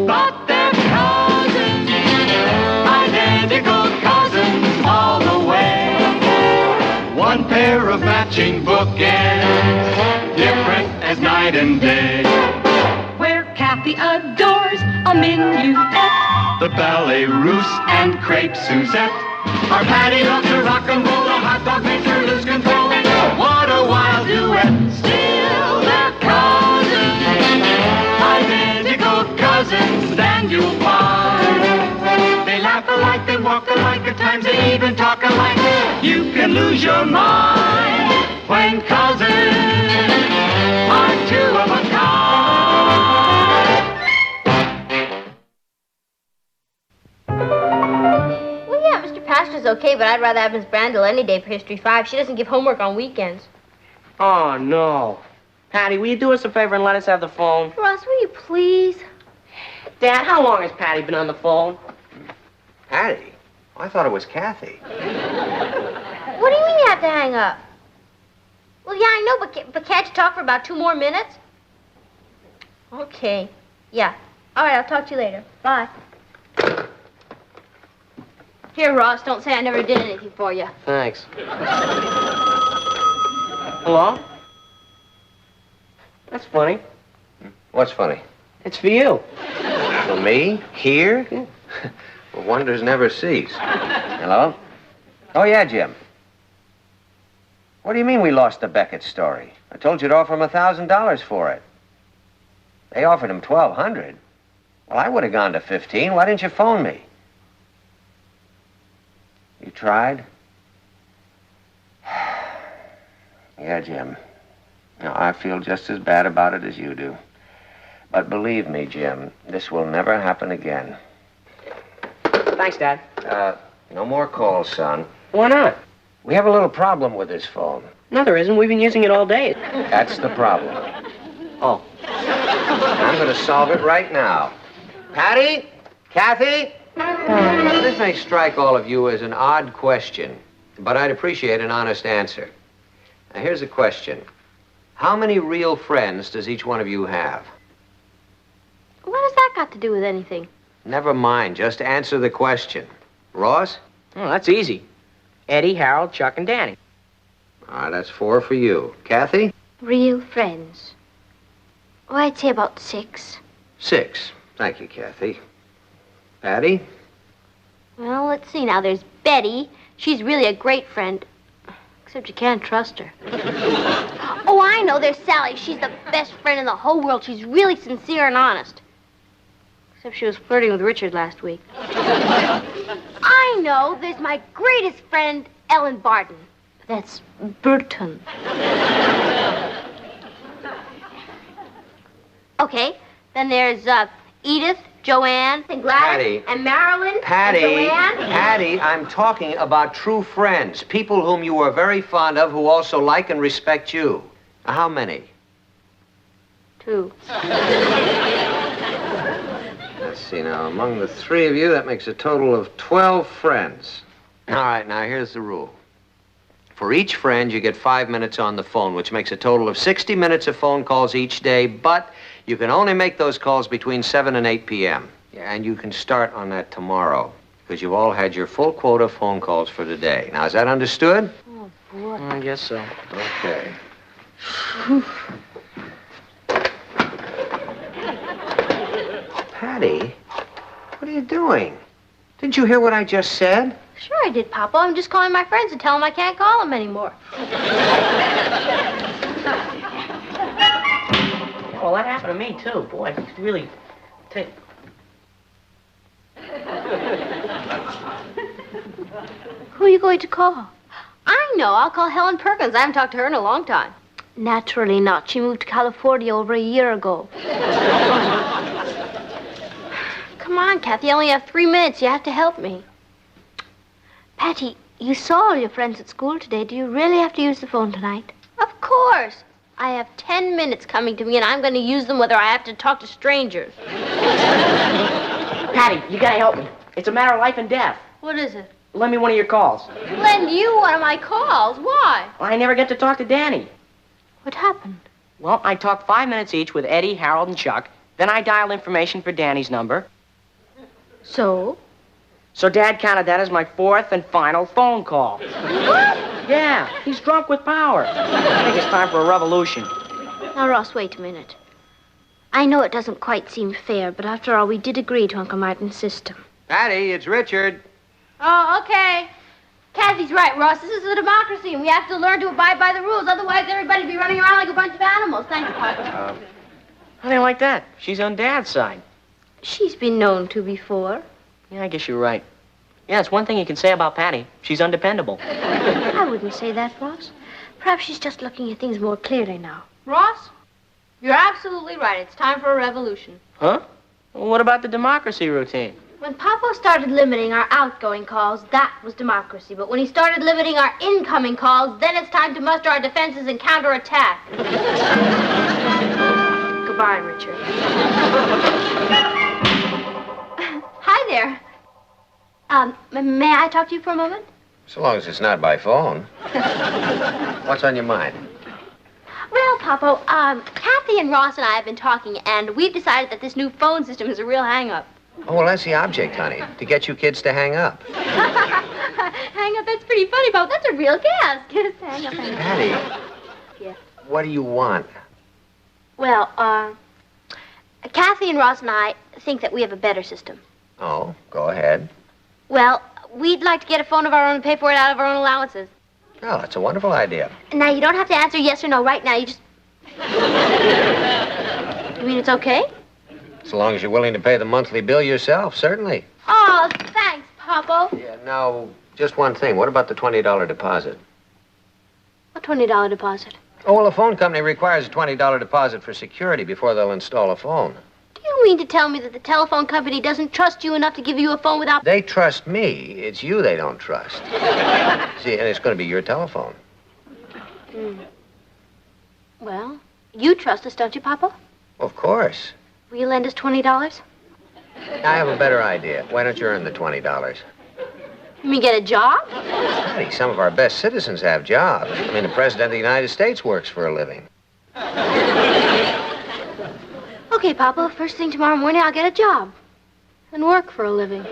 Speaker 5: But they're cousins, identical cousins all the way. One pair of matching bookends, different as night and day.
Speaker 6: Where Kathy adores a minuet.
Speaker 5: The ballet russe and crepe Suzette. Our Patty loves to rock and roll. The hot dog makes her lose control. What a wild duet. Still they're cousins. Identical cousins, and you'll find. They laugh alike, they walk alike, at times they even talk alike. You can lose your mind when cousins are two of a kind.
Speaker 1: Well, yeah, Mr. Pastor's okay, but I'd rather have Miss Brandel any day for History 5. She doesn't give homework on weekends.
Speaker 13: Oh, no. Patty, will you do us a favor and let us have the phone?
Speaker 1: Ross, will you please?
Speaker 13: Dad, how long has Patty been on the phone?
Speaker 4: Patty? I thought it was Kathy.
Speaker 1: What do you mean you have to hang up? Well, yeah, I know, but can't you talk for about 2 more minutes? Okay. Yeah. All right, I'll talk to you later. Bye. Here, Ross, don't say I never did anything for you.
Speaker 14: Thanks. Hello? That's funny.
Speaker 4: What's funny?
Speaker 14: It's for you.
Speaker 4: For me? Here? Well, wonders never cease. Hello? Oh, yeah, Jim. What do you mean we lost the Beckett story? I told you to offer him $1,000 for it. They offered him $1,200. Well, I would have gone to 15. Why didn't you phone me? You tried? Yeah, Jim. Now, I feel just as bad about it as you do. But believe me, Jim, this will never happen again.
Speaker 13: Thanks, Dad.
Speaker 4: No more calls, son.
Speaker 13: Why not?
Speaker 4: We have a little problem with this phone.
Speaker 13: No, there isn't. We've been using it all day.
Speaker 4: That's the problem.
Speaker 13: Oh.
Speaker 4: I'm going to solve it right now. Patty? Kathy? This may strike all of you as an odd question, but I'd appreciate an honest answer. Now, here's the question. How many real friends does each one of you have?
Speaker 1: What has that got to do with anything?
Speaker 4: Never mind. Just answer the question. Ross?
Speaker 13: Oh, that's easy. Eddie, Harold, Chuck, and Danny.
Speaker 4: All right, that's 4 for you. Kathy?
Speaker 1: Real friends. Oh, I'd say about 6.
Speaker 4: 6. Thank you, Kathy. Patty?
Speaker 1: Well, let's see now. There's Betty. She's really a great friend. Except you can't trust her. Oh, I know. There's Sally. She's the best friend in the whole world. She's really sincere and honest. Except she was flirting with Richard last week. I know. There's my greatest friend, Ellen Barton. That's Burton. Okay. Then there's Edith, Joanne, and Gladys,
Speaker 4: Patty.
Speaker 1: and Marilyn,
Speaker 4: Patty,
Speaker 1: and Joanne.
Speaker 4: Patty, I'm talking about true friends. People whom you are very fond of who also like and respect you. How many?
Speaker 1: 2.
Speaker 4: Let's see now. Among the 3 of you, that makes a total of 12 friends. All right, now here's the rule. For each friend, you get 5 minutes on the phone, which makes a total of 60 minutes of phone calls each day, but you can only make those calls between 7 and 8 p.m. Yeah, and you can start on that tomorrow, because you've all had your full quota of phone calls for today. Now, is that understood?
Speaker 1: Oh, boy.
Speaker 13: I guess so.
Speaker 4: Okay. Patty, what are you doing? Didn't you hear what I just said?
Speaker 1: Sure I did, Papa. I'm just calling my friends to tell them I can't call them anymore.
Speaker 13: Well, that happened to me, too. Boy, it's really...
Speaker 1: Who are you going to call? I know. I'll call Helen Perkins. I haven't talked to her in a long time. Naturally not. She moved to California over a year ago. Come on, Kathy. I only have 3 minutes. You have to help me. Patty, you saw all your friends at school today. Do you really have to use the phone tonight? Of course. I have 10 minutes coming to me, and I'm going to use them whether I have to talk to strangers.
Speaker 13: Patty, you gotta help me. It's a matter of life and death.
Speaker 1: What is it?
Speaker 13: Lend me one of your calls.
Speaker 1: Lend you one of my calls? Why?
Speaker 13: Well, I never get to talk to Danny.
Speaker 1: What happened?
Speaker 13: Well, I talked 5 minutes each with Eddie, Harold, and Chuck. Then I dialed information for Danny's number.
Speaker 1: So?
Speaker 13: So Dad counted that as my 4th and final phone call.
Speaker 1: What?
Speaker 13: Yeah, he's drunk with power. I think it's time for a revolution.
Speaker 1: Now, Ross, wait a minute. I know it doesn't quite seem fair, but after all, we did agree to Uncle Martin's system.
Speaker 4: Patty, it's Richard.
Speaker 1: Oh, okay. Kathy's right, Ross. This is a democracy, and we have to learn to abide by the rules. Otherwise, everybody'd be running around like a bunch of animals. Thanks, Papa.
Speaker 13: How do you like that? She's on Dad's side.
Speaker 1: She's been known to before.
Speaker 13: Yeah, I guess you're right. Yeah, it's one thing you can say about Patty. She's undependable.
Speaker 1: I wouldn't say that, Ross. Perhaps she's just looking at things more clearly now.
Speaker 21: Ross, you're absolutely right. It's time for a revolution.
Speaker 13: Huh? Well, what about the democracy routine?
Speaker 1: When Papa started limiting our outgoing calls, that was democracy. But when he started limiting our incoming calls, then it's time to muster our defenses and counterattack. Goodbye, Richard.
Speaker 21: there. May I talk to you for a moment?
Speaker 4: So long as it's not by phone. What's on your mind?
Speaker 21: Well, Papa, Kathy and Ross and I have been talking, and we've decided that this new phone system is a real hang-up.
Speaker 4: Oh, well, that's the object, honey. To get you kids to hang up.
Speaker 21: Hang up, that's pretty funny, Papa. That's a real gas. Hang up, hang up.
Speaker 4: Patty.
Speaker 21: Yeah.
Speaker 4: What do you want?
Speaker 21: Well, Kathy and Ross and I think that we have a better system.
Speaker 4: Oh, go ahead.
Speaker 21: Well, we'd like to get a phone of our own and pay for it out of our own allowances.
Speaker 4: Oh, that's a wonderful idea.
Speaker 21: Now, you don't have to answer yes or no right now. You just... You mean it's okay?
Speaker 4: So long as you're willing to pay the monthly bill yourself, certainly.
Speaker 21: Oh, thanks, Papa.
Speaker 4: Yeah, now, just one thing. What about the $20 deposit?
Speaker 21: A $20 deposit.
Speaker 4: Oh, well, the phone company requires a $20 deposit for security before they'll install a phone.
Speaker 21: Do you mean to tell me that the telephone company doesn't trust you enough to give you a phone without...
Speaker 4: They trust me. It's you they don't trust. See, and it's going to be your telephone.
Speaker 21: Well, you trust us, don't you, Papa?
Speaker 4: Of course.
Speaker 21: Will you lend us $20?
Speaker 4: I have a better idea. Why don't you earn the $20?
Speaker 21: You mean get a job?
Speaker 4: Patty, some of our best citizens have jobs. I mean, the President of the United States works for a living.
Speaker 21: Okay, Papa. First thing tomorrow morning, I'll get a job. And work for a living.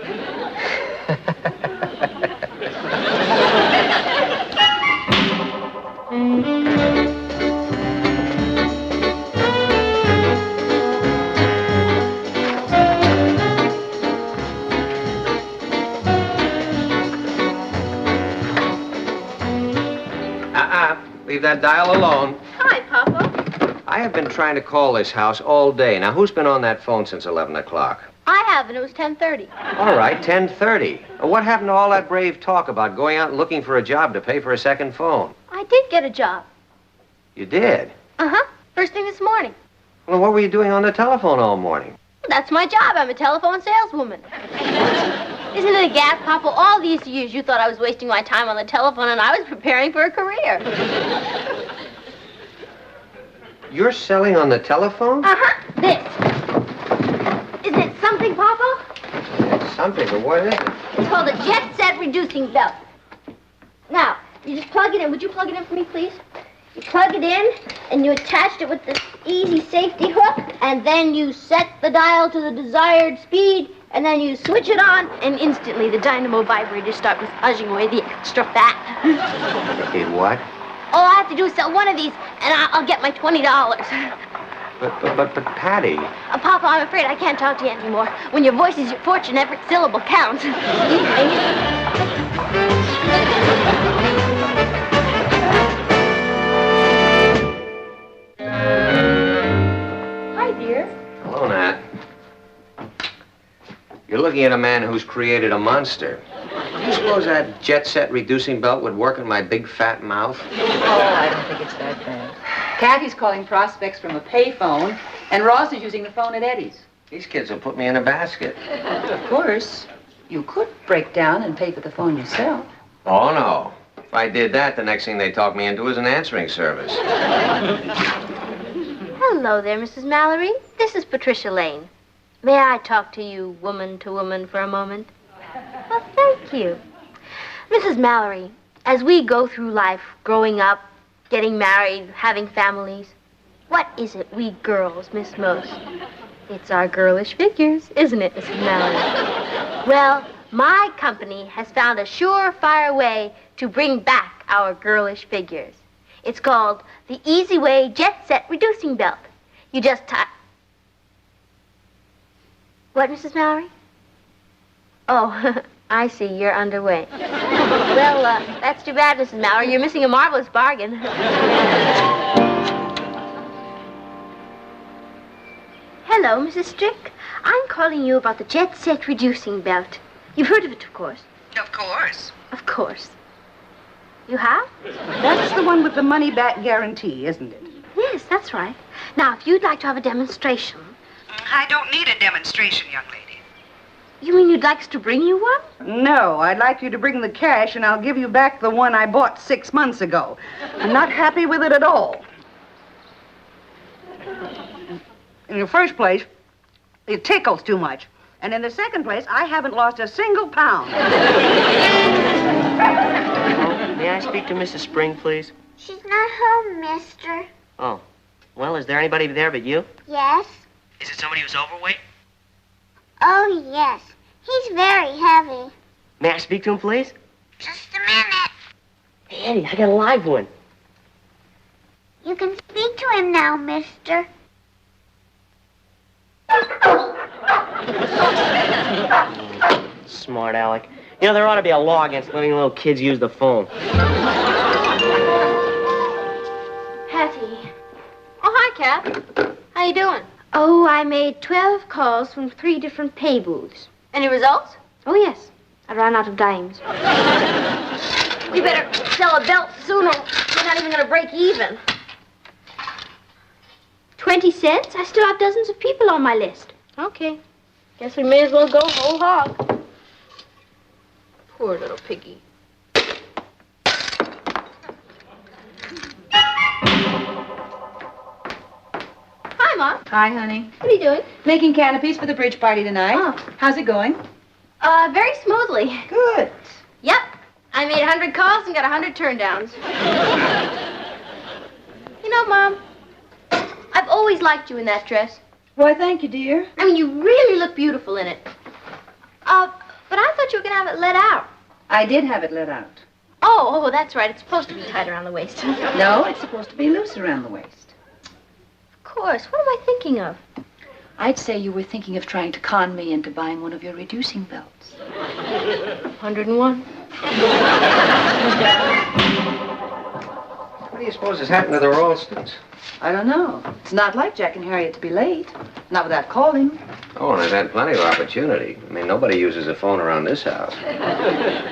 Speaker 4: Leave that dial alone.
Speaker 21: Hi, Papa.
Speaker 4: I have been trying to call this house all day. Now, who's been on that phone since 11 o'clock?
Speaker 21: I have, and it was 10:30.
Speaker 4: All right, 10:30. What happened to all that brave talk about going out and looking for a job to pay for a second phone?
Speaker 21: I did get a job.
Speaker 4: You did?
Speaker 21: Uh-huh. First thing this morning.
Speaker 4: Well, what were you doing on the telephone all morning?
Speaker 21: That's my job. I'm a telephone saleswoman. Isn't it a gas, Papa? All these years you thought I was wasting my time on the telephone, and I was preparing for a career.
Speaker 4: You're selling on the telephone?
Speaker 21: Uh-huh. This. Isn't it something, Papa?
Speaker 4: It's something, but what is it?
Speaker 21: It's called a jet set reducing belt. Now, you just plug it in. Would you plug it in for me, please? You plug it in, and you attach it with this easy safety hook, and then you set the dial to the desired speed, and then you switch it on, and instantly the dynamo vibrators start massaging away the extra fat.
Speaker 4: Hey, what?
Speaker 21: All I have to do is sell one of these, and I'll get my $20.
Speaker 4: But, Patty.
Speaker 21: Papa, I'm afraid I can't talk to you anymore. When your voice is your fortune, every syllable counts. Hi, dear.
Speaker 4: Hello, Nat. You're looking at a man who's created a monster. Do you suppose that jet set reducing belt would work in my big fat mouth?
Speaker 8: Oh, I don't think it's that bad. Kathy's calling prospects from a payphone, and Ross is using the phone at Eddie's.
Speaker 4: These kids will put me in a basket.
Speaker 8: Of course, you could break down and pay for the phone yourself.
Speaker 4: Oh, no. If I did that, the next thing they talk me into is an answering service.
Speaker 21: Hello there, Mrs. Mallory. This is Patricia Lane. May I talk to you woman to woman for a moment? Well, thank you. Mrs. Mallory, as we go through life, growing up, getting married, having families, what is it we girls miss most? It's our girlish figures, isn't it, Mrs. Mallory? Well, my company has found a surefire way to bring back our girlish figures. It's called the Easy Way Jet Set Reducing Belt. You just tie... What, Mrs. Mallory? Oh, I see. You're underway. Well, that's too bad, Mrs. Mallory. You're missing a marvelous bargain. Hello, Mrs. Strick. I'm calling you about the Jet Set Reducing Belt. You've heard of it, of course.
Speaker 8: Of course.
Speaker 21: Of course. You have?
Speaker 14: That's the one with the money-back guarantee, isn't it?
Speaker 21: Yes, that's right. Now, if you'd like to have a demonstration...
Speaker 8: I don't need a demonstration, young lady.
Speaker 21: You mean you'd like us to bring you one?
Speaker 14: No, I'd like you to bring the cash, and I'll give you back the one I bought 6 months ago. I'm not happy with it at all. In the first place, it tickles too much.
Speaker 8: And in the second place, I haven't lost a single pound.
Speaker 13: May I speak to Mrs. Spring, please?
Speaker 17: She's not home, mister.
Speaker 13: Oh. Well, is there anybody there but you?
Speaker 17: Yes?
Speaker 13: Is it somebody who's overweight?
Speaker 17: Oh, yes. He's very heavy.
Speaker 13: May I speak to him, please?
Speaker 17: Just a minute.
Speaker 13: Hey, Eddie, I got a live one.
Speaker 17: You can speak to him now, mister.
Speaker 13: Smart Alec. You know, there ought to be a law against letting little kids use the phone.
Speaker 1: Hattie. Oh, hi, Cap. How you doing? Oh, I made 12 calls from 3 different pay booths. Any results? Oh, yes. I ran out of dimes. We better sell a belt soon or we're not even going to break even. 20 cents? I still have dozens of people on my list. Okay. Guess we may as well go whole hog. Poor little piggy. Hi, Mom.
Speaker 8: Hi, honey.
Speaker 1: What are you doing?
Speaker 8: Making canopies for the bridge party tonight.
Speaker 1: Oh.
Speaker 8: How's it going?
Speaker 1: Very smoothly.
Speaker 8: Good.
Speaker 1: Yep. I made 100 calls and got 100 turndowns. You know, Mom, I've always liked you in that dress.
Speaker 8: Why, thank you, dear.
Speaker 1: I mean, you really look beautiful in it. But I thought you were going to have it let out.
Speaker 8: I did have it let out.
Speaker 1: Oh, that's right. It's supposed to be tied around the waist.
Speaker 8: No, it's supposed to be loose around the waist.
Speaker 1: Of course. What am I thinking of?
Speaker 2: I'd say you were thinking of trying to con me into buying one of your reducing belts.
Speaker 1: 101.
Speaker 4: What do you suppose has happened to the Ralstons?
Speaker 8: I don't know. It's not like Jack and Harriet to be late. Not without calling.
Speaker 4: Oh, and I've had plenty of opportunity. I mean, nobody uses a phone around this house.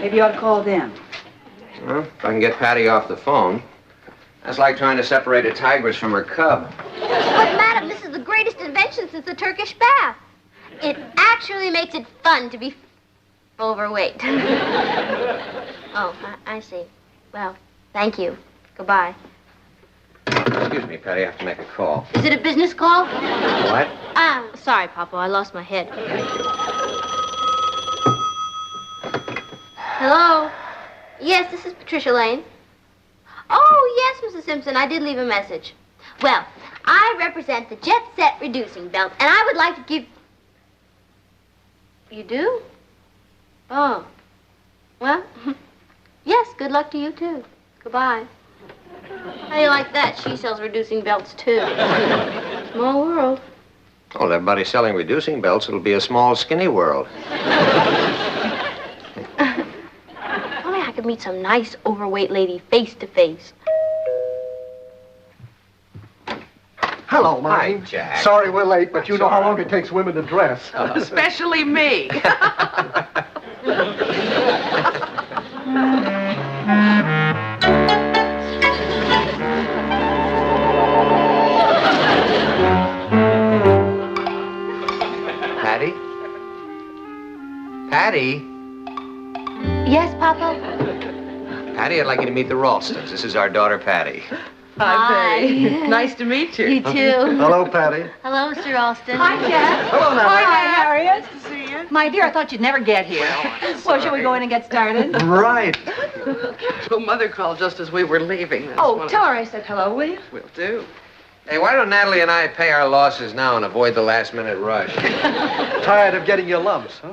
Speaker 8: Maybe you ought to call them.
Speaker 4: Well, if I can get Patty off the phone, that's like trying to separate a tigress from her cub.
Speaker 1: But, Madam, this is the greatest invention since the Turkish bath. It actually makes it fun to be overweight. Oh, I see. Well, thank you. Goodbye.
Speaker 4: Excuse me, Patty, I have to make a call.
Speaker 1: Is it a business call?
Speaker 4: What?
Speaker 1: Sorry, Papa. I lost my head. Hello? Yes, this is Patricia Lane. Oh, yes, Mrs. Simpson. I did leave a message. Well, I represent the Jet Set Reducing Belt, and I would like to give... You do? Oh. Well, yes, good luck to you, too. Goodbye. How do you like that? She sells reducing belts, too. Small world.
Speaker 4: Well, everybody's selling reducing belts. It'll be a small, skinny world.
Speaker 1: Only I could meet some nice, overweight lady face to face.
Speaker 10: Hello, Marty.
Speaker 4: Hi, Jack.
Speaker 10: Sorry we're late, but you know how long it takes women to dress.
Speaker 14: Especially me.
Speaker 4: Patty? Patty?
Speaker 1: Yes, Papa?
Speaker 4: Patty, I'd like you to meet the Ralstons. This is our daughter, Patty.
Speaker 1: Hi.
Speaker 14: Nice to meet you.
Speaker 1: You too.
Speaker 10: Hello, Patty.
Speaker 1: Hello, Mr. Ralston.
Speaker 8: Hi, Jack.
Speaker 10: Hello, now.
Speaker 8: Hi, Harriet.
Speaker 14: Nice to see you.
Speaker 8: My dear, I thought you'd never get here. Well, shall we go in and get started?
Speaker 10: Right.
Speaker 14: Well, Mother called just as we were leaving. That's
Speaker 8: Oh,
Speaker 14: one of-
Speaker 8: tell her I said hello, will you?
Speaker 14: Will do.
Speaker 4: Hey, why don't Natalie and I pay our losses now and avoid the last-minute rush?
Speaker 10: Tired of getting your lumps, huh?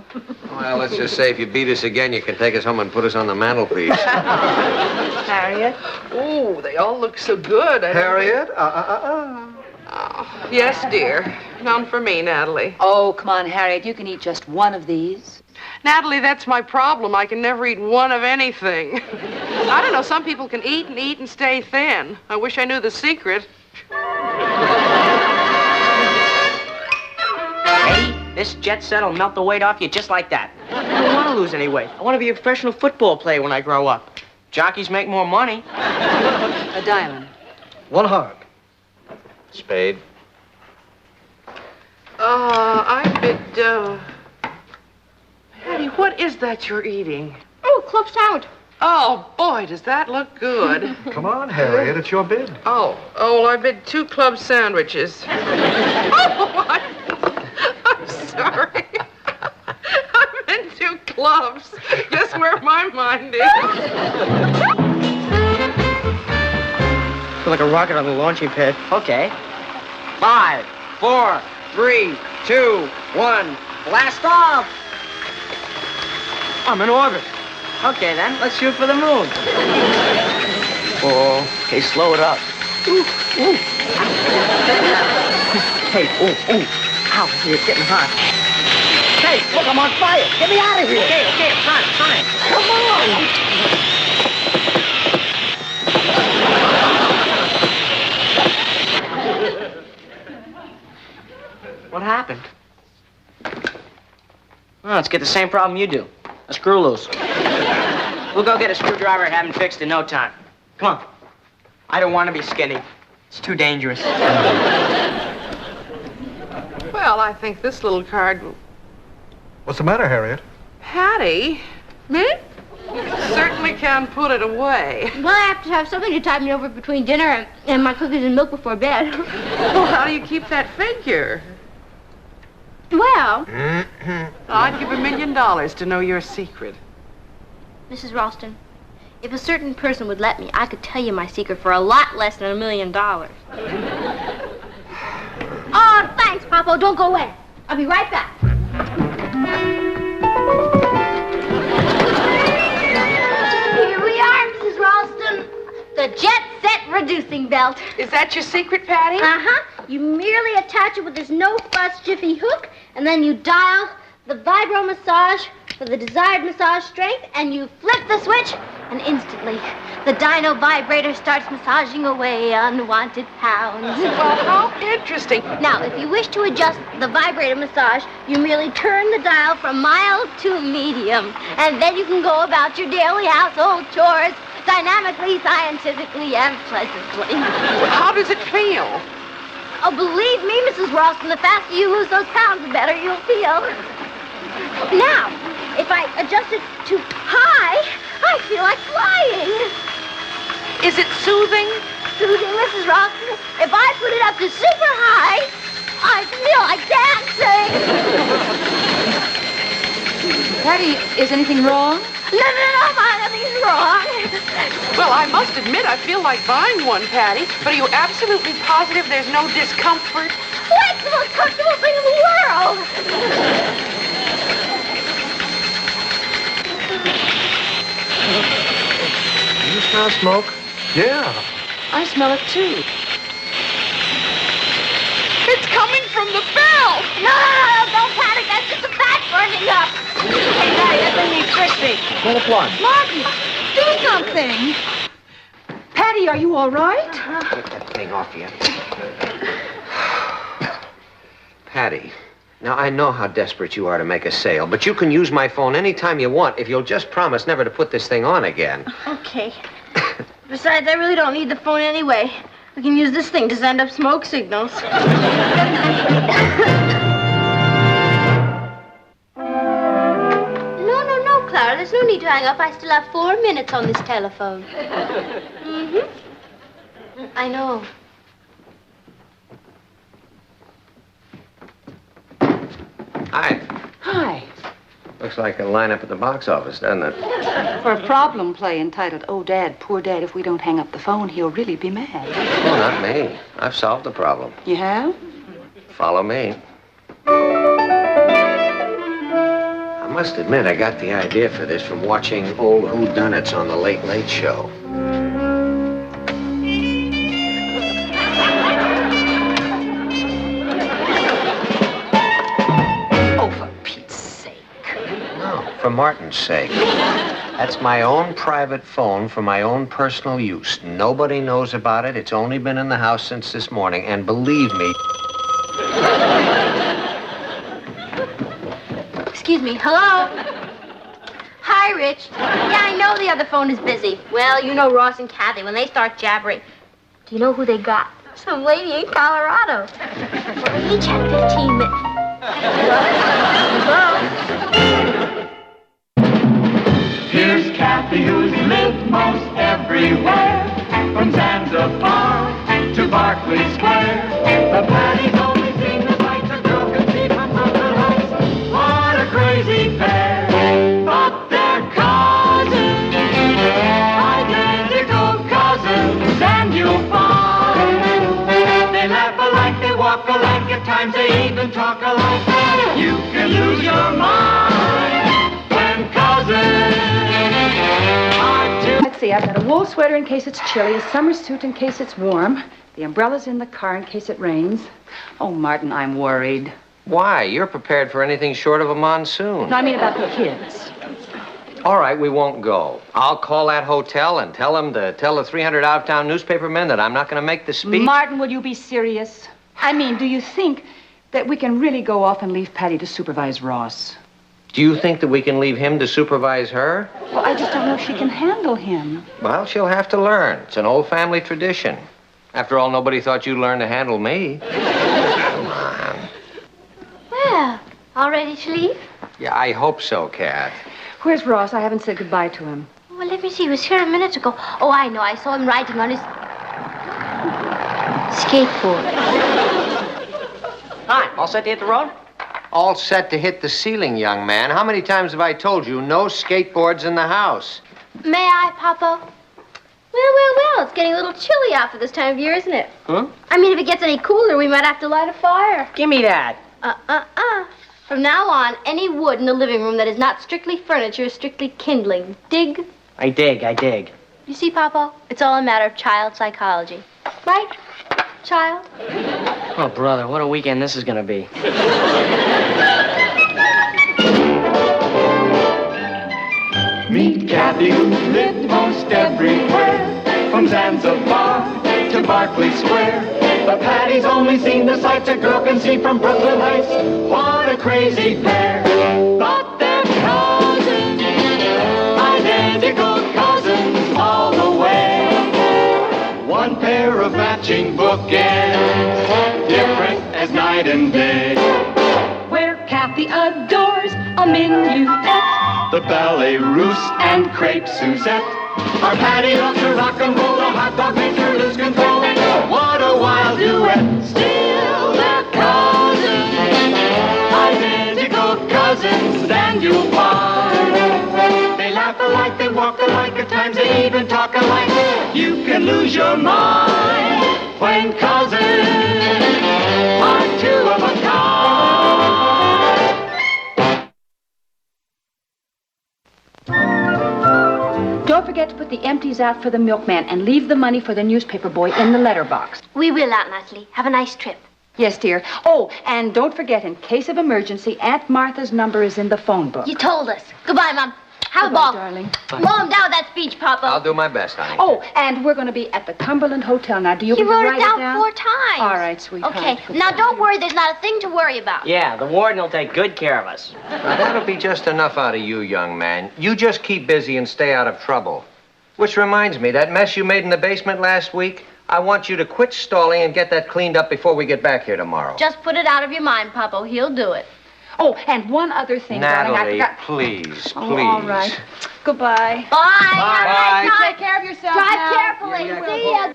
Speaker 4: Well, let's just say if you beat us again, you can take us home and put us on the mantelpiece.
Speaker 8: Harriet?
Speaker 14: Oh, they all look so good.
Speaker 10: Harriet?
Speaker 14: Yes, dear. None for me, Natalie.
Speaker 8: Oh, come on, Harriet. You can eat just one of these.
Speaker 14: Natalie, that's my problem. I can never eat one of anything. I don't know. Some people can eat and stay thin. I wish I knew the secret.
Speaker 13: Eddie, this jet set will melt the weight off you just like that. I don't want to lose any weight. I want to be a professional football player when I grow up. Jockeys make more money.
Speaker 8: A diamond.
Speaker 10: One heart.
Speaker 4: Spade.
Speaker 14: I bid, Patty, what is that you're eating?
Speaker 1: Oh, club sandwich.
Speaker 14: Oh, boy, does that look good.
Speaker 10: Come on, Harriet, it's your bid.
Speaker 14: Oh, well, I bid 2 club sandwiches. Oh, I'm sorry.
Speaker 11: gloves. Just where my mind is.
Speaker 13: Feel like a rocket on the launching pad. Okay. 5, 4, 3, 2, 1. Blast off! I'm in orbit. Okay, then. Let's shoot for the moon. Oh, okay, slow it up. Ooh, ooh. Hey, ooh. Ow, it's getting hot. Hey, look, I'm on fire. Get me out of here. Okay, it's fine. Come on. What happened? Oh, let's get the same problem you do. A screw loose. We'll go get a screwdriver and have him fixed in no time. Come on. I don't want to be skinny. It's too dangerous.
Speaker 11: Well, I think this little card...
Speaker 10: What's the matter, Harriet?
Speaker 11: Patty? Me? Certainly can put it away.
Speaker 1: Well, I have to have something to tide me over between dinner and my cookies and milk before bed.
Speaker 11: Well, how do you keep that figure?
Speaker 1: Well...
Speaker 11: I'd give $1 million to know your secret.
Speaker 1: Mrs. Ralston, if a certain person would let me, I could tell you my secret for a lot less than $1 million. Oh, thanks, Papa. Don't go away. I'll be right back. Here we are, Mrs. Ralston. The Jet Set Reducing Belt.
Speaker 11: Is that your secret, Patty?
Speaker 1: Uh-huh. You merely attach it with this no-fuss jiffy hook, and then you dial the vibro massage for the desired massage strength, and you flip the switch, and instantly the dyno vibrator starts massaging away unwanted pounds.
Speaker 11: Well, how interesting.
Speaker 1: Now, if you wish to adjust the vibrator massage, you merely turn the dial from mild to medium, and then you can go about your daily household chores dynamically, scientifically, and pleasantly.
Speaker 11: How does it feel?
Speaker 1: Oh, believe me, Mrs. Ralston, the faster you lose those pounds, the better you'll feel. Now, if I adjust it to high, I feel like flying.
Speaker 11: Is it soothing?
Speaker 1: Soothing, Mrs. Ralston. If I put it up to super high, I feel like dancing.
Speaker 8: Patty, is anything wrong?
Speaker 1: No, Ma, nothing's wrong.
Speaker 11: Well, I must admit, I feel like buying one, Patty. But are you absolutely positive there's no discomfort?
Speaker 1: Well, it's the most comfortable thing in the world.
Speaker 4: Do you smell smoke?
Speaker 10: Yeah.
Speaker 8: I smell it, too.
Speaker 11: It's coming from the bell.
Speaker 1: No, don't panic. That's just the fat burning up.
Speaker 13: Hey, Patty, that thing needs fixing.
Speaker 10: Well, applaud.
Speaker 8: Martin, do something. Patty, are you all right?
Speaker 4: Get that thing off you. Patty, now I know how desperate you are to make a sale, but you can use my phone anytime you want if you'll just promise never to put this thing on again.
Speaker 1: Okay. Besides, I really don't need the phone anyway. We can use this thing to send up smoke signals. No, Clara. There's no need to hang up. I still have 4 minutes on this telephone. I know.
Speaker 4: Hi.
Speaker 8: Hi.
Speaker 4: Looks like a lineup at the box office, doesn't it?
Speaker 8: For a problem play entitled, Oh, Dad, Poor Dad, if we don't hang up the phone, he'll really be mad.
Speaker 4: Oh, not me. I've solved the problem.
Speaker 8: You have?
Speaker 4: Follow me. I must admit, I got the idea for this from watching old whodunits on the Late Late Show. For Martin's sake. That's my own private phone for my own personal use. Nobody knows about it. It's only been in the house since this morning. And believe me...
Speaker 1: Excuse me. Hello? Hi, Rich. Yeah, I know the other phone is busy. Well, you know Ross and Kathy, when they start jabbering. Do you know who they got? Some lady in Colorado. Well, each had 15 minutes. Hello?
Speaker 5: Here's Kathy, who's lived most everywhere, from Zanzibar to Berkeley Square. The Patty's only seen the lights a girl can see from Brooklyn Heights. What a crazy pair! even talk alike. You can lose your mind when cousins are two.
Speaker 8: Let's see, I've got a wool sweater in case it's chilly, a summer suit in case it's warm. The umbrella's in the car in case it rains. Oh, Martin, I'm worried.
Speaker 4: Why? You're prepared for anything short of a monsoon.
Speaker 8: No, I mean about the kids.
Speaker 4: All right, we won't go. I'll call that hotel and tell them to tell the 300 out-of-town newspapermen that I'm not going to make the speech.
Speaker 8: Martin, will you be serious? I mean, do you think that we can really go off and leave Patty to supervise Ross?
Speaker 4: Do you think that we can leave him to supervise her?
Speaker 8: Well, I just don't know if she can handle him.
Speaker 4: Well, she'll have to learn. It's an old family tradition. After all, nobody thought you'd learn to handle me. Come on.
Speaker 21: Well, all ready to leave?
Speaker 4: Yeah, I hope so, Kath.
Speaker 8: Where's Ross? I haven't said goodbye to him.
Speaker 21: Well, let me see. He was here a minute ago. Oh, I know. I saw him riding on his skateboard.
Speaker 13: Hi, all set to hit the road?
Speaker 4: All set to hit the ceiling, young man. How many times have I told you no skateboards in the house?
Speaker 21: May I, Papa? Well, it's getting a little chilly out for this time of year, isn't it?
Speaker 13: Huh?
Speaker 21: I mean, if it gets any cooler, we might have to light a fire.
Speaker 13: Give me that.
Speaker 21: From now on, any wood in the living room that is not strictly furniture is strictly kindling. Dig?
Speaker 13: I dig.
Speaker 21: You see, Papa? It's all a matter of child psychology. Right, child?
Speaker 13: Oh, brother, what a weekend this is gonna be.
Speaker 5: Meet Kathy, who lived most everywhere, from Zanzibar to Berkeley Square. But Patty's only seen the sights a girl can see from Brooklyn Heights. What a crazy pair! But they're cousins, identical cousins all the way. One pair of matching bookends, different as night and day.
Speaker 6: Where Kathy adores a minuet.
Speaker 5: The ballet russe and crepe Suzette. Our Patty loves to rock and roll, the hot dog makes her lose control. What a wild duet! Still they're cousins, identical cousins, and you'll find they laugh alike, they walk alike, at times they even talk alike. You can lose your mind when cousins are two of a kind.
Speaker 8: Don't forget to put the empties out for the milkman and leave the money for the newspaper boy in the letterbox.
Speaker 21: We will, Aunt Natalie. Have a nice trip.
Speaker 8: Yes, dear. Oh, and don't forget, in case of emergency, Aunt Martha's number is in the phone book.
Speaker 21: You told us. Goodbye, Mom. Have
Speaker 8: Goodbye,
Speaker 21: a ball.
Speaker 8: darling.
Speaker 21: Slow him down with that speech, Papa.
Speaker 4: I'll do my best, honey.
Speaker 8: Oh, and we're going to be at the Cumberland Hotel. Now, do you
Speaker 21: He
Speaker 8: want
Speaker 21: wrote
Speaker 8: to
Speaker 21: it
Speaker 8: write
Speaker 21: down 4 times.
Speaker 8: All right, sweetheart.
Speaker 21: Okay, now don't worry. There's not a thing to worry about.
Speaker 13: Yeah, the warden will take good care of us.
Speaker 4: Now, that'll be just enough out of you, young man. You just keep busy and stay out of trouble. Which reminds me, that mess you made in the basement last week, I want you to quit stalling and get that cleaned up before we get back here tomorrow.
Speaker 21: Just put it out of your mind, Papa. He'll do it.
Speaker 8: Oh, and one other thing,
Speaker 4: Natalie,
Speaker 8: darling. I forgot.
Speaker 4: please.
Speaker 8: Oh, all right. Goodbye.
Speaker 21: Bye. Have a nice
Speaker 8: You
Speaker 21: night.
Speaker 8: take care of yourself
Speaker 21: Drive
Speaker 8: now.
Speaker 21: carefully.
Speaker 8: Yeah,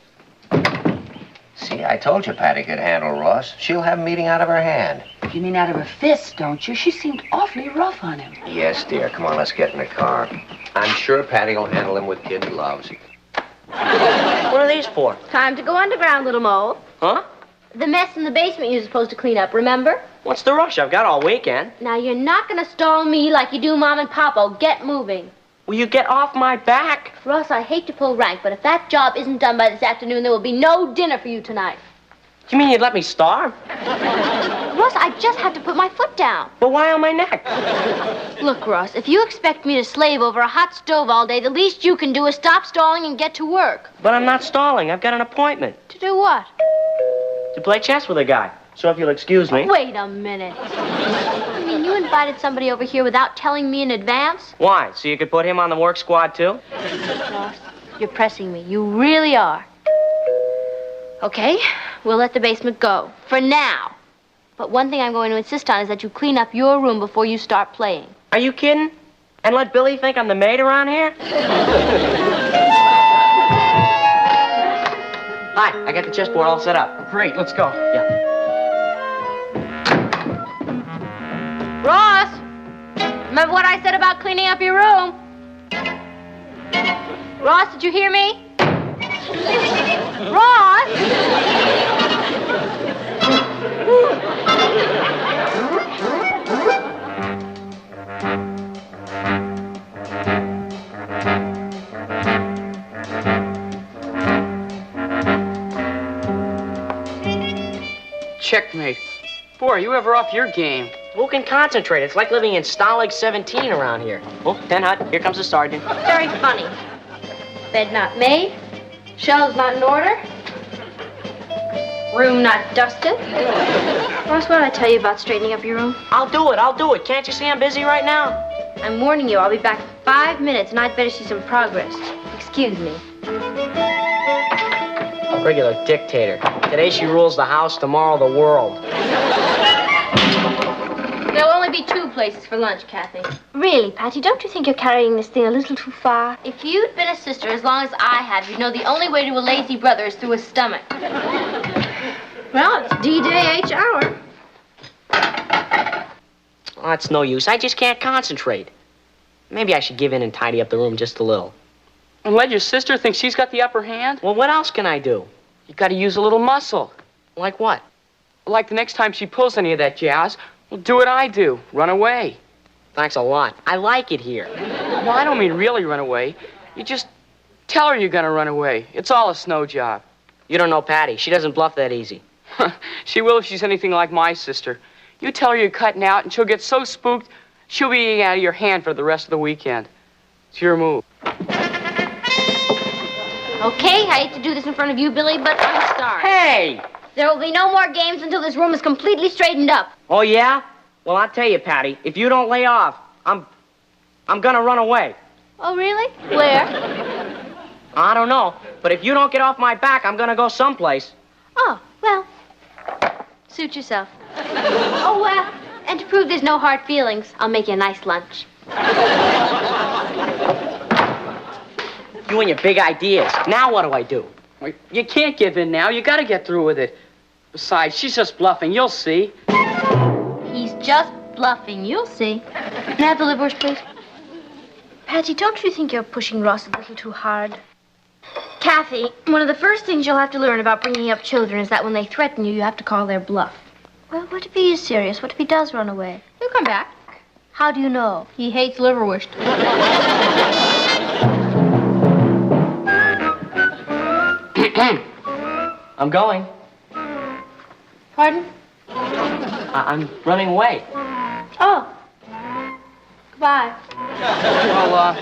Speaker 21: See ya.
Speaker 4: See, I told you Patty could handle Ross. She'll have him eating out of her hand.
Speaker 8: You mean out of her fist, don't you? She seemed awfully rough on him.
Speaker 4: Yes, dear. Come on, let's get in the car. I'm sure Patty will handle him with kid gloves.
Speaker 13: What are these for?
Speaker 21: Time to go underground, little mole.
Speaker 13: Huh?
Speaker 21: The mess in the basement you're supposed to clean up, remember?
Speaker 13: What's the rush? I've got all weekend.
Speaker 21: Now, you're not going to stall me like you do Mom and Papa. Get moving.
Speaker 13: Will you get off my back?
Speaker 21: Ross, I hate to pull rank, but if that job isn't done by this afternoon, there will be no dinner for you tonight.
Speaker 13: You mean you'd let me starve?
Speaker 21: Ross, I just have to put my foot down.
Speaker 13: But why on my neck?
Speaker 21: Look, Ross, if you expect me to slave over a hot stove all day, the least you can do is stop stalling and get to work.
Speaker 13: But I'm not stalling. I've got an appointment.
Speaker 21: To do what?
Speaker 13: To play chess with a guy. So if you'll excuse me.
Speaker 21: Wait a minute. I mean, you invited somebody over here without telling me in advance?
Speaker 13: Why? So you could put him on the work squad, too?
Speaker 21: Ross, you're pressing me. You really are. Okay, we'll let the basement go. For now. But one thing I'm going to insist on is that you clean up your room before you start playing.
Speaker 13: Are you kidding? And let Billy think I'm the maid around here? Hi, I got the chessboard all set up.
Speaker 20: Great, let's go.
Speaker 13: Yeah.
Speaker 21: Ross! Remember what I said about cleaning up your room? Ross, did you hear me? Ross!
Speaker 13: Checkmate. Boy, are you ever off your game?
Speaker 14: Who can concentrate? It's like living in Stalag 17 around here. Oh, Penhut, here comes the sergeant.
Speaker 21: Very funny. Bed not made. Shelves not in order. Room not dusted. Ross, what did I tell you about straightening up your room?
Speaker 14: I'll do it. Can't you see I'm busy right now?
Speaker 21: I'm warning you, I'll be back in 5 minutes, and I'd better see some progress. Excuse me.
Speaker 14: Regular dictator. Today she rules the house, tomorrow the world.
Speaker 21: There'll only be 2 places for lunch, Kathy. Really, Patty, don't you think you're carrying this thing a little too far? If you'd been a sister as long as I have, you'd know the only way to a lazy brother is through his stomach. Well, it's D-Day H hour.
Speaker 14: Oh, it's no use. I just can't concentrate. Maybe I should give in and tidy up the room just a little.
Speaker 13: And let your sister think she's got the upper hand?
Speaker 14: Well, what else can I do?
Speaker 13: You gotta use a little muscle.
Speaker 14: Like what?
Speaker 13: Like the next time she pulls any of that jazz, well, do what I do. Run away.
Speaker 14: Thanks a lot. I like it here.
Speaker 13: Well, I don't mean really run away. You just tell her you're gonna run away. It's all a snow job.
Speaker 14: You don't know Patty. She doesn't bluff that easy.
Speaker 13: She will if she's anything like my sister. You tell her you're cutting out, and she'll get so spooked, she'll be eating out of your hand for the rest of the weekend. It's your move.
Speaker 21: Okay, I hate to do this in front of you, Billy, but I'm sorry.
Speaker 13: Hey!
Speaker 21: There will be no more games until this room is completely straightened up.
Speaker 14: Oh, yeah? Well, I'll tell you, Patty, if you don't lay off, I'm gonna run away.
Speaker 21: Oh, really? Where?
Speaker 14: I don't know, but if you don't get off my back, I'm gonna go someplace.
Speaker 21: Oh, well, suit yourself. Oh, well, and to prove there's no hard feelings, I'll make you a nice lunch.
Speaker 14: You and your big ideas. Now what do I do?
Speaker 13: You can't give in now. You gotta get through with it. Besides, she's just bluffing. You'll see.
Speaker 21: He's just bluffing. You'll see. Can I have the liverwurst, please? Patty, don't you think you're pushing Ross a little too hard? Kathy, one of the first things you'll have to learn about bringing up children is that when they threaten you, you have to call their bluff. Well, what if he is serious? What if he does run away? He'll come back. How do you know? He hates liverwurst.
Speaker 14: I'm going.
Speaker 21: Pardon?
Speaker 14: I'm running away.
Speaker 21: Oh. Goodbye.
Speaker 13: Well,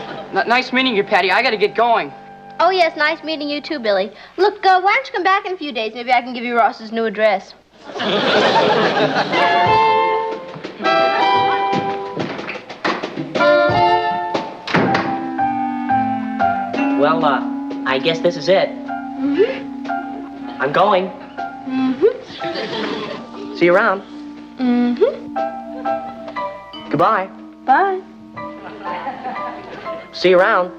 Speaker 13: nice meeting you, Patty. I gotta get going.
Speaker 21: Oh, yes, nice meeting you too, Billy. Look, why don't you come back in a few days? Maybe I can give you Ross's new address.
Speaker 14: Well, I guess this is it.
Speaker 21: Mm-hmm.
Speaker 14: I'm going.
Speaker 21: Mm-hmm.
Speaker 14: See you around.
Speaker 21: Mm-hmm.
Speaker 14: Goodbye.
Speaker 21: Bye.
Speaker 14: See you around.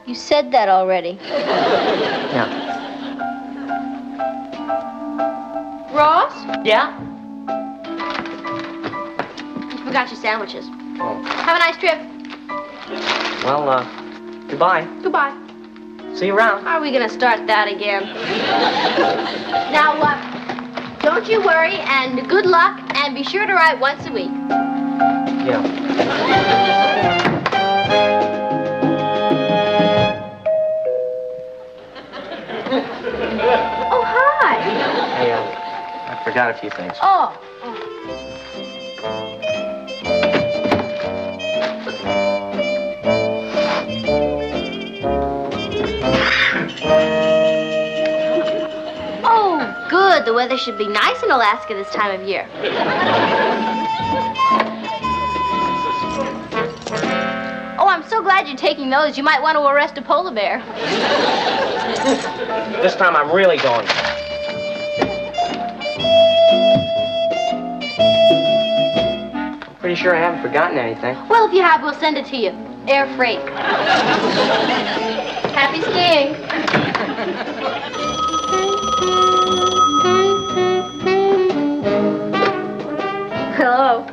Speaker 21: You said that already.
Speaker 14: Yeah.
Speaker 21: Ross?
Speaker 14: Yeah?
Speaker 21: You forgot your sandwiches.
Speaker 14: Oh.
Speaker 21: Have a nice trip.
Speaker 14: Well, goodbye.
Speaker 21: Goodbye.
Speaker 14: See you around.
Speaker 21: How are we gonna start that again? Now, don't you worry, and good luck, and be sure to write once a week.
Speaker 14: Yeah.
Speaker 21: Oh, hi.
Speaker 14: Hey, I forgot a few things.
Speaker 21: Oh. Oh, good. The weather should be nice in Alaska this time of year. Oh, I'm so glad you're taking those. You might want to arrest a polar bear.
Speaker 14: This time I'm really going. I'm pretty sure I haven't forgotten anything.
Speaker 21: Well, if you have, we'll send it to you. Air freight. Happy skiing.
Speaker 8: Hello.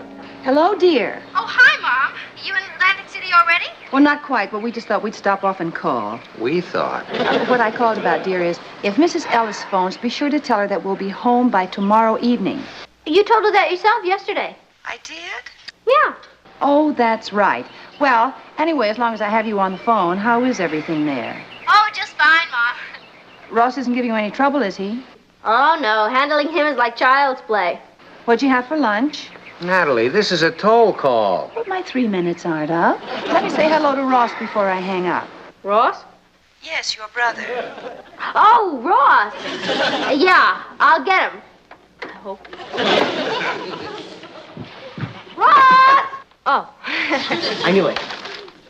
Speaker 8: Hello, dear.
Speaker 21: Oh, hi, Mom. You in Atlantic City already?
Speaker 8: Well, not quite, but we just thought we'd stop off and call.
Speaker 4: We thought.
Speaker 8: What I called about, dear, is if Mrs. Ellis phones, be sure to tell her that we'll be home by tomorrow evening.
Speaker 21: You told her that yourself yesterday.
Speaker 8: I did?
Speaker 21: Yeah.
Speaker 8: Oh, that's right. Well, anyway, as long as I have you on the phone, how is everything there?
Speaker 21: Oh, just fine, Mom.
Speaker 8: Ross isn't giving you any trouble, is he?
Speaker 21: Oh, no. Handling him is like child's play.
Speaker 8: What'd you have for lunch?
Speaker 4: Natalie, this is a toll call.
Speaker 8: But my 3 minutes aren't up. Let me say hello to Ross before I hang up.
Speaker 21: Ross?
Speaker 8: Yes, your brother.
Speaker 21: Oh, Ross. Yeah, I'll get him. I hope. Ross! Oh.
Speaker 13: I knew it.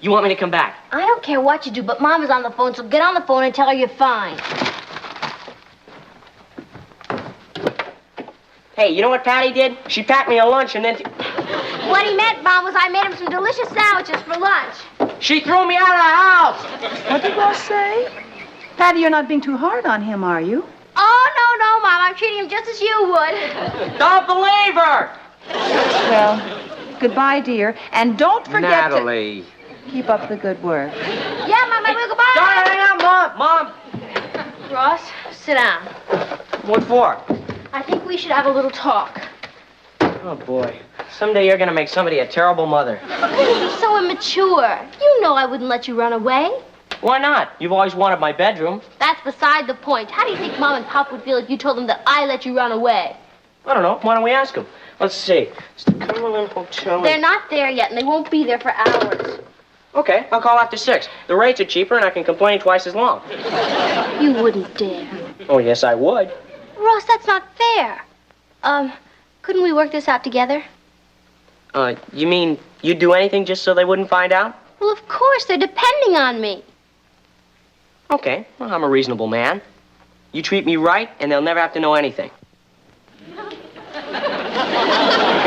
Speaker 13: You want me to come back?
Speaker 21: I don't care what you do, but Mama's on the phone, so get on the phone and tell her you're fine.
Speaker 13: Hey, you know what Patty did? She packed me a lunch and then...
Speaker 21: What he meant, Mom, was I made him some delicious sandwiches for lunch.
Speaker 13: She threw me out of the house!
Speaker 8: What did Ross say? Patty, you're not being too hard on him, are you?
Speaker 21: Oh, no, Mom. I'm treating him just as you would.
Speaker 13: Don't believe her!
Speaker 8: Well, goodbye, dear. And don't forget
Speaker 4: Natalie.
Speaker 8: to keep up the good work.
Speaker 21: Yeah, Mom, I will. Goodbye.
Speaker 13: Don't hang up, Mom!
Speaker 21: Ross, sit down.
Speaker 13: What for?
Speaker 21: I think we should have a little talk.
Speaker 13: Oh, boy. Someday you're gonna make somebody a terrible mother.
Speaker 21: You're so immature. You know I wouldn't let you run away.
Speaker 13: Why not? You've always wanted my bedroom.
Speaker 21: That's beside the point. How do you think Mom and Pop would feel if you told them that I let you run away?
Speaker 13: I don't know. Why don't we ask them? Let's see. It's the Cumberland Hotel.
Speaker 21: They're not there yet, and they won't be there for hours.
Speaker 13: Okay, I'll call after 6. The rates are cheaper, and I can complain twice as long.
Speaker 21: You wouldn't dare.
Speaker 13: Oh, yes, I would.
Speaker 21: Ross, that's not fair. Couldn't we work this out together?
Speaker 13: You mean you'd do anything just so they wouldn't find out?
Speaker 21: Well, of course. They're depending on me.
Speaker 13: Okay, well, I'm a reasonable man. You treat me right, and they'll never have to know anything. You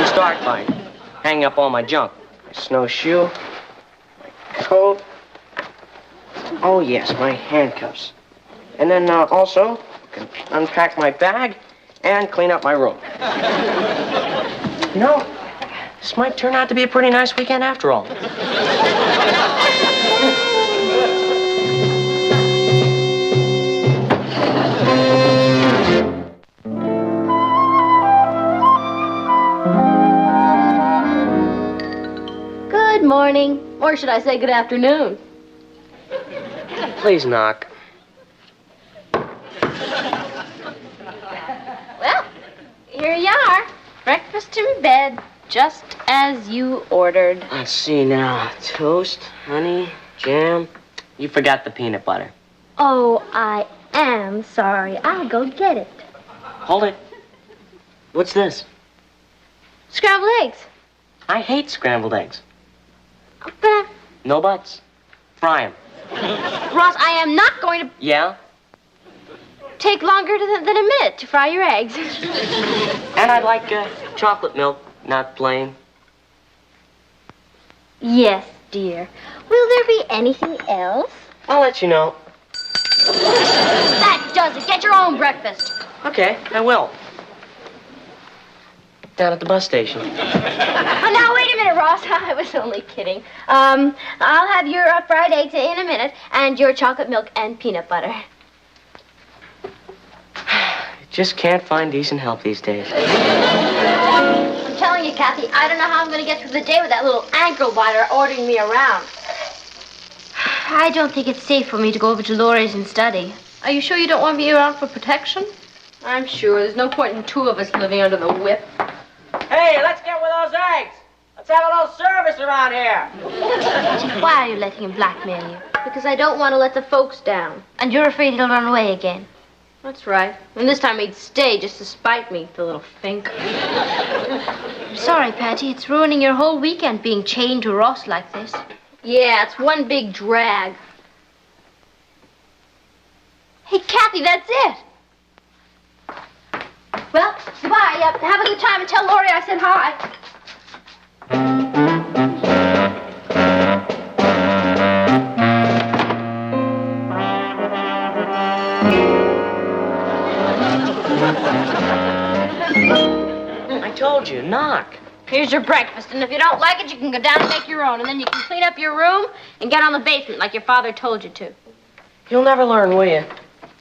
Speaker 13: can start by hanging up all my junk. My snowshoe, my coat. Oh, yes, my handcuffs. And then also, I can unpack my bag and clean up my room. You know, this might turn out to be a pretty nice weekend after all.
Speaker 21: Good morning. Or should I say good afternoon?
Speaker 13: Please knock.
Speaker 21: Well, here you are. Breakfast in bed, just as you ordered.
Speaker 13: Let's see now. Toast, honey, jam. You forgot the peanut butter.
Speaker 21: Oh, I am sorry. I'll go get it.
Speaker 13: Hold it. What's this?
Speaker 21: Scrambled eggs.
Speaker 13: I hate scrambled eggs.
Speaker 21: But,
Speaker 13: No buts. Fry 'em.
Speaker 21: Ross, I am not going to
Speaker 13: Yeah?
Speaker 21: take longer than a minute to fry your eggs.
Speaker 13: And I'd like chocolate milk, not plain.
Speaker 21: Yes, dear. Will there be anything else?
Speaker 13: I'll let you know.
Speaker 21: That does it. Get your own breakfast.
Speaker 13: Okay, I will. Down at the bus station.
Speaker 21: Oh, now, wait a minute, Ross. I was only kidding. I'll have your fried eggs in a minute, and your chocolate milk and peanut butter.
Speaker 13: Just can't find decent help these days.
Speaker 21: I'm telling you, Kathy, I don't know how I'm going to get through the day with that little ankle biter ordering me around. I don't think it's safe for me to go over to Laurie's and study. Are you sure you don't want me around for protection? I'm sure. There's no point in two of us living under the whip.
Speaker 13: Hey, let's get with those eggs. Let's have a little service around here.
Speaker 21: Why are you letting him blackmail you? Because I don't want to let the folks down. And you're afraid he'll run away again. That's right. And this time he'd stay just to spite me, the little fink. I'm sorry, Patty. It's ruining your whole weekend being chained to Ross like this. Yeah, it's one big drag. Hey, Kathy, that's it. Well, goodbye. Have a good time and tell Laurie I said hi.
Speaker 13: I told you, knock.
Speaker 21: Here's your breakfast, and if you don't like it, you can go down and make your own, and then you can clean up your room and get on the basement like your father told you to.
Speaker 13: You'll never learn, will you?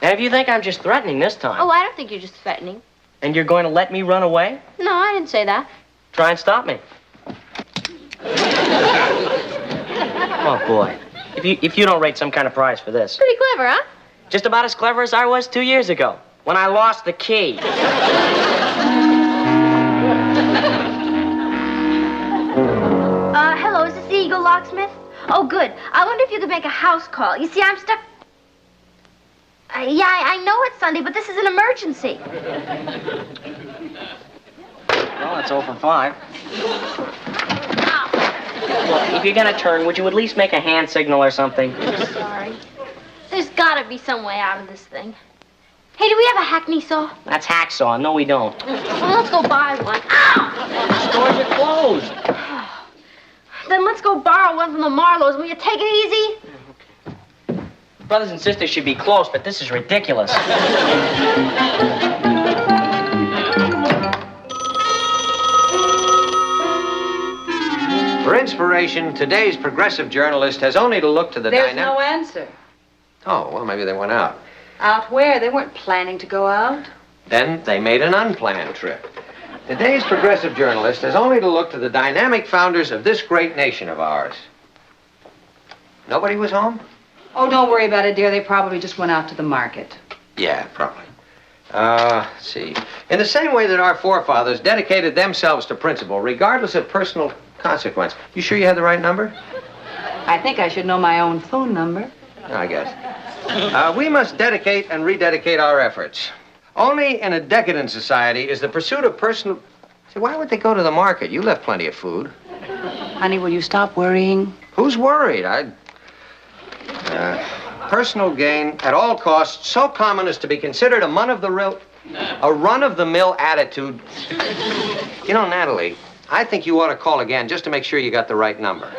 Speaker 13: And if you think I'm just threatening this time,
Speaker 21: Oh, I don't think you're just threatening.
Speaker 13: and you're going to let me run away,
Speaker 21: No, I didn't say that.
Speaker 13: try and stop me. Oh, boy. If you don't rate some kind of prize for this.
Speaker 21: Pretty clever, huh?
Speaker 13: Just about as clever as I was 2 years ago. When I lost the key.
Speaker 21: Hello, is this the Eagle Locksmith? Oh, good. I wonder if you could make a house call. You see, I'm stuck... yeah, I know it's Sunday, but this is an emergency.
Speaker 13: Well, it's 0 for 5. Look, if you're gonna turn, would you at least make a hand signal or something?
Speaker 21: Sorry. There's gotta be some way out of this thing. Hey, do we have a Hackney saw?
Speaker 13: That's hacksaw. No, we don't.
Speaker 21: Well, let's go buy one. Ow!
Speaker 13: Stores are closed.
Speaker 21: Then let's go borrow one from the Marlows. Will you take it easy?
Speaker 13: Brothers and sisters should be close, but this is ridiculous.
Speaker 4: For inspiration, today's progressive journalist has only to look to the
Speaker 8: There's
Speaker 4: dynamic...
Speaker 8: no answer.
Speaker 4: Oh, well, maybe they went out.
Speaker 8: Out where? They weren't planning to go out.
Speaker 4: Then they made an unplanned trip. Today's progressive journalist has only to look to the dynamic founders of this great nation of ours. Nobody was home?
Speaker 8: Oh, don't worry about it, dear. They probably just went out to the market.
Speaker 4: Yeah, probably. Let's see. In the same way that our forefathers dedicated themselves to principle, regardless of personal consequence. You sure you had the right number?
Speaker 8: I think I should know my own phone number.
Speaker 4: I guess. We must dedicate and rededicate our efforts. Only in a decadent society is the pursuit of personal... See, why would they go to the market? You left plenty of food.
Speaker 8: Honey, will you stop worrying?
Speaker 4: Who's worried? Personal gain at all costs, so common as to be considered a run-of-the-mill attitude. You know, Natalie, I think you ought to call again just to make sure you got the right number.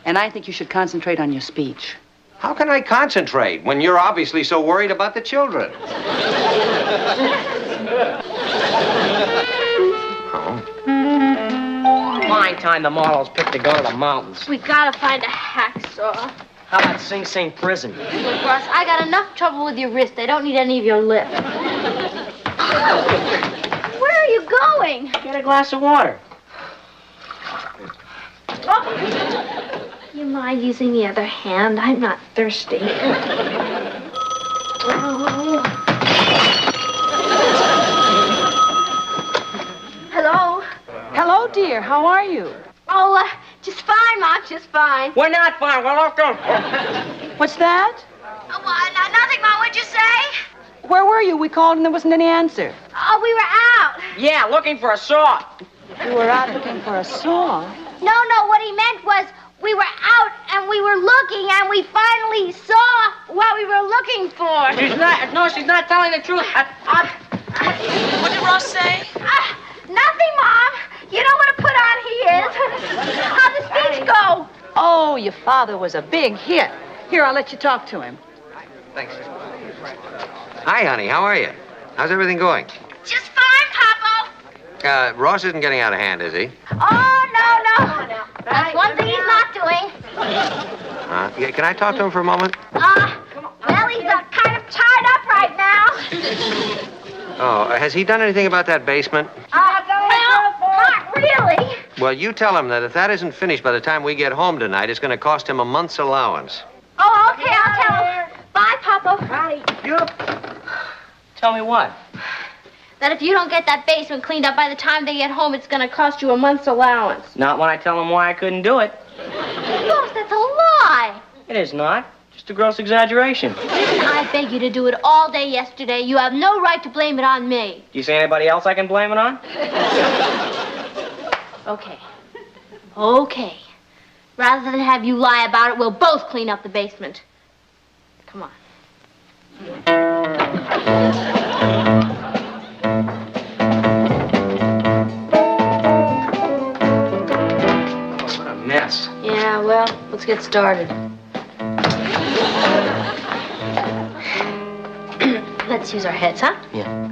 Speaker 8: And I think you should concentrate on your speech.
Speaker 4: How can I concentrate when you're obviously so worried about the children?
Speaker 13: Fine time the Marlows picked to go to the mountains.
Speaker 21: We gotta find a hacksaw.
Speaker 13: How about Sing Sing Prison?
Speaker 21: Look, Russ, I got enough trouble with your wrist. I don't need any of your lip. Where are you going?
Speaker 13: Get a glass of water.
Speaker 21: Oh. You mind using the other hand? I'm not thirsty. Oh. Hello?
Speaker 8: Hello, dear. How are you?
Speaker 21: Oh, just fine, Mom, just fine.
Speaker 13: We're not fine. We're locked up.
Speaker 8: What's that?
Speaker 21: Nothing, Mom. What'd you say?
Speaker 8: Where were you? We called and there wasn't any answer.
Speaker 21: Oh, we were out.
Speaker 13: Yeah, looking for a saw.
Speaker 8: You were out looking for a saw?
Speaker 21: No, what he meant was we were out and we were looking and we finally saw what we were looking for.
Speaker 13: She's not telling the truth.
Speaker 11: What did Ross say?
Speaker 21: Nothing, Mom. You know what a put on he is. How'd the speech go?
Speaker 8: Oh, your father was a big hit. Here, I'll let you talk to him.
Speaker 4: Thanks. Hi, honey. How are you? How's everything going?
Speaker 21: Just fine, Papa.
Speaker 4: Ross isn't getting out of hand, is he?
Speaker 21: Oh, no. That's one thing he's not doing.
Speaker 4: Yeah, can I talk to him for a moment?
Speaker 21: Well, he's kind of tied up right now.
Speaker 4: Oh, has he done anything about that basement?
Speaker 21: Well, not really.
Speaker 4: Well, you tell him that if that isn't finished by the time we get home tonight, it's going to cost him a month's allowance.
Speaker 21: Oh, okay, I'll tell him. Bye, Papa. Bye.
Speaker 13: Tell me what?
Speaker 21: That if you don't get that basement cleaned up by the time they get home, it's going to cost you a month's allowance.
Speaker 13: Not when I tell them why I couldn't do it.
Speaker 21: Boss, that's a lie.
Speaker 13: It is not. Just a gross exaggeration.
Speaker 21: I beg you to do it all day yesterday. You have no right to blame it on me.
Speaker 13: Do you see anybody else I can blame it on?
Speaker 21: Okay. Rather than have you lie about it, we'll both clean up the basement. Come on.
Speaker 13: What a mess.
Speaker 21: Yeah, well, let's get started. Let's use our heads, huh?
Speaker 13: Yeah.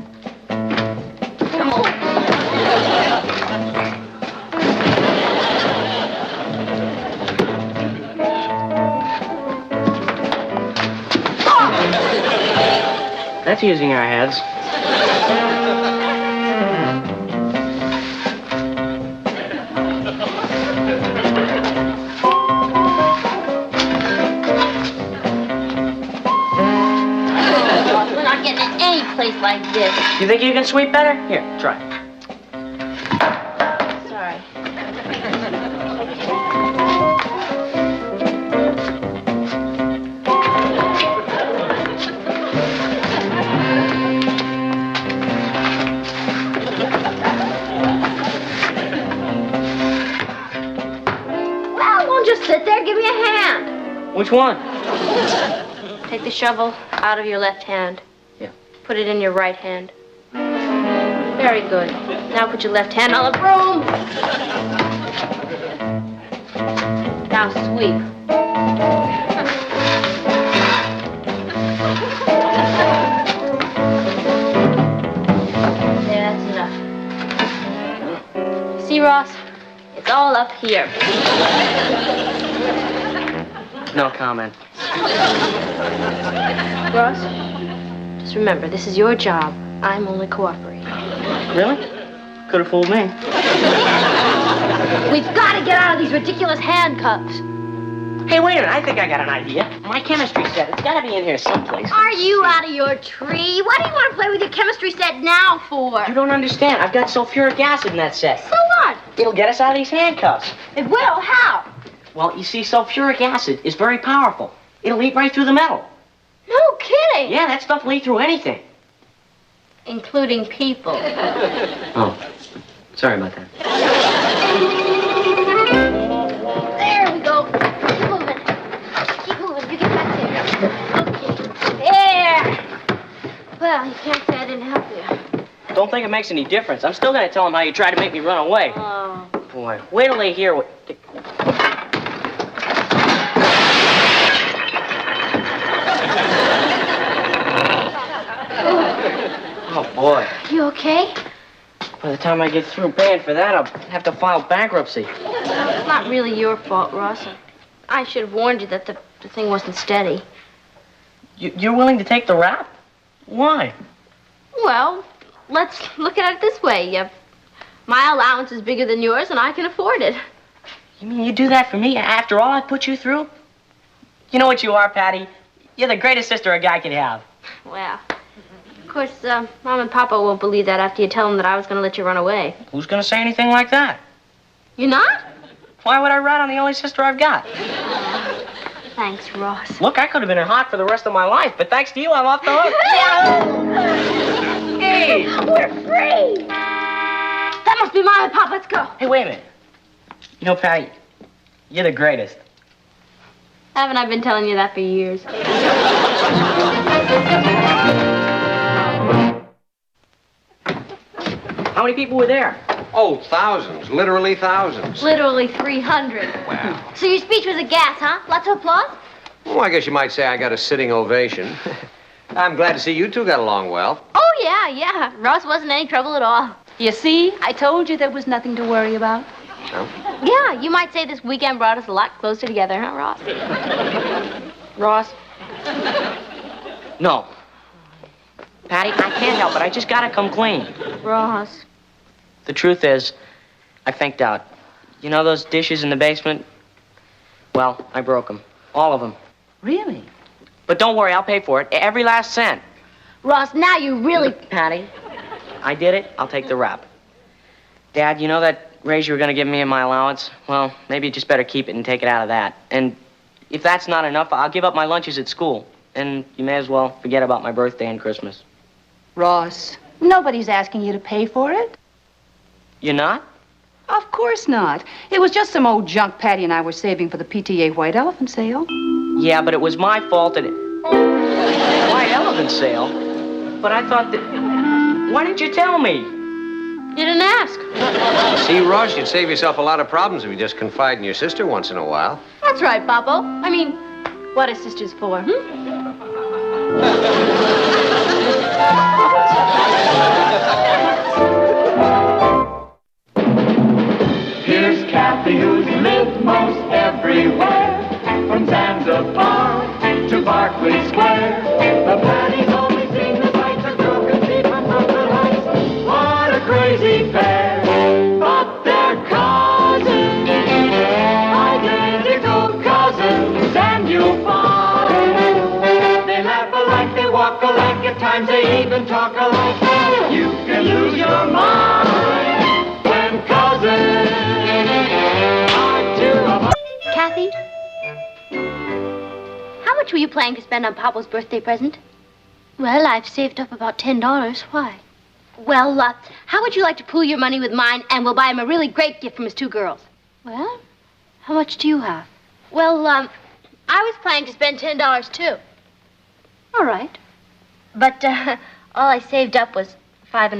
Speaker 21: Come on.
Speaker 13: That's using our heads.
Speaker 21: We're not getting in any place like this.
Speaker 13: You think you can sweep better? Here, try.
Speaker 21: Sorry. Well, won't just sit there. Give me a hand.
Speaker 13: Which one?
Speaker 21: Take the shovel out of your left hand.
Speaker 13: Yeah.
Speaker 21: Put it in your right hand. Very good. Now put your left hand on the broom. Now sweep. There, that's enough. See, Ross? It's all up here.
Speaker 13: No comment.
Speaker 21: Ross, just remember, this is your job. I'm only cooperating.
Speaker 13: Really? Could have fooled me.
Speaker 21: We've got to get out of these ridiculous handcuffs.
Speaker 13: Hey, wait a minute. I think I got an idea. My chemistry set. It's got to be in here someplace.
Speaker 21: Are you out of your tree? What do you want to play with your chemistry set now for?
Speaker 13: You don't understand. I've got sulfuric acid in that set.
Speaker 21: So what?
Speaker 13: It'll get us out of these handcuffs.
Speaker 21: It will? How?
Speaker 13: Well, you see, sulfuric acid is very powerful. It'll eat right through the metal.
Speaker 21: No kidding.
Speaker 13: Yeah, that stuff will eat through anything.
Speaker 21: Including people.
Speaker 13: Oh, sorry about that.
Speaker 21: There we go. Keep moving. Keep moving. You get back there. Okay. There. Well, you can't say I didn't help you.
Speaker 13: Don't think it makes any difference. I'm still going to tell them how you tried to make me run away.
Speaker 21: Oh.
Speaker 13: Boy, wait till they hear what... Oh, boy.
Speaker 21: You okay?
Speaker 13: By the time I get through paying for that, I'll have to file bankruptcy.
Speaker 21: It's not really your fault, Ross. I should have warned you that the thing wasn't steady.
Speaker 13: You're willing to take the rap? Why?
Speaker 21: Well, let's look at it this way. My allowance is bigger than yours, and I can afford it.
Speaker 13: You mean you do that for me after all I put you through? You know what you are, Patty? You're the greatest sister a guy could have.
Speaker 21: Well, of course, Mom and Papa won't believe that after you tell them that I was going to let you run away.
Speaker 13: Who's going to say anything like that?
Speaker 21: You're not?
Speaker 13: Why would I rat on the only sister I've got?
Speaker 21: Thanks, Ross.
Speaker 13: Look, I could have been hot for the rest of my life, but thanks to you, I'm off the hook. Hey!
Speaker 21: We're free! That must be Mom and Pop. Let's go.
Speaker 13: Hey, wait a minute. You know, Patty, you're the greatest.
Speaker 21: Haven't I been telling you that for years?
Speaker 13: How many people were there?
Speaker 4: Oh, thousands. Literally thousands.
Speaker 21: Literally 300.
Speaker 4: Wow.
Speaker 21: So your speech was a gas, huh? Lots of applause?
Speaker 4: Well, I guess you might say I got a sitting ovation. I'm glad to see you two got along well.
Speaker 21: Oh, yeah. Ross wasn't any trouble at all.
Speaker 8: You see, I told you there was nothing to worry about.
Speaker 4: No?
Speaker 21: Yeah, you might say this weekend brought us a lot closer together, huh, Ross? Ross?
Speaker 13: No. Patty, I can't help it. I just gotta come clean.
Speaker 21: Ross.
Speaker 13: The truth is, I faked out. You know those dishes in the basement? Well, I broke them. All of them.
Speaker 8: Really?
Speaker 13: But don't worry, I'll pay for it. Every last cent.
Speaker 21: Ross, now you really...
Speaker 13: Patty, I did it. I'll take the rap. Dad, you know that raise you were going to give me in my allowance? Well, maybe you just better keep it and take it out of that. And if that's not enough, I'll give up my lunches at school. And you may as well forget about my birthday and Christmas.
Speaker 8: Ross, nobody's asking you to pay for it.
Speaker 13: You're not?
Speaker 8: Of course not. It was just some old junk Patty and I were saving for the PTA White Elephant sale.
Speaker 13: Yeah, but it was my fault that White Elephant sale? But I thought that... Why didn't you tell me?
Speaker 21: You didn't ask.
Speaker 4: See, Ross, you'd save yourself a lot of problems if you just confide in your sister once in a while.
Speaker 21: That's right, Bubbo. I mean, what are sisters for,
Speaker 5: Here's Kathy, who's lived most everywhere, from Zanzibar to Berkeley Square. The Patty's only seen the sights of broken feet from Brooklyn Heights. What a crazy pair! But they're cousins, identical cousins, and you'll find they laugh alike, they walk alike, at times times they even talk alike. You can lose your mind when cousins are two of us.
Speaker 21: Kathy? How much were you planning to spend on Papa's birthday present? Well, I've saved up about $10. Why? Well, how would you like to pool your money with mine and we'll buy him a really great gift from his two girls? Well, how much do you have? Well, I was planning to spend $10 too. All right. But all I saved up was $5.50.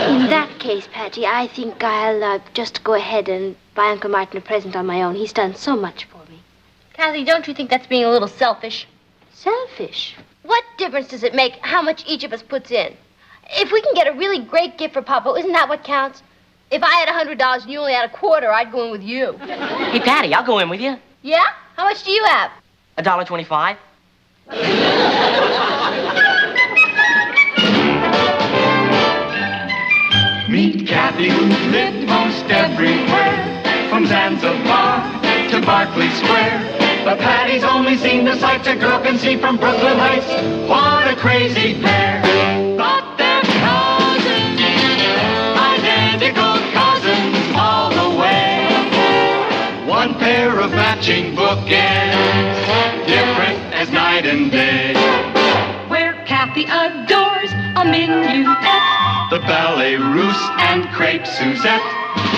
Speaker 21: In that case, Patty, I think I'll just go ahead and buy Uncle Martin a present on my own. He's done so much for me. Kathy, don't you think that's being a little selfish? Selfish? What difference does it make how much each of us puts in? If we can get a really great gift for Papa, isn't that what counts? If I had $100 and you only had a quarter, I'd go in with you.
Speaker 13: Hey, Patty, I'll go in with you.
Speaker 21: Yeah? How much do you have?
Speaker 13: $1.25.
Speaker 5: Meet Kathy, who lived most everywhere, from Zanzibar to Berkeley Square. But Patty's only seen the sights a girl can see from Brooklyn Heights. What a crazy pair. But they're cousins, identical cousins all the way. One pair of matching bookends, different as night and day.
Speaker 6: Where Kathy adores a minuet.
Speaker 5: The ballet russe and crepe Suzette.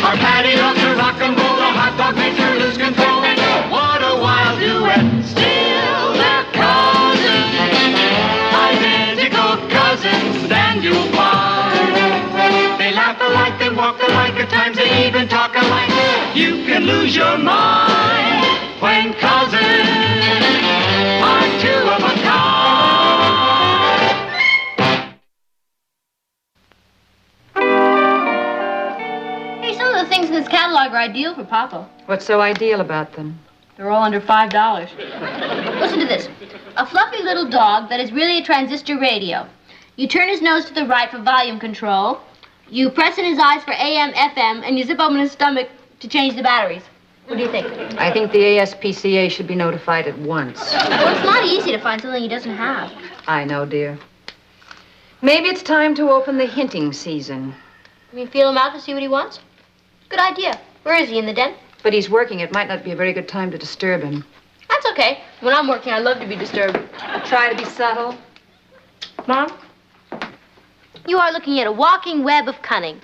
Speaker 5: Our Patty loves her rock and roll, the hot dog makes her lose control. What a wild duet. Still they're cousins, identical cousins, and you'll find they laugh alike, they walk alike, at times they even talk alike. You can lose your mind when cousins are two of a kind.
Speaker 21: Some of the things in this catalog are ideal for Papa.
Speaker 2: What's so ideal about them?
Speaker 21: They're all under $5. Listen to this. A fluffy little dog that is really a transistor radio. You turn his nose to the right for volume control. You press in his eyes for AM, FM, and you zip open his stomach to change the batteries. What do you think?
Speaker 2: I think the ASPCA should be notified at once.
Speaker 21: Well, it's not easy to find something he doesn't have.
Speaker 2: I know, dear. Maybe it's time to open the hinting season.
Speaker 21: You mean feel him out to see what he wants? Good idea. Where is he, in the den?
Speaker 2: But he's working. It might not be a very good time to disturb him.
Speaker 21: That's okay. When I'm working, I love to be disturbed.
Speaker 2: Try to be subtle.
Speaker 21: Mom? You are looking at a walking web of cunning.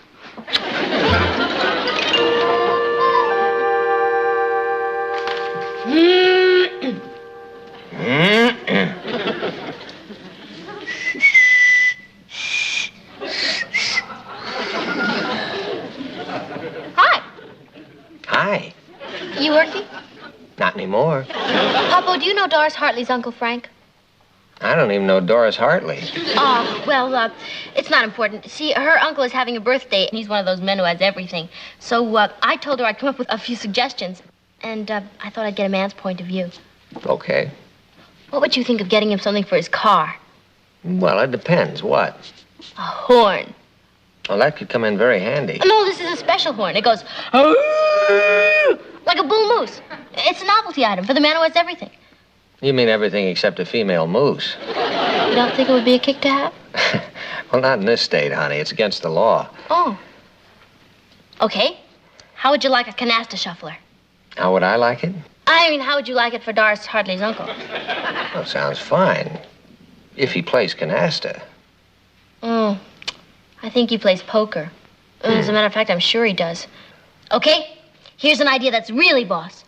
Speaker 4: Hi.
Speaker 21: You working?
Speaker 4: Not anymore.
Speaker 21: Papa, do you know Doris Hartley's Uncle Frank?
Speaker 4: I don't even know Doris Hartley.
Speaker 21: Oh, well, it's not important. See, her uncle is having a birthday, and he's one of those men who has everything. So I told her I'd come up with a few suggestions, and I thought I'd get a man's point of view.
Speaker 4: Okay.
Speaker 21: What would you think of getting him something for his car?
Speaker 4: Well, it depends. What?
Speaker 21: A horn.
Speaker 4: Well, that could come in very handy.
Speaker 21: No, this is a special horn. It goes like a bull moose. It's a novelty item for the man who has everything.
Speaker 4: You mean everything except a female moose?
Speaker 21: You don't think it would be a kick to have?
Speaker 4: Well, not in this state, honey. It's against the law.
Speaker 21: Oh. Okay. How would you like a canasta shuffler?
Speaker 4: How would I like it?
Speaker 21: I mean, how would you like it for Doris Hartley's uncle?
Speaker 4: Well, sounds fine. If he plays canasta.
Speaker 21: Oh. I think he plays poker. As a matter of fact, I'm sure he does. Okay, here's an idea that's really boss.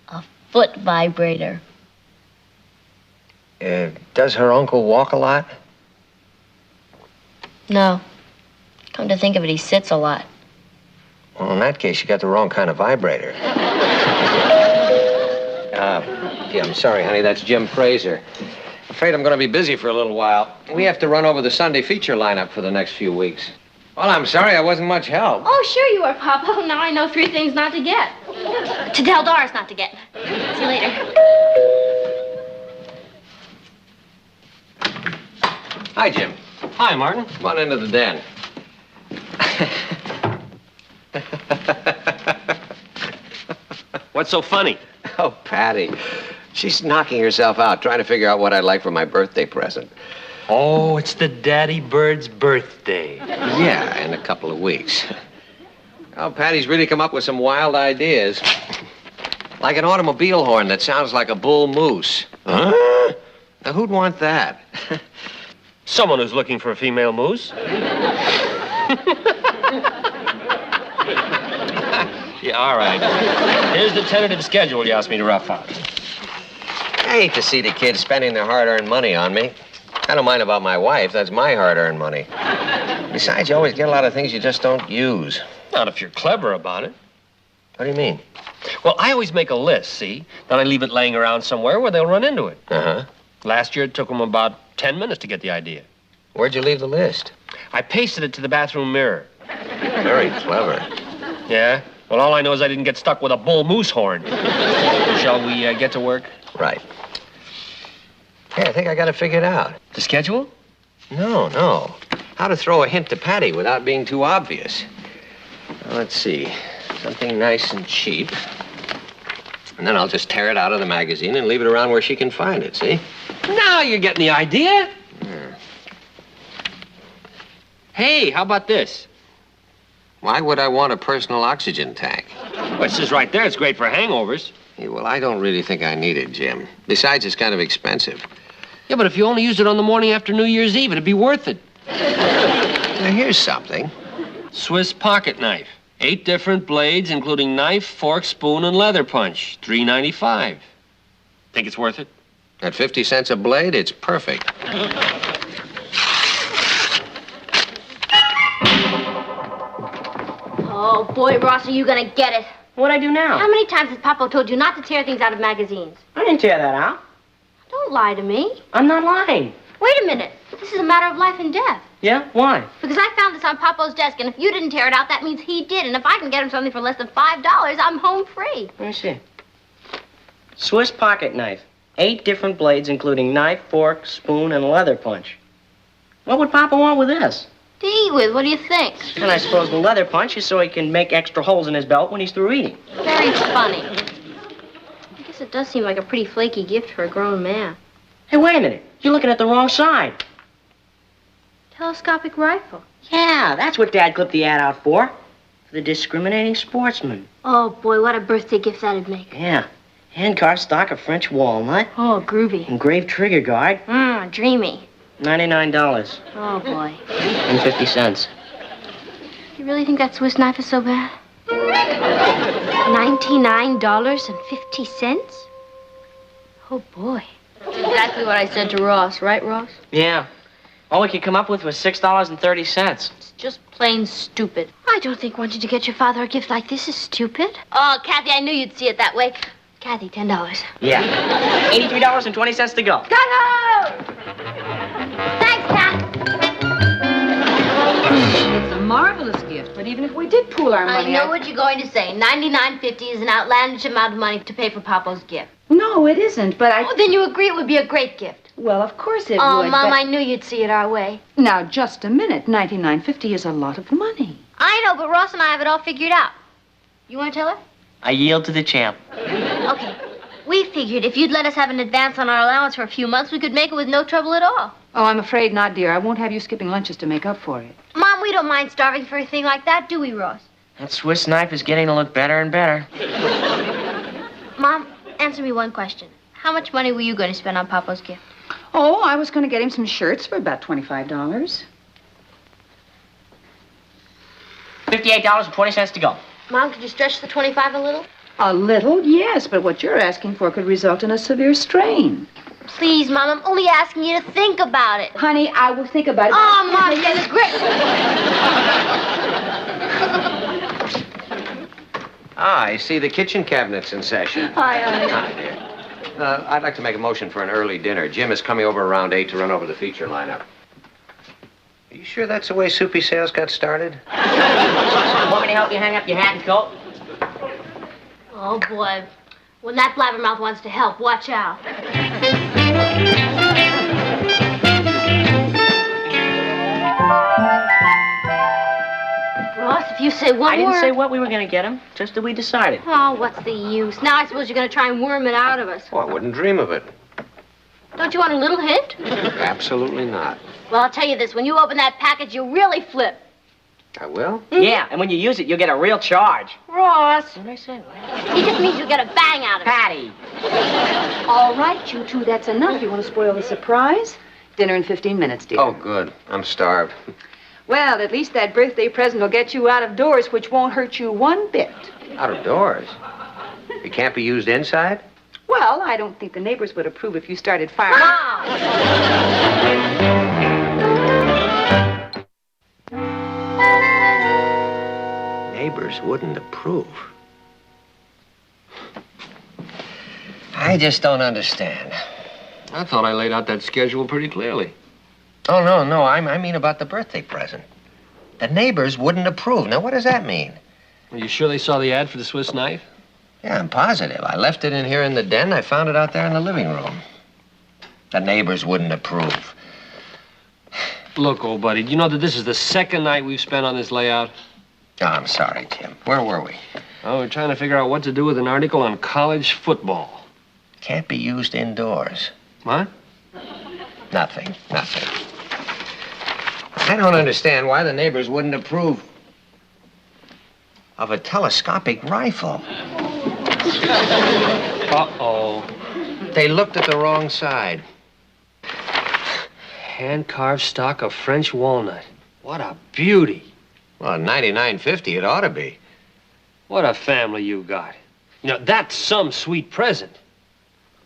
Speaker 21: A foot vibrator.
Speaker 4: Does her uncle walk a lot?
Speaker 21: No. Come to think of it, he sits a lot.
Speaker 4: Well, in that case, you got the wrong kind of vibrator. Yeah, I'm sorry, honey. That's Jim Fraser. Afraid I'm going to be busy for a little while. We have to run over the Sunday feature lineup for the next few weeks. Well, I'm sorry I wasn't much help.
Speaker 21: Oh, sure you are, Papa. Now I know 3 things not to get. To tell Doris not to get. See you later.
Speaker 4: Hi, Jim.
Speaker 10: Hi, Martin.
Speaker 4: Come on into the den.
Speaker 10: What's so funny?
Speaker 4: Oh, Patty. She's knocking herself out trying to figure out what I'd like for my birthday present.
Speaker 20: Oh, it's the Daddy Bird's birthday.
Speaker 4: Yeah, in a couple of weeks. Oh, Patty's really come up with some wild ideas. Like an automobile horn that sounds like a bull moose. Huh? Now, who'd want that?
Speaker 20: Someone who's looking for a female moose. Yeah, all right. Here's the tentative schedule you asked me to rough out.
Speaker 4: I hate to see the kids spending their hard-earned money on me. I don't mind about my wife. That's my hard-earned money. Besides, you always get a lot of things you just don't use.
Speaker 20: Not if you're clever about it.
Speaker 4: What do you mean?
Speaker 20: Well, I always make a list, see? Then I leave it laying around somewhere where they'll run into it.
Speaker 4: Uh-huh.
Speaker 20: Last year, it took them about 10 minutes to get the idea.
Speaker 4: Where'd you leave the list?
Speaker 20: I pasted it to the bathroom mirror.
Speaker 4: Very clever.
Speaker 20: Yeah? Well, all I know is I didn't get stuck with a bull moose horn. Shall we get to work?
Speaker 4: Right. Hey, I think I got it figured out.
Speaker 20: The schedule?
Speaker 4: No. How to throw a hint to Patty without being too obvious. Now, let's see. Something nice and cheap. And then I'll just tear it out of the magazine and leave it around where she can find it, see?
Speaker 20: Now you're getting the idea. Hey, how about this?
Speaker 4: Why would I want a personal oxygen tank?
Speaker 20: Well, it says right there it's great for hangovers.
Speaker 4: Yeah, well, I don't really think I need it, Jim. Besides, it's kind of expensive.
Speaker 20: Yeah, but if you only used it on the morning after New Year's Eve, it'd be worth it.
Speaker 4: Now, here's something.
Speaker 20: Swiss pocket knife. 8 different blades, including knife, fork, spoon, and leather punch. $3.95. Think it's worth it?
Speaker 4: At 50 cents a blade, it's perfect.
Speaker 21: Oh, boy, Ross, are you gonna get it?
Speaker 13: What'd I do now?
Speaker 21: How many times has Papa told you not to tear things out of magazines?
Speaker 13: I didn't tear that out.
Speaker 21: Don't lie to me.
Speaker 13: I'm not lying.
Speaker 21: Wait a minute. This is a matter of life and death.
Speaker 13: Yeah? Why?
Speaker 21: Because I found this on Papa's desk, and if you didn't tear it out, that means he did. And if I can get him something for less than $5, I'm home free.
Speaker 13: Let me see. Swiss pocket knife. 8 different blades, including knife, fork, spoon, and leather punch. What would Papa want with this?
Speaker 21: To eat with, what do you think?
Speaker 13: And I suppose the leather punch is so he can make extra holes in his belt when he's through eating.
Speaker 21: Very funny. I guess it does seem like a pretty flaky gift for a grown man.
Speaker 13: Hey, wait a minute. You're looking at the wrong side.
Speaker 21: Telescopic rifle.
Speaker 13: Yeah, that's what Dad clipped the ad out for. For the discriminating sportsman.
Speaker 21: Oh, boy, what a birthday gift that'd make.
Speaker 13: Yeah. Hand-carved stock of French walnut.
Speaker 21: Oh, groovy.
Speaker 13: Engraved trigger guard.
Speaker 21: Dreamy.
Speaker 13: $99.
Speaker 21: Oh, boy.
Speaker 13: And 50 cents.
Speaker 21: You really think that Swiss knife is so bad? $99.50? Oh, boy. That's exactly what I said to Ross, right, Ross?
Speaker 13: Yeah. All we could come up with was $6.30.
Speaker 21: It's just plain stupid. I don't think wanting to get your father a gift like this is stupid. Oh, Kathy, I knew you'd see it that way. Kathy, $10.
Speaker 13: Yeah. $83.20 to go.
Speaker 21: Go! Thanks, Kat.
Speaker 8: It's a marvelous gift, but even if we did pool our money...
Speaker 21: I know what you're going to say. $99.50 is an outlandish amount of money to pay for Papa's gift.
Speaker 8: No, it isn't, but I...
Speaker 21: Oh, then you agree it would be a great gift.
Speaker 8: Well, of course it would.
Speaker 21: Oh, Mom,
Speaker 8: but...
Speaker 21: I knew you'd see it our way.
Speaker 8: Now, just a minute. $99.50 is a lot of money.
Speaker 21: I know, but Ross and I have it all figured out. You want to tell her?
Speaker 13: I yield to the champ.
Speaker 21: Okay. We figured if you'd let us have an advance on our allowance for a few months, we could make it with no trouble at all.
Speaker 8: Oh, I'm afraid not, dear. I won't have you skipping lunches to make up for it.
Speaker 21: Mom, we don't mind starving for a thing like that, do we, Ross?
Speaker 13: That Swiss knife is getting to look better and better.
Speaker 21: Mom, answer me one question. How much money were you going to spend on Papa's gift?
Speaker 8: Oh, I was going to get him some shirts for about $25.
Speaker 13: $58.20 to go.
Speaker 21: Mom, could you stretch the 25 a little?
Speaker 8: A little, yes, but what you're asking for could result in a severe strain.
Speaker 21: Please, Mom, I'm only asking you to think about it.
Speaker 8: Honey, I will think about it.
Speaker 21: Oh, Mom, get a grip.
Speaker 4: I see the kitchen cabinet's in session.
Speaker 8: Hi, honey.
Speaker 4: Hi, dear. I'd like to make a motion for an early dinner. Jim is coming over around 8 to run over the feature lineup. Are you sure that's the way Soupy sales got started?
Speaker 13: Want me to help you hang up your hat and coat?
Speaker 21: Oh, boy. When that blabbermouth wants to help, watch out. Ross, if you say one
Speaker 14: I didn't
Speaker 21: word.
Speaker 14: say what we were going to get him, just that we decided.
Speaker 21: Oh, what's the use? Now I suppose you're going to try and worm it out of us.
Speaker 4: Oh, I wouldn't dream of it.
Speaker 21: Don't you want a little hint?
Speaker 4: Absolutely not.
Speaker 21: Well, I'll tell you this. When you open that package, you'll really flip.
Speaker 4: I will?
Speaker 14: Yeah, and when you use it, you'll get a real charge.
Speaker 21: Ross.
Speaker 14: What did I say?
Speaker 21: He just means you'll get a bang out of it.
Speaker 14: Patty.
Speaker 8: All right, you two, that's enough. You want to spoil the surprise? Dinner in 15 minutes, dear.
Speaker 4: Oh, good. I'm starved.
Speaker 8: Well, at least that birthday present will get you out of doors, which won't hurt you one bit.
Speaker 4: Out of doors? It can't be used inside?
Speaker 8: Well, I don't think the neighbors would approve if you started firing.
Speaker 4: Neighbors wouldn't approve. I just don't understand.
Speaker 20: I thought I laid out that schedule pretty clearly.
Speaker 4: Oh, no. I mean about the birthday present. The neighbors wouldn't approve. Now, what does that mean?
Speaker 20: Are you sure they saw the ad for the Swiss knife?
Speaker 4: Yeah, I'm positive. I left it in here in the den. I found it out there in the living room. The neighbors wouldn't approve.
Speaker 20: Look, old buddy, do you know that this is the second night we've spent on this layout?
Speaker 4: Oh, I'm sorry, Jim. Where were we?
Speaker 20: Oh, we're trying to figure out what to do with an article on college football.
Speaker 4: Can't be used indoors.
Speaker 20: What?
Speaker 4: Nothing. I don't understand why the neighbors wouldn't approve of a telescopic rifle.
Speaker 20: Uh-oh.
Speaker 4: They looked at the wrong side.
Speaker 20: Hand-carved stock of French walnut. What a beauty.
Speaker 4: Well, $99.50 it ought to be.
Speaker 20: What a family you got. You know, that's some sweet present.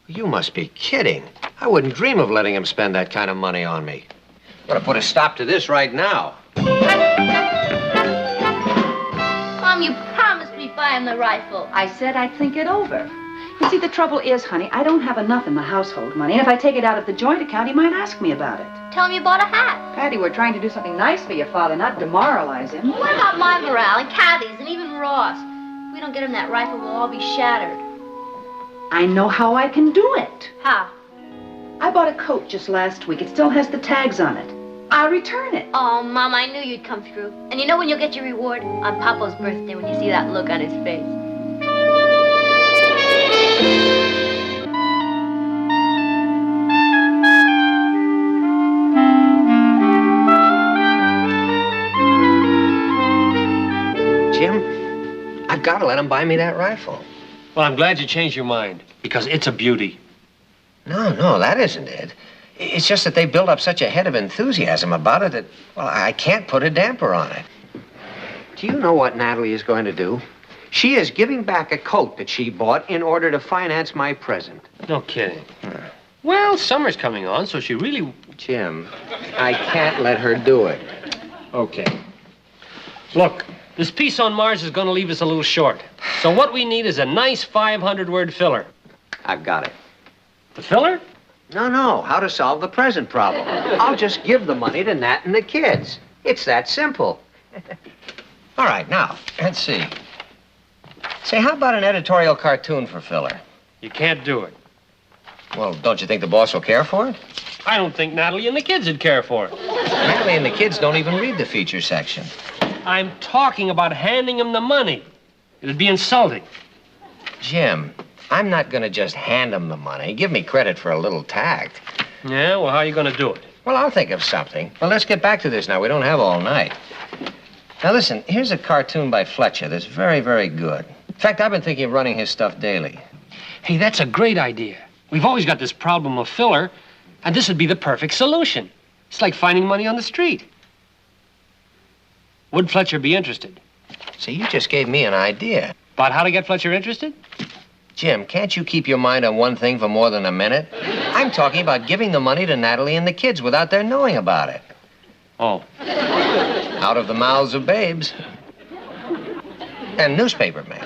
Speaker 4: You must be kidding. I wouldn't dream of letting him spend that kind of money on me. Gotta put a stop to this right now.
Speaker 21: Mom, you promised me buy him the rifle.
Speaker 8: I said I'd think it over. You see, the trouble is, honey, I don't have enough in the household money, and if I take it out of the joint account, he might ask me about it.
Speaker 21: Tell him you bought a hat.
Speaker 8: Patty, we're trying to do something nice for your father, not demoralize him.
Speaker 21: What about my morale and Kathy's and even Ross? If we don't get him that rifle, we'll all be shattered.
Speaker 8: I know how I can do it.
Speaker 21: How?
Speaker 8: I bought a coat just last week. It still has the tags on it. I'll return it.
Speaker 21: Oh, Mom, I knew you'd come through. And you know when you'll get your reward? On Papa's birthday, when you see that look on his face.
Speaker 4: Jim, I've got to let him buy me that rifle.
Speaker 20: Well, I'm glad you changed your mind, because it's a beauty.
Speaker 4: No, that isn't it. It's just that they build up such a head of enthusiasm about it that, well, I can't put a damper on it. Do you know what Natalie is going to do? She is giving back a coat that she bought in order to finance my present.
Speaker 20: No kidding. Well, summer's coming on, so she really...
Speaker 4: Jim, I can't let her do it.
Speaker 20: Okay. Look, this piece on Mars is going to leave us a little short. So what we need is a nice 500-word filler.
Speaker 4: I've got it.
Speaker 20: The filler?
Speaker 4: No, how to solve the present problem. I'll just give the money to Nat and the kids. It's that simple. All right, now, let's see. Say, how about an editorial cartoon for filler?
Speaker 20: You can't do it.
Speaker 4: Well, don't you think the boss will care for it?
Speaker 20: I don't think Natalie and the kids would care for it.
Speaker 4: Natalie and the kids don't even read the feature section.
Speaker 20: I'm talking about handing them the money. It'd be insulting.
Speaker 4: Jim, I'm not going to just hand them the money. Give me credit for a little tact.
Speaker 20: Yeah, well, how are you going to do it?
Speaker 4: Well, I'll think of something. Well, let's get back to this now. We don't have all night. Now, listen, here's a cartoon by Fletcher that's very, very good. In fact, I've been thinking of running his stuff daily.
Speaker 20: Hey, that's a great idea. We've always got this problem of filler, and this would be the perfect solution. It's like finding money on the street. Would Fletcher be interested?
Speaker 4: See, you just gave me an idea.
Speaker 20: About how to get Fletcher interested?
Speaker 4: Jim, can't you keep your mind on one thing for more than a minute? I'm talking about giving the money to Natalie and the kids without their knowing about it.
Speaker 20: Oh.
Speaker 4: Out of the mouths of babes. And newspaper men.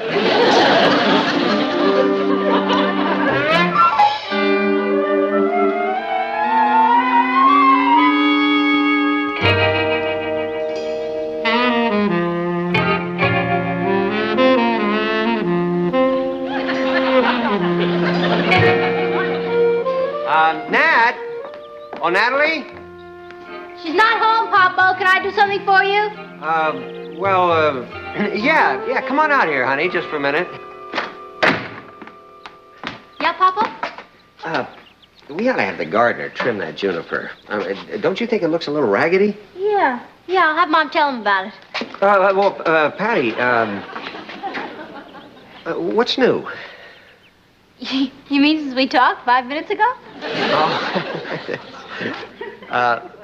Speaker 4: Nat? Oh, Natalie?
Speaker 21: She's not home, Papa. Hello, can I do something for you?
Speaker 4: Yeah, come on out here, honey, just for a minute.
Speaker 21: Yeah, Papa?
Speaker 4: We ought to have the gardener trim that juniper. Don't you think it looks a little raggedy?
Speaker 21: Yeah, I'll have Mom tell him about it.
Speaker 4: Patty, what's new?
Speaker 21: You mean since we talked 5 minutes ago?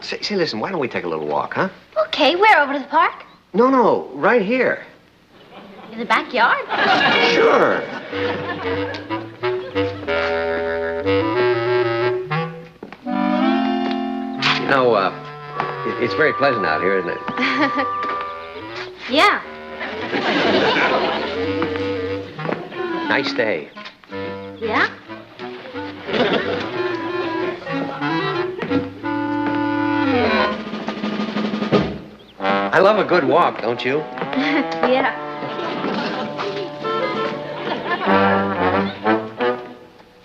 Speaker 4: Say, listen, why don't we take a little walk, huh?
Speaker 21: Okay, where? Over to the park?
Speaker 4: No, right here.
Speaker 21: In the backyard?
Speaker 4: Sure. You know, it's very pleasant out here, isn't it?
Speaker 21: Yeah.
Speaker 4: Nice day.
Speaker 21: Yeah?
Speaker 4: I love a good walk, don't you?
Speaker 21: Yeah.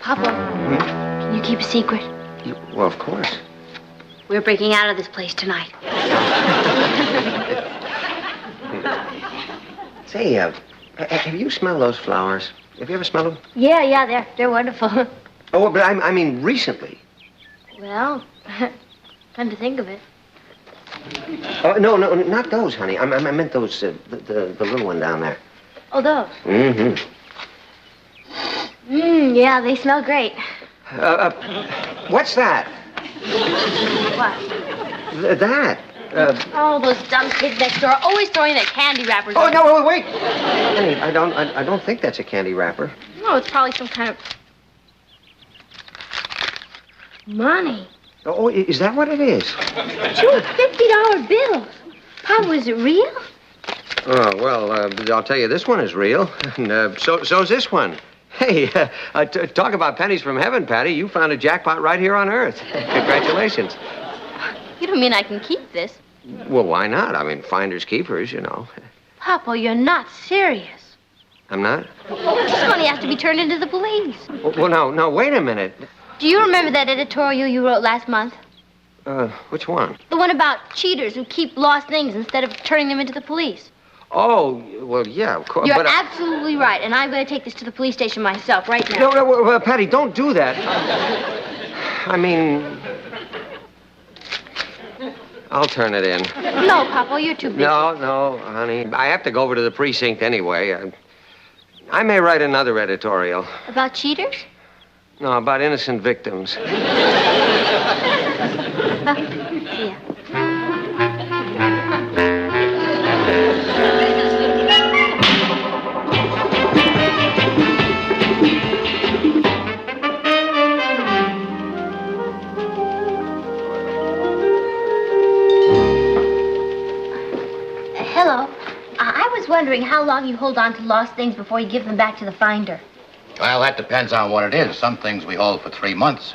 Speaker 21: Papa, can you keep a secret?
Speaker 4: Well, of course.
Speaker 21: We're breaking out of this place tonight.
Speaker 4: Say, have you smelled those flowers? Have you ever smelled them?
Speaker 21: Yeah, they're wonderful.
Speaker 4: Oh, but I mean recently.
Speaker 21: Well, come to think of it.
Speaker 4: Oh, no, not those, honey. I meant those, the little one down there.
Speaker 21: Oh, those?
Speaker 4: Mm-hmm.
Speaker 21: Yeah, they smell great.
Speaker 4: What's that?
Speaker 21: What?
Speaker 4: That.
Speaker 21: Oh, those dumb kids next door are always throwing their candy wrappers.
Speaker 4: Oh, no, wait. Honey, I don't think that's a candy wrapper.
Speaker 21: No, it's probably some kind of money.
Speaker 4: Oh, is that what it is?
Speaker 21: 2 $50 bills. Papa, is it real?
Speaker 4: Oh, well, I'll tell you, this one is real. And so's this one. Hey, talk about pennies from heaven, Patty. You found a jackpot right here on Earth. Congratulations.
Speaker 21: You don't mean I can keep this?
Speaker 4: Well, why not? I mean, finders keepers, you know.
Speaker 21: Papa, you're not serious.
Speaker 4: I'm not?
Speaker 21: This money has to be turned into the police.
Speaker 4: Well, no, wait a minute.
Speaker 21: Do you remember that editorial you wrote last month?
Speaker 4: Which one?
Speaker 21: The one about cheaters who keep lost things instead of turning them into the police.
Speaker 4: Oh, well, yeah, of course.
Speaker 21: You're absolutely right, and I'm going to take this to the police station myself right now.
Speaker 4: No, Patty, don't do that. I mean, I'll turn it in.
Speaker 21: No, Papa, you're too busy.
Speaker 4: No, honey. I have to go over to the precinct anyway. I may write another editorial.
Speaker 21: About cheaters?
Speaker 4: No, about innocent victims.
Speaker 21: Yeah. Hello. I was wondering how long you hold on to lost things before you give them back to the finder.
Speaker 3: Well, that depends on what it is. Some things we hold for 3 months.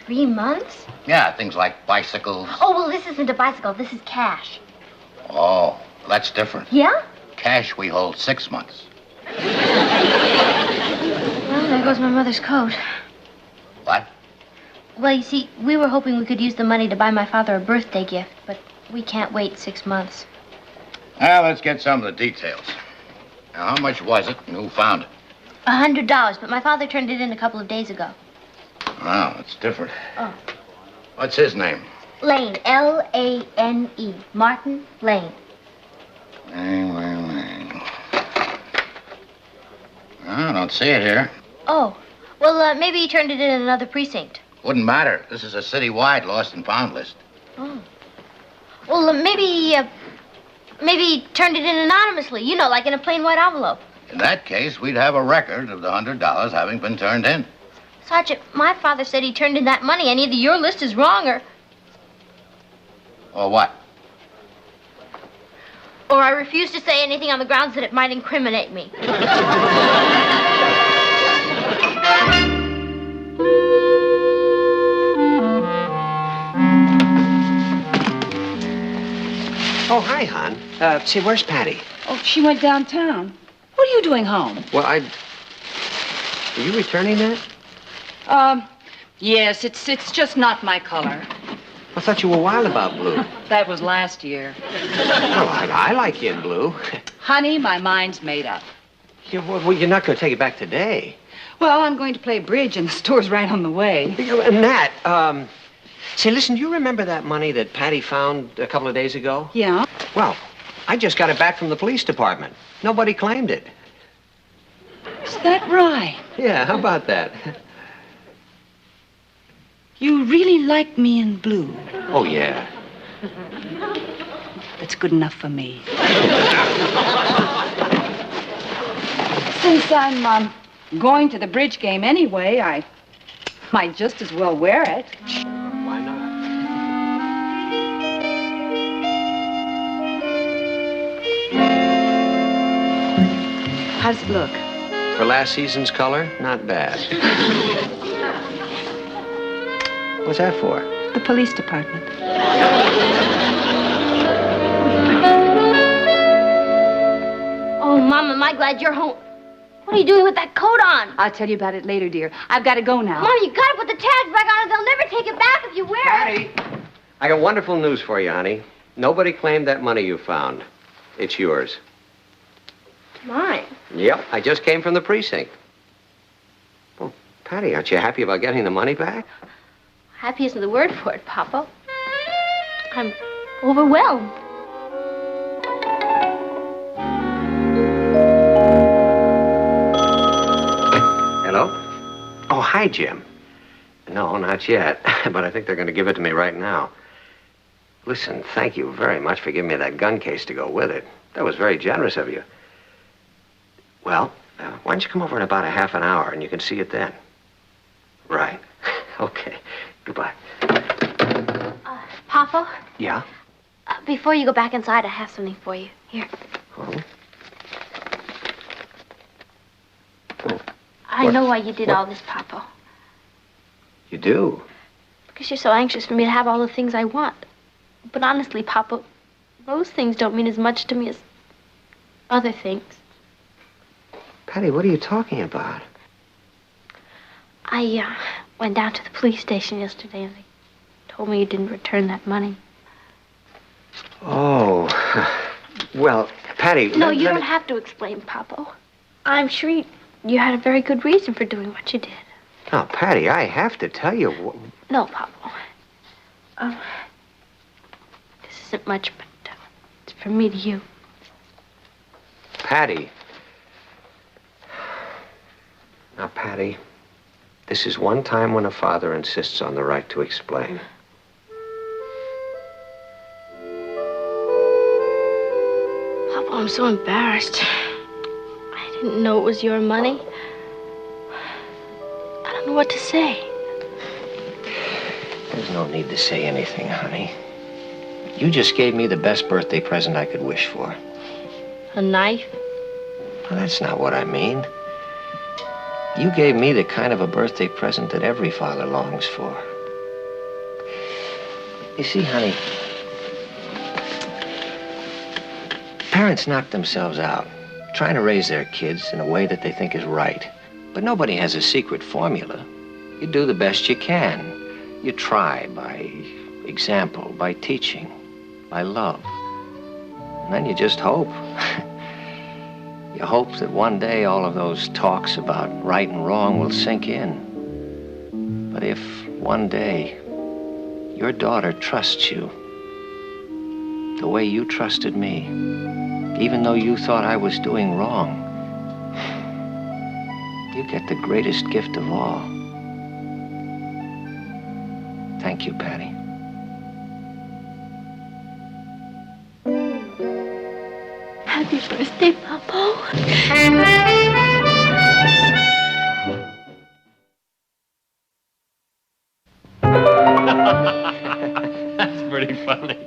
Speaker 21: 3 months?
Speaker 3: Yeah, things like bicycles.
Speaker 21: Oh, well, this isn't a bicycle. This is cash.
Speaker 3: Oh, that's different.
Speaker 21: Yeah?
Speaker 3: Cash we hold 6 months.
Speaker 21: Well, there goes my mother's coat.
Speaker 3: What?
Speaker 21: Well, you see, we were hoping we could use the money to buy my father a birthday gift, but we can't wait 6 months.
Speaker 3: Well, let's get some of the details. Now, how much was it and who found it?
Speaker 21: $100, but my father turned it in a couple of days ago.
Speaker 3: Oh, that's different.
Speaker 21: Oh.
Speaker 3: What's his name?
Speaker 21: Lane, Lane. Martin Lane.
Speaker 3: Lane. I don't see it here.
Speaker 21: Oh, well, maybe he turned it in another precinct.
Speaker 3: Wouldn't matter. This is a citywide lost and found list.
Speaker 21: Oh. Well, maybe he turned it in anonymously, you know, like in a plain white envelope.
Speaker 3: In that case, we'd have a record of the $100 having been turned in.
Speaker 21: Sergeant, my father said he turned in that money, and either your list is wrong
Speaker 3: Or what?
Speaker 21: or I refuse to say anything on the grounds that it might incriminate me.
Speaker 4: Oh, hi, hon. Say, where's Patty?
Speaker 8: Oh, she went downtown. What are you doing home?
Speaker 4: Well, Are you returning that?
Speaker 8: Yes, it's just not my color.
Speaker 4: I thought you were wild about blue.
Speaker 8: That was last year.
Speaker 4: Well, I like you in blue.
Speaker 8: Honey, my mind's made up.
Speaker 4: Well, you're not going to take it back today.
Speaker 8: Well, I'm going to play bridge, and the store's right on the way.
Speaker 4: Nat, say, listen, do you remember that money that Patty found a couple of days ago?
Speaker 8: Yeah?
Speaker 4: Well, I just got it back from the police department. Nobody claimed it.
Speaker 8: Is that right?
Speaker 4: Yeah, how about that?
Speaker 8: You really like me in blue.
Speaker 4: Oh, yeah.
Speaker 8: That's good enough for me. Since I'm going to the bridge game anyway, I might just as well wear it.
Speaker 4: Why not?
Speaker 8: How does it look?
Speaker 4: For last season's color, not bad. What's that for?
Speaker 8: The police department.
Speaker 1: Oh, Mom, am I glad you're home. What are you doing with that coat on?
Speaker 8: I'll tell you about it later, dear. I've got to go now.
Speaker 1: Mom, you gotta put the tags back on or they'll never take it back if you wear it.
Speaker 4: I got wonderful news for you, honey. Nobody claimed that money you found. It's yours.
Speaker 1: Mine?
Speaker 4: Yep, I just came from the precinct. Well, Patty, aren't you happy about getting the money back?
Speaker 1: Happy isn't the word for it, Papa. I'm overwhelmed.
Speaker 4: Hello? Oh, hi, Jim. No, not yet, but I think they're going to give it to me right now. Listen, thank you very much for giving me that gun case to go with it. That was very generous of you. Well, why don't you come over in about a half an hour and you can see it then? Right. Okay. Goodbye.
Speaker 1: Papa,
Speaker 4: Yeah?
Speaker 1: before you go back inside, I have something for you. Here.
Speaker 4: Oh?
Speaker 1: I
Speaker 4: What?
Speaker 1: know why you did
Speaker 4: What?
Speaker 1: all this, Papa.
Speaker 4: You do?
Speaker 1: Because you're so anxious for me to have all the things I want. But honestly, Papa, those things don't mean as much to me as other things.
Speaker 4: Patty, what are you talking about?
Speaker 1: I went down to the police station yesterday and they told me you didn't return that money.
Speaker 4: Oh. Well, Patty...
Speaker 1: No,
Speaker 4: let-
Speaker 1: you
Speaker 4: let
Speaker 1: don't
Speaker 4: me-
Speaker 1: have to explain, Papa. I'm sure you had a very good reason for doing what you did.
Speaker 4: Now, Patty, I have to tell you...
Speaker 1: No, Papa. This isn't much, but it's from me to you.
Speaker 4: Patty. Now, Patty, this is one time when a father insists on the right to explain.
Speaker 1: Papa, I'm so embarrassed. I didn't know it was your money. I don't know what to say.
Speaker 4: There's no need to say anything, honey. You just gave me the best birthday present I could wish for.
Speaker 1: A knife?
Speaker 4: Well, that's not what I mean. You gave me the kind of a birthday present that every father longs for. You see, honey, parents knock themselves out trying to raise their kids in a way that they think is right. But nobody has a secret formula. You do the best you can. You try by example, by teaching, by love. And then you just hope. You hope that one day all of those talks about right and wrong will sink in. But if one day your daughter trusts you the way you trusted me, even though you thought I was doing wrong, you get the greatest gift of all. Thank you, Patty.
Speaker 1: Happy birthday, Papa.
Speaker 20: That's pretty funny.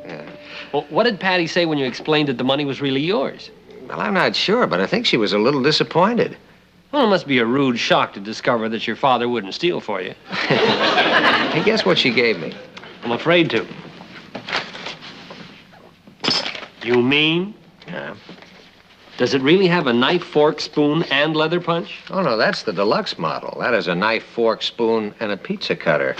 Speaker 20: Well, what did Patty say when you explained that the money was really yours?
Speaker 4: Well, I'm not sure, but I think she was a little disappointed.
Speaker 20: Well, it must be a rude shock to discover that your father wouldn't steal for you.
Speaker 4: Hey, guess what she gave me?
Speaker 20: I'm afraid to. You mean?
Speaker 4: Yeah.
Speaker 20: Does it really have a knife, fork, spoon, and leather punch?
Speaker 4: Oh, no, that's the deluxe model. That is a knife, fork, spoon, and a pizza cutter.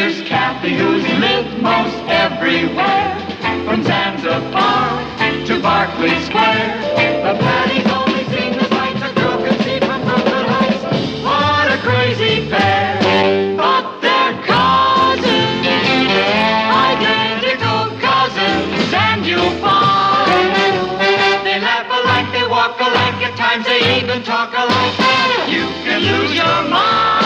Speaker 5: There's Kathy who's lived most everywhere, from Zanzibar to Berkeley Square. The Patty's only seen the sights a girl can see from Brooklyn Heights. What a crazy pair, but they're cousins, identical cousins, and you'll find they laugh alike, they walk alike, at times they even talk alike. You can lose your mind.